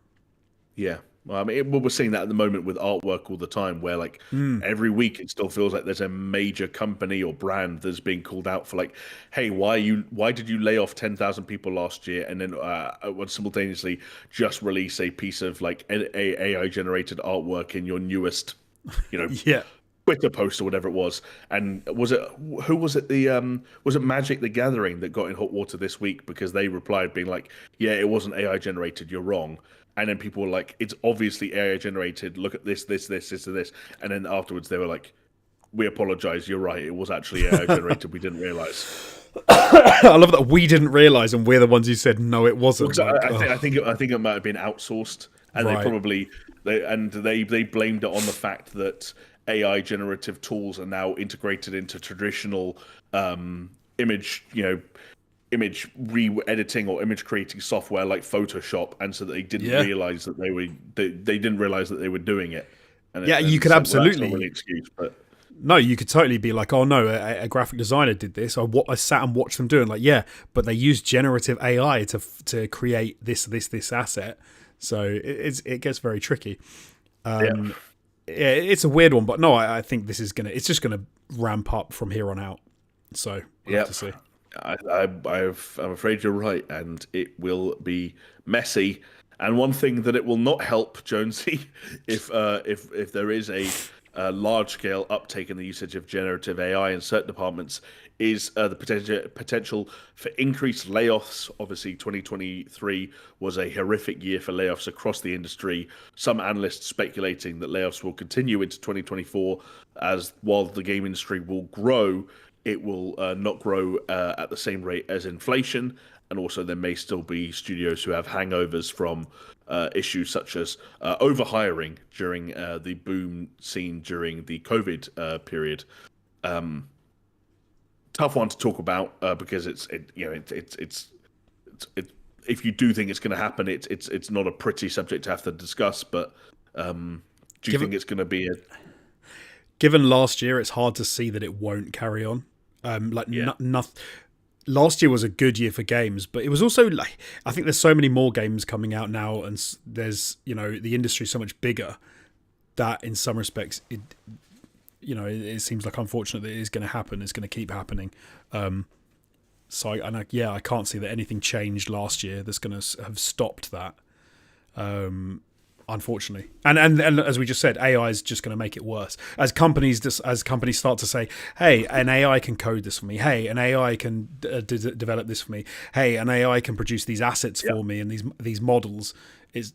Yeah. Well, I mean, we're seeing that at the moment with artwork all the time, where like every week it still feels like there's a major company or brand that's being called out for like, hey, why did you lay off 10,000 people last year, and then simultaneously just release a piece of like AI generated artwork in your newest, Twitter post or whatever it was. And was it Magic the Gathering that got in hot water this week because they replied being like, yeah, it wasn't AI generated, you're wrong. And then people were like, it's obviously AI generated. Look at this, and this. And then afterwards they were like, we apologize. You're right. It was actually AI generated. We didn't realize. I love that we didn't realize, and we're the ones who said no, it wasn't. Well, I think it might have been outsourced, and right. they blamed it on the fact that AI generative tools are now integrated into traditional image, image re-editing or image creating software like Photoshop, and so they didn't Yeah. realize that they didn't realize that they were doing it, Yeah, you and could so well, that's not really absolutely. an excuse, but No, you could totally be like, oh no, a graphic designer did this. I sat and watched them do it. Like, yeah, but they used generative AI to create this asset. So it gets very tricky. yeah, Yeah, it's a weird one, but no, I think it's just gonna ramp up from here on out. So we'll have yeah. to see. I'm afraid you're right, and it will be messy. And one thing that it will not help, Jonesy, if there is a large scale uptake in the usage of generative AI in certain departments, is the potential for increased layoffs. Obviously, 2023 was a horrific year for layoffs across the industry. Some analysts speculating that layoffs will continue into 2024, as while the game industry will grow, it will not grow at the same rate as inflation. And also, there may still be studios who have hangovers from issues such as overhiring during the boom seen during the COVID period. Tough one to talk about because it, if you do think it's going to happen, it's not a pretty subject to have to discuss. But do you Given think it's going to be a given last year, it's hard to see that it won't carry on. Like yeah? last year was a good year for games, but it was also like I think there's so many more games coming out now, and there's the industry so much bigger that in some respects it seems like unfortunate that it is going to happen. It's going to keep happening. I can't see that anything changed last year that's going to have stopped that. Unfortunately, and as we just said, AI is just going to make it worse as companies start to say, "Hey, an AI can code this for me. Hey, an AI can develop this for me. Hey, an AI can produce these assets for me and these models." It's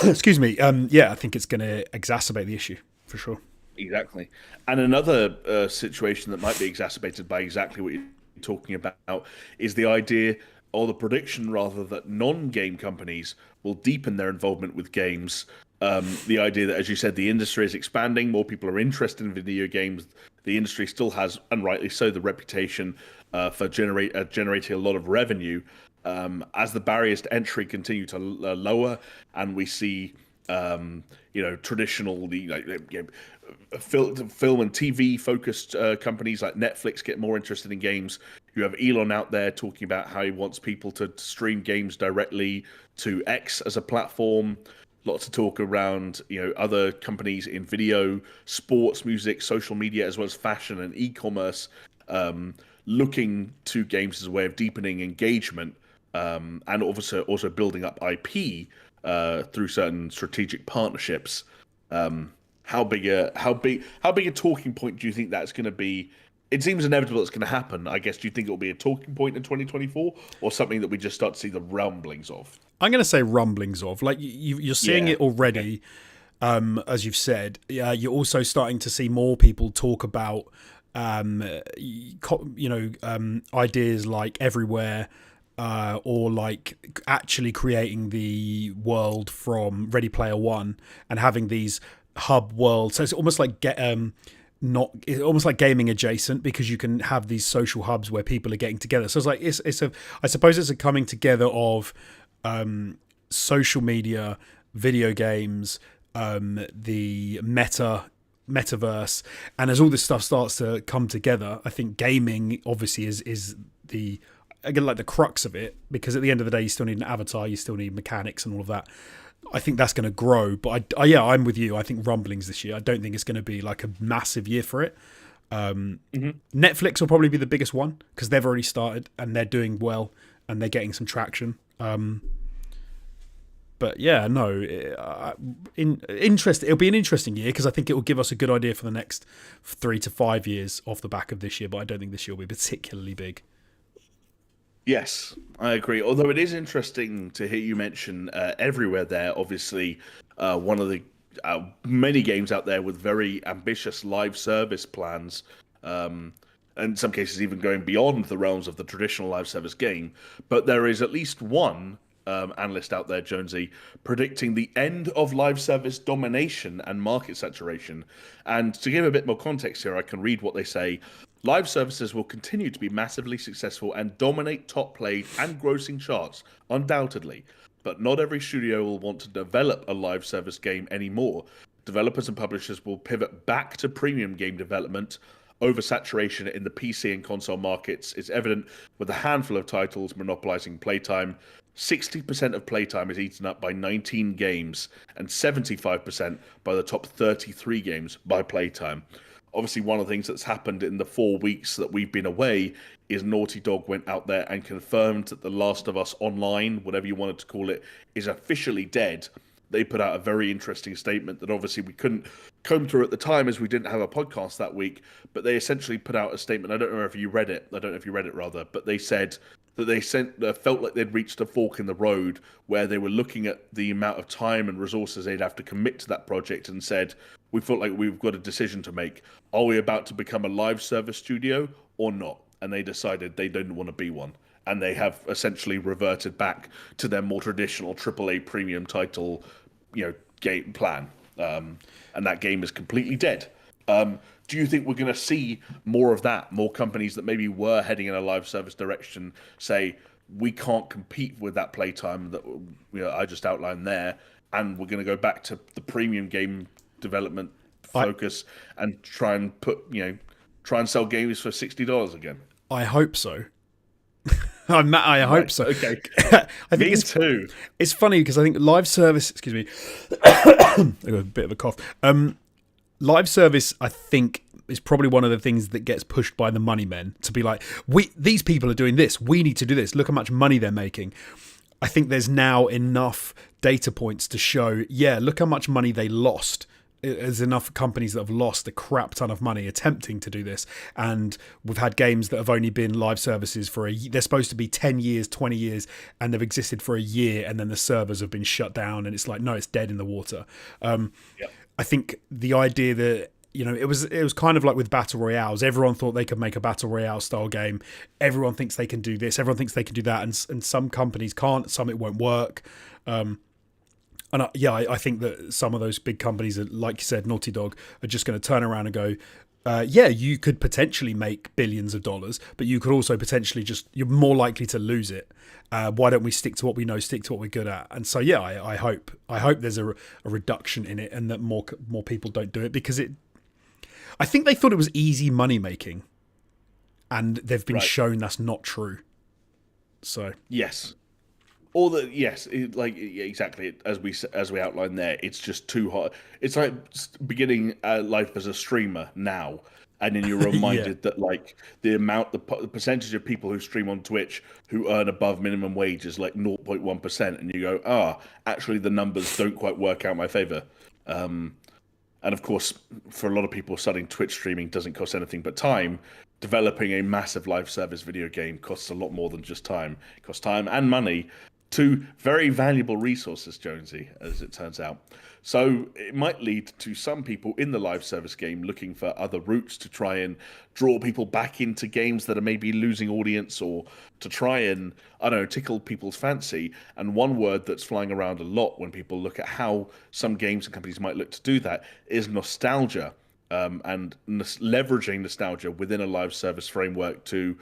excuse me. I think it's going to exacerbate the issue for sure. Exactly. And another situation that might be exacerbated by exactly what you're talking about is the idea, or the prediction rather, that non-game companies will deepen their involvement with games. The idea that, as you said, the industry is expanding, more people are interested in video games. The industry still has, and rightly so, the reputation for generating a lot of revenue. As the barriers to entry continue to lower, and we see traditional film and TV focused companies like Netflix get more interested in games. You have Elon out there talking about how he wants people to stream games directly to X as a platform. Lots of talk around other companies in video, sports, music, social media, as well as fashion and e-commerce, looking to games as a way of deepening engagement, and also building up IP through certain strategic partnerships. How big a talking point do you think that's going to be? It seems inevitable it's going to happen. I guess, do you think it will be a talking point in 2024, or something that we just start to see the rumblings of? I'm going to say rumblings of, like you're seeing Yeah. it already. As you've said, you're also starting to see more people talk about ideas like everywhere, or like actually creating the world from Ready Player One and having these hub worlds. So it's almost like it's almost like gaming adjacent, because you can have these social hubs where people are getting together. So I suppose it's a coming together of social media, video games, the metaverse, and as all this stuff starts to come together, I think gaming obviously is the, again, like the crux of it, because at the end of the day you still need an avatar, you still need mechanics and all of that. I think that's going to grow, but I'm with you. I think rumblings this year. I don't think it's going to be like a massive year for it. Netflix will probably be the biggest one because they've already started and they're doing well and they're getting some traction. But yeah, no, it'll be an interesting year because I think it will give us a good idea for the next 3 to 5 years off the back of this year. But I don't think this year will be particularly big. Yes, I agree. Although it is interesting to hear you mention everywhere there. Obviously, one of the many games out there with very ambitious live service plans, and in some cases even going beyond the realms of the traditional live service game. But there is at least one analyst out there, Jonesy, predicting the end of live service domination and market saturation. And to give a bit more context here, I can read what they say. Live services will continue to be massively successful and dominate top played and grossing charts, undoubtedly. But not every studio will want to develop a live service game anymore. Developers and publishers will pivot back to premium game development. Oversaturation in the PC and console markets is evident with a handful of titles monopolizing playtime. 60% of playtime is eaten up by 19 games, and 75% by the top 33 games by playtime. Obviously, one of the things that's happened in the 4 weeks that we've been away is Naughty Dog went out there and confirmed that The Last of Us Online, whatever you wanted to call it, is officially dead. They put out a very interesting statement that obviously we couldn't comb through at the time as we didn't have a podcast that week, but they essentially put out a statement. I don't know if you read it. I don't know if you read it, rather, but they said that they felt like they'd reached a fork in the road where they were looking at the amount of time and resources they'd have to commit to that project and said, we felt like we've got a decision to make. Are we about to become a live service studio or not? And they decided they didn't want to be one. And they have essentially reverted back to their more traditional AAA premium title, game plan. And that game is completely dead. Do you think we're going to see more of that? More companies that maybe were heading in a live service direction say, we can't compete with that playtime that I just outlined there, and we're going to go back to the premium game development focus and try and sell games for $60 again? I hope so. I hope so. Okay. I think it's too. It's funny because I think live service. Excuse me. I got a bit of a cough. Live service, I think, is probably one of the things that gets pushed by the money men to be like, these people are doing this. We need to do this. Look how much money they're making. I think there's now enough data points to show, look how much money they lost. There's enough companies that have lost a crap ton of money attempting to do this. And we've had games that have only been live services for they're supposed to be 10 years, 20 years, and they've existed for a year, and then the servers have been shut down, and it's like, no, it's dead in the water. I think the idea that, it was kind of like with battle royales. Everyone thought they could make a battle royale style game. Everyone thinks they can do this. Everyone thinks they can do that. And some companies can't. Some it won't work. I think that some of those big companies, like you said, Naughty Dog, are just going to turn around and go, you could potentially make billions of dollars, but you could also potentially you're more likely to lose it. Why don't we stick to what we know, stick to what we're good at? And so, I hope there's a reduction in it and that more people don't do it, because I think they thought it was easy money making, and they've been shown that's not true. So yes. Exactly as we outlined there. It's just too hard. It's like beginning life as a streamer now, and then you're reminded that the percentage of people who stream on Twitch who earn above minimum wage is like 0.1%, and you go, actually the numbers don't quite work out in my favor. And of course, for a lot of people, starting Twitch streaming doesn't cost anything but time. Developing a massive live service video game costs a lot more than just time. It costs time and money. Two very valuable resources, Jonesy, as it turns out. So it might lead to some people in the live service game looking for other routes to try and draw people back into games that are maybe losing audience, or to try and, tickle people's fancy. And one word that's flying around a lot when people look at how some games and companies might look to do that is nostalgia, and leveraging nostalgia within a live service framework to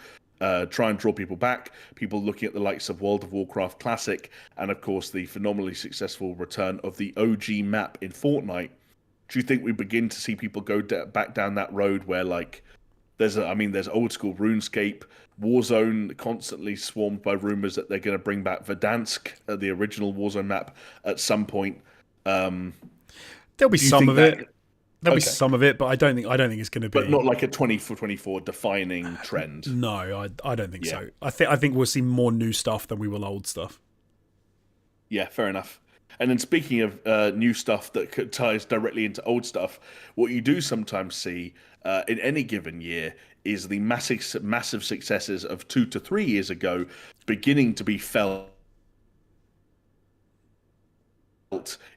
try and draw people back, people looking at the likes of World of Warcraft Classic, and of course the phenomenally successful return of the OG map in Fortnite. Do you think we begin to see people go back down that road where there's old school RuneScape, Warzone constantly swarmed by rumors that they're going to bring back Verdansk, the original Warzone map, at some point. There'll be some of it. There'll be some of it, but I don't think it's going to be. But not like a 24 defining trend. No, I don't think so. I think we'll see more new stuff than we will old stuff. Yeah, fair enough. And then speaking of new stuff that ties directly into old stuff, what you do sometimes see in any given year is the massive successes of 2 to 3 years ago beginning to be felt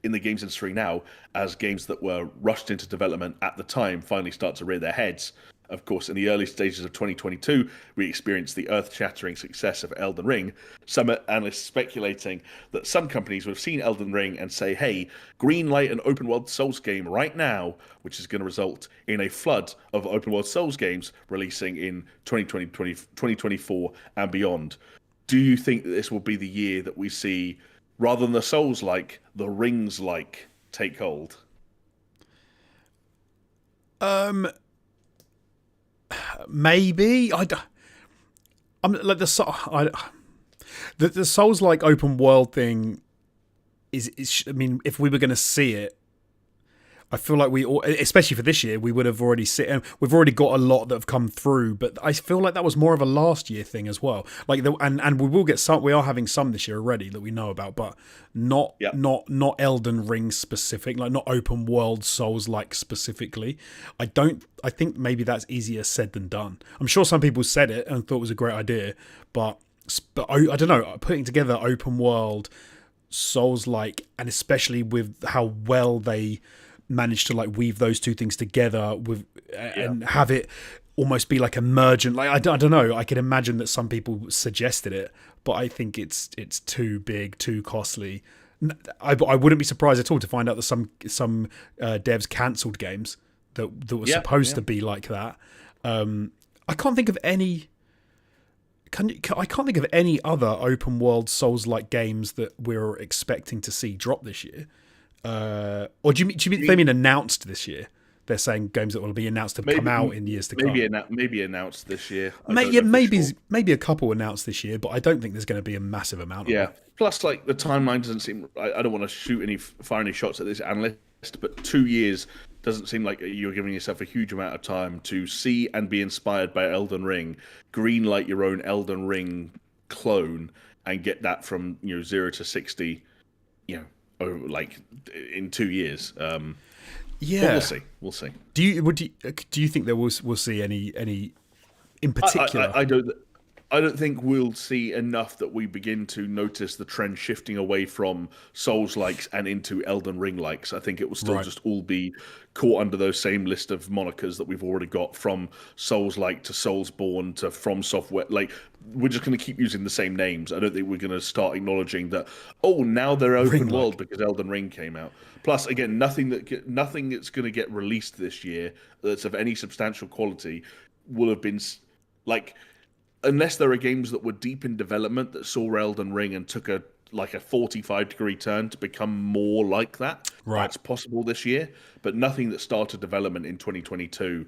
in the games industry now, as games that were rushed into development at the time finally start to rear their heads. Of course, in the early stages of 2022, we experienced the earth-shattering success of Elden Ring. Some analysts speculating that some companies would have seen Elden Ring and say, hey, green light an open-world Souls game right now, which is going to result in a flood of open-world Souls games releasing in 2024 and beyond. Do you think that this will be the year that we see, rather than the Souls-like, the Rings-like take hold? Maybe I'm like the Souls like open world thing is. I mean, if we were going to see it, I feel like especially for this year, we would have already seen. We've already got a lot that have come through, but I feel like that was more of a last year thing as well. Like and we will get some. We are having some this year already that we know about, but not Elden Ring specific, like not open world Souls like specifically. I think maybe that's easier said than done. I'm sure some people said it and thought it was a great idea, but I don't know. Putting together open world Souls like, and especially with how well they managed to like weave those two things together with and have it almost be like emergent. Like I don't know. I can imagine that some people suggested it, but I think it's too big, too costly. I wouldn't be surprised at all to find out that some devs cancelled games that were supposed to be like that. I can't think of any. I can't think of any other open world Souls like games that we're expecting to see drop this year. Or do you mean they mean announced this year? They're saying games that will be announced to come out in years to come. Maybe announced this year. Maybe a couple announced this year, but I don't think there's going to be a massive amount. Yeah. Plus, like the timeline doesn't seem. I don't want to fire any shots at this analyst, but 2 years doesn't seem like you're giving yourself a huge amount of time to see and be inspired by Elden Ring, greenlight your own Elden Ring clone, and get that from 0 to 60, like in 2 years. But we'll see. Do you think that we'll see any in particular? I don't think we'll see enough that we begin to notice the trend shifting away from Souls likes and into Elden Ring likes. I think it will still just all be caught under those same list of monikers that we've already got, from Souls like to Soulsborne to From Software. Like, we're just going to keep using the same names. I don't think we're going to start acknowledging that, now they're open world because Elden Ring came out. Plus, again, nothing that's going to get released this year that's of any substantial quality will have been like, unless there are games that were deep in development that saw Elden Ring and took a 45-degree turn to become more like that. Right. That's possible this year, but nothing that started development in 2022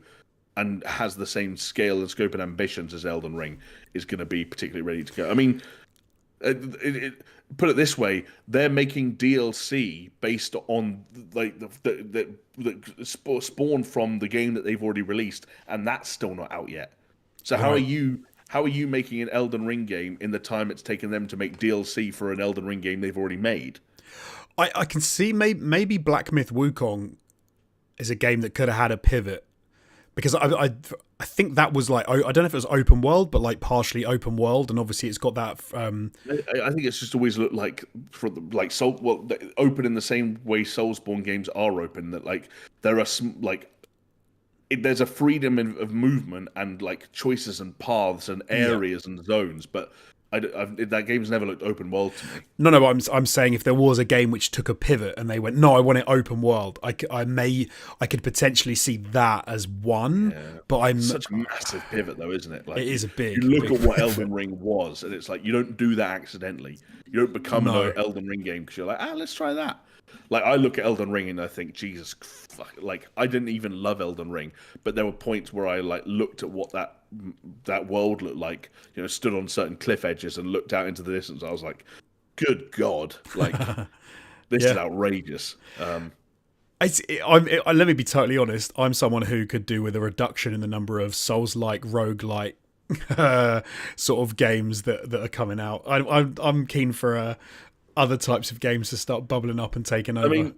and has the same scale and scope and ambitions as Elden Ring is going to be particularly ready to go. I mean, put it this way: they're making DLC based on like the spawn from the game that they've already released, and that's still not out yet. So how are you making an Elden Ring game in the time it's taken them to make DLC for an Elden Ring game they've already made? I can see maybe Black Myth Wukong is a game that could have had a pivot, because I think that was like, I don't know if it was open world, but like partially open world, and obviously it's got that. I think it's just always looked like open in the same way Soulsborne games are open. That like there are some like. There's a freedom of movement and like choices and paths and areas and zones, but that game's never looked open world to me. No, but I'm saying if there was a game which took a pivot and they went, no, I want it open world, I could potentially see that as one. Yeah. But it's such a massive pivot, though, isn't it? Like, it is a big. You look at what Elden Ring was, and it's like you don't do that accidentally. You don't become an Elden Ring game because you're like, let's try that. Like, I look at Elden Ring and I think, Jesus, fuck, like, I didn't even love Elden Ring, but there were points where I like looked at what that world looked like, stood on certain cliff edges and looked out into the distance. I was like, good God, like, this is outrageous. Let me be totally honest. I'm someone who could do with a reduction in the number of Souls-like, roguelike sort of games that are coming out. I'm keen for other types of games to start bubbling up and taking over. I mean,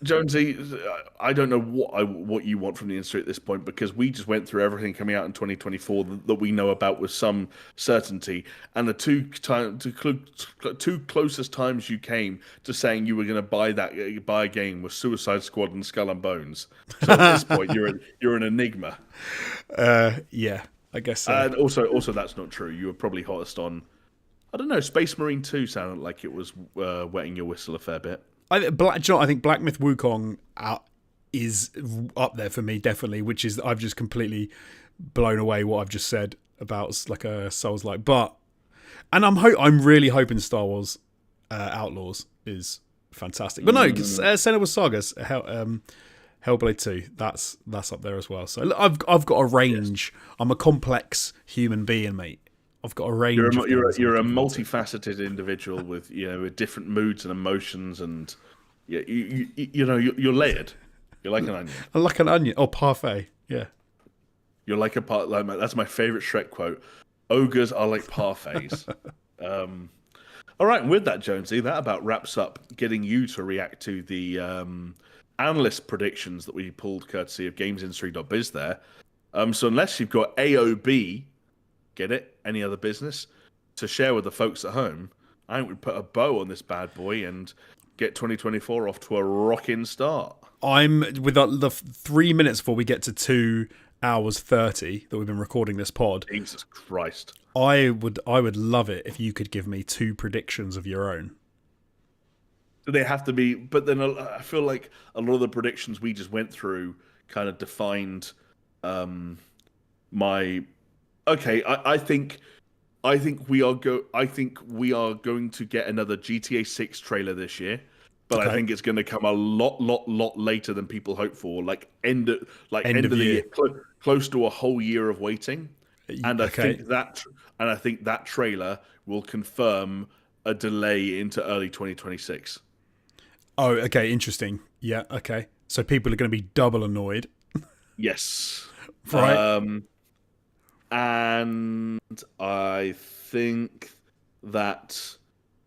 Jonesy, I don't know what you want from the industry at this point because we just went through everything coming out in 2024 that we know about with some certainty, and the two closest times you came to saying you were going to buy a game was Suicide Squad and Skull and Bones. So at this point, you're an enigma. Yeah, I guess so. And also that's not true. You were probably hottest on, I don't know, Space Marine 2 sounded like it was wetting your whistle a fair bit. I think Black Myth Wukong is up there for me, definitely, which is I've just completely blown away what I've just said about like a Souls-like. And I'm really hoping Star Wars Outlaws is fantastic. But no, Xenoblade Sagas, Hellblade 2, that's up there as well. So I've got a range. Yes. I'm a complex human being, mate. I've got a range. You're a multifaceted individual with with different moods and emotions, and you're layered. You're like an onion. I'm like an onion. Oh, parfait. Yeah. You're like that's my favorite Shrek quote. Ogres are like parfaits. All right, and with that, Jonesy, that about wraps up getting you to react to the analyst predictions that we pulled courtesy of GamesIndustry.biz there. So unless you've got AOB, get it? Any other business to share with the folks at home, I think we'd put a bow on this bad boy and get 2024 off to a rocking start. I'm with the 3 minutes before we get to 2 hours 30 that we've been recording this pod. Jesus Christ! I would love it if you could give me 2 predictions of your own. Do they have to be? But then I feel like a lot of the predictions we just went through kind of defined my. Okay, I think we are going to get another GTA 6 trailer this year, but okay. I think it's going to come a lot later than people hope for. Like end of the year, close to a whole year of waiting, and I think that trailer will confirm a delay into early 2026. Oh, okay, interesting. Yeah, okay. So people are going to be double annoyed. Yes, right. And I think that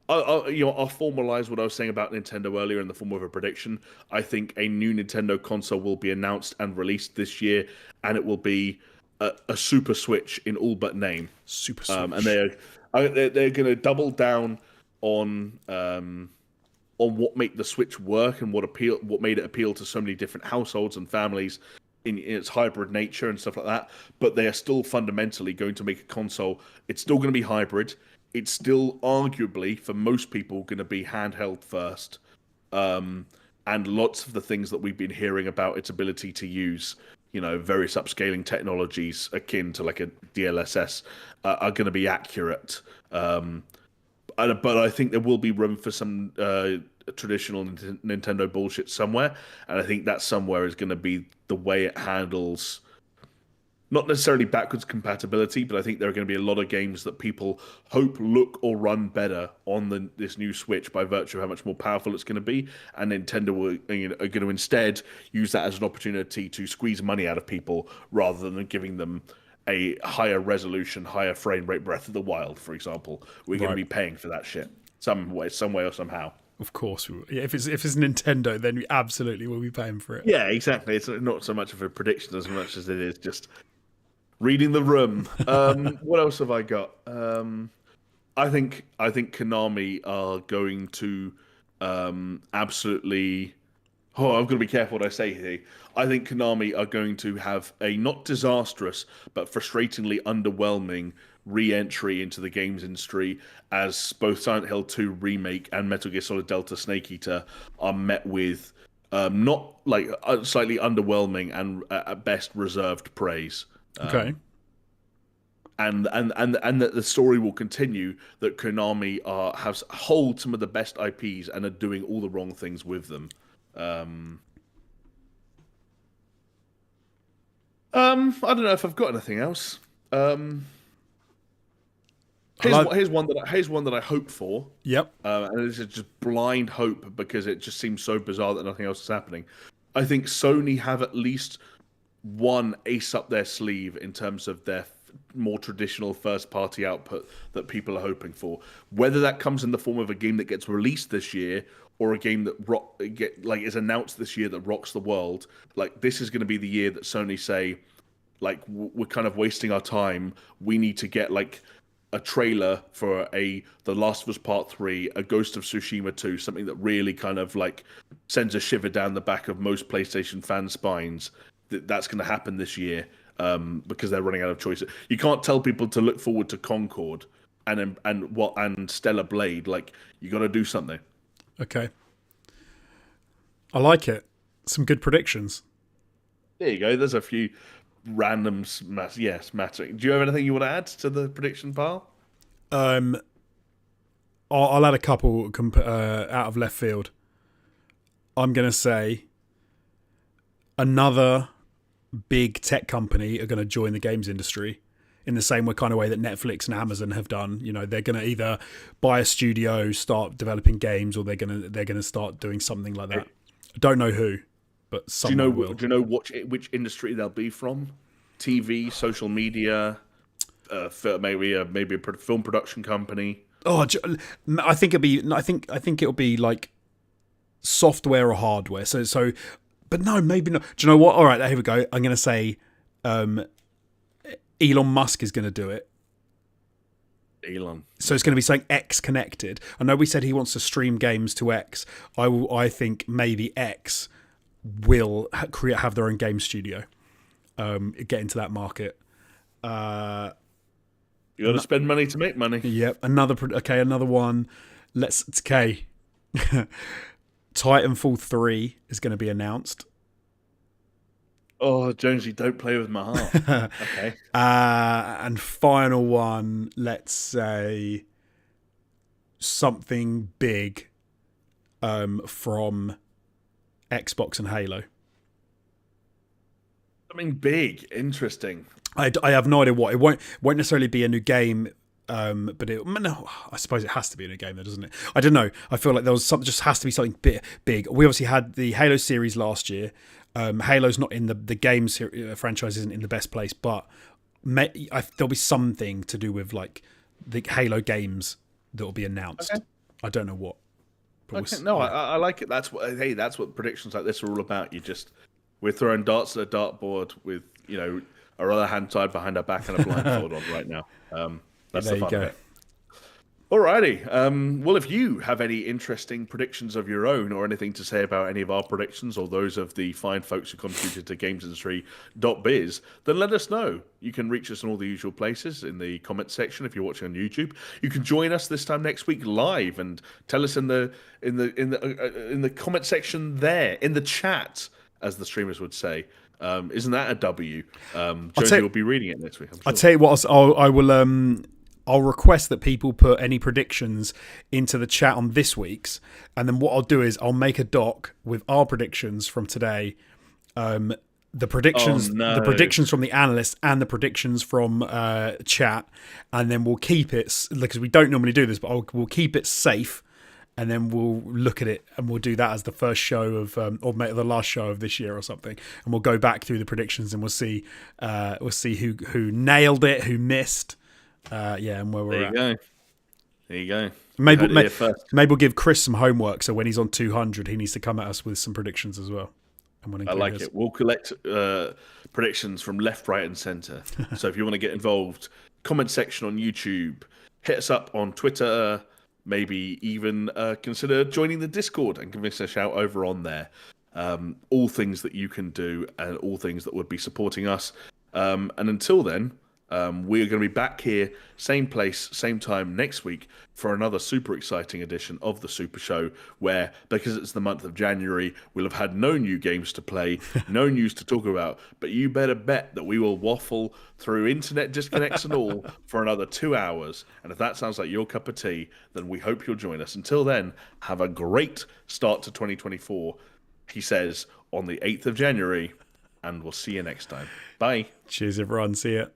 I'll formalize what I was saying about Nintendo earlier in the form of a prediction. I think a new Nintendo console will be announced and released this year, and it will be a Super Switch in all but name. Super Switch. And they're going to double down on what made the Switch work and what made it appeal to so many different households and families in its hybrid nature and stuff like that. But they are still fundamentally going to make a console. It's still going to be hybrid. It's still arguably, for most people, going to be handheld first. And lots of the things that we've been hearing about its ability to use, various upscaling technologies akin to like a DLSS are going to be accurate. But I think there will be room for some traditional Nintendo bullshit somewhere, and I think that somewhere is going to be the way it handles not necessarily backwards compatibility, but I think there are going to be a lot of games that people hope look or run better on this new Switch by virtue of how much more powerful it's going to be, and Nintendo are going to instead use that as an opportunity to squeeze money out of people rather than giving them a higher resolution, higher frame rate Breath of the Wild, for example. We're going to be paying for that shit some way or somehow. Of course, if it's Nintendo, then we absolutely will be paying for it. Yeah, exactly. It's not so much of a prediction as much as it is just reading the room. What else have I got? I think Konami are going to absolutely. Oh, I've got to be careful what I say here. I think Konami are going to have a not disastrous but frustratingly underwhelming re-entry into the games industry as both Silent Hill 2 Remake and Metal Gear Solid Delta Snake Eater are met with not like slightly underwhelming and at best reserved praise. Okay. And that the story will continue that Konami hold some of the best IPs and are doing all the wrong things with them. I don't know if I've got anything else. Here's one that I hope for. Yep. And this is just blind hope because it just seems so bizarre that nothing else is happening. I think Sony have at least one ace up their sleeve in terms of their more traditional first-party output that people are hoping for. Whether that comes in the form of a game that gets released this year or a game that is announced this year that rocks the world, like this is going to be the year that Sony say, like we're kind of wasting our time. We need to get like a trailer for The Last of Us Part 3, a Ghost of Tsushima 2, something that really kind of like sends a shiver down the back of most PlayStation fan spines. That's going to happen this year because they're running out of choices. You can't tell people to look forward to Concord and Stellar Blade. Like you got to do something. Okay, I like it. Some good predictions. There you go. There's a few random mattering. Do you have anything you want to add to the prediction pile? I'll add a couple out of left field. I'm going to say another big tech company are going to join the games industry in the same kind of way that Netflix and Amazon have done. You know, they're going to either buy a studio, start developing games, or they're going to start doing something like that. I don't know who, but someone will. Do you know which industry they'll be from? TV, social media, maybe a film production company. Oh, I think it'll be. I think it'll be like software or hardware. So, but no, maybe not. Do you know what? All right, here we go. I'm going to say Elon Musk is going to do it. Elon. So it's going to be something X connected. I know we said he wants to stream games to X. I think maybe X will have their own game studio. Get into that market. You got to spend money to make money. Yep. Another one. Titanfall 3 is going to be announced. Oh, Jonesy, don't play with my heart. Okay. And final one, let's say something big from Xbox and Halo. Something big, interesting. I have no idea what. It won't necessarily be a new game, but I suppose it has to be a new game, though, doesn't it? I don't know. I feel like just has to be something big. We obviously had the Halo series last year. Halo's not in the games franchise isn't in the best place, but there'll be something to do with like the Halo games that will be announced. Okay. I don't know what. Okay. I like it. That's what predictions like this are all about. We're throwing darts at a dartboard with our other hand tied behind our back and a blindfold on right now. That's the fun of it. Alrighty. Well, if you have any interesting predictions of your own or anything to say about any of our predictions or those of the fine folks who contributed to gamesindustry.biz, then let us know. You can reach us in all the usual places in the comment section if you're watching on YouTube. You can join us this time next week live and tell us in the comment section there, in the chat, as the streamers would say. Isn't that a W? Josie will be reading it next week, I'm sure. I'll tell you what, I will. I'll request that people put any predictions into the chat on this week's, and then what I'll do is I'll make a doc with our predictions from today, the predictions from the analysts and the predictions from chat, and then we'll keep it because we don't normally do this, but we'll keep it safe, and then we'll look at it and we'll do that as the first show of or the last show of this year or something, and we'll go back through the predictions and we'll see who nailed it, who missed. And where we're at. There you go. Maybe we'll give Chris some homework, so when he's on 200, he needs to come at us with some predictions as well. I like it. We'll collect predictions from left, right, and centre. So if you want to get involved, comment section on YouTube, hit us up on Twitter, maybe even consider joining the Discord and giving us a shout over on there. All things that you can do and all things that would be supporting us. And until then, we're going to be back here, same place, same time next week for another super exciting edition of the Super Show where, because it's the month of January, we'll have had no new games to play, no news to talk about, but you better bet that we will waffle through internet disconnects and all for another 2 hours. And if that sounds like your cup of tea, then we hope you'll join us. Until then, have a great start to 2024, he says, on the 8th of January, and we'll see you next time. Bye. Cheers, everyone. See ya.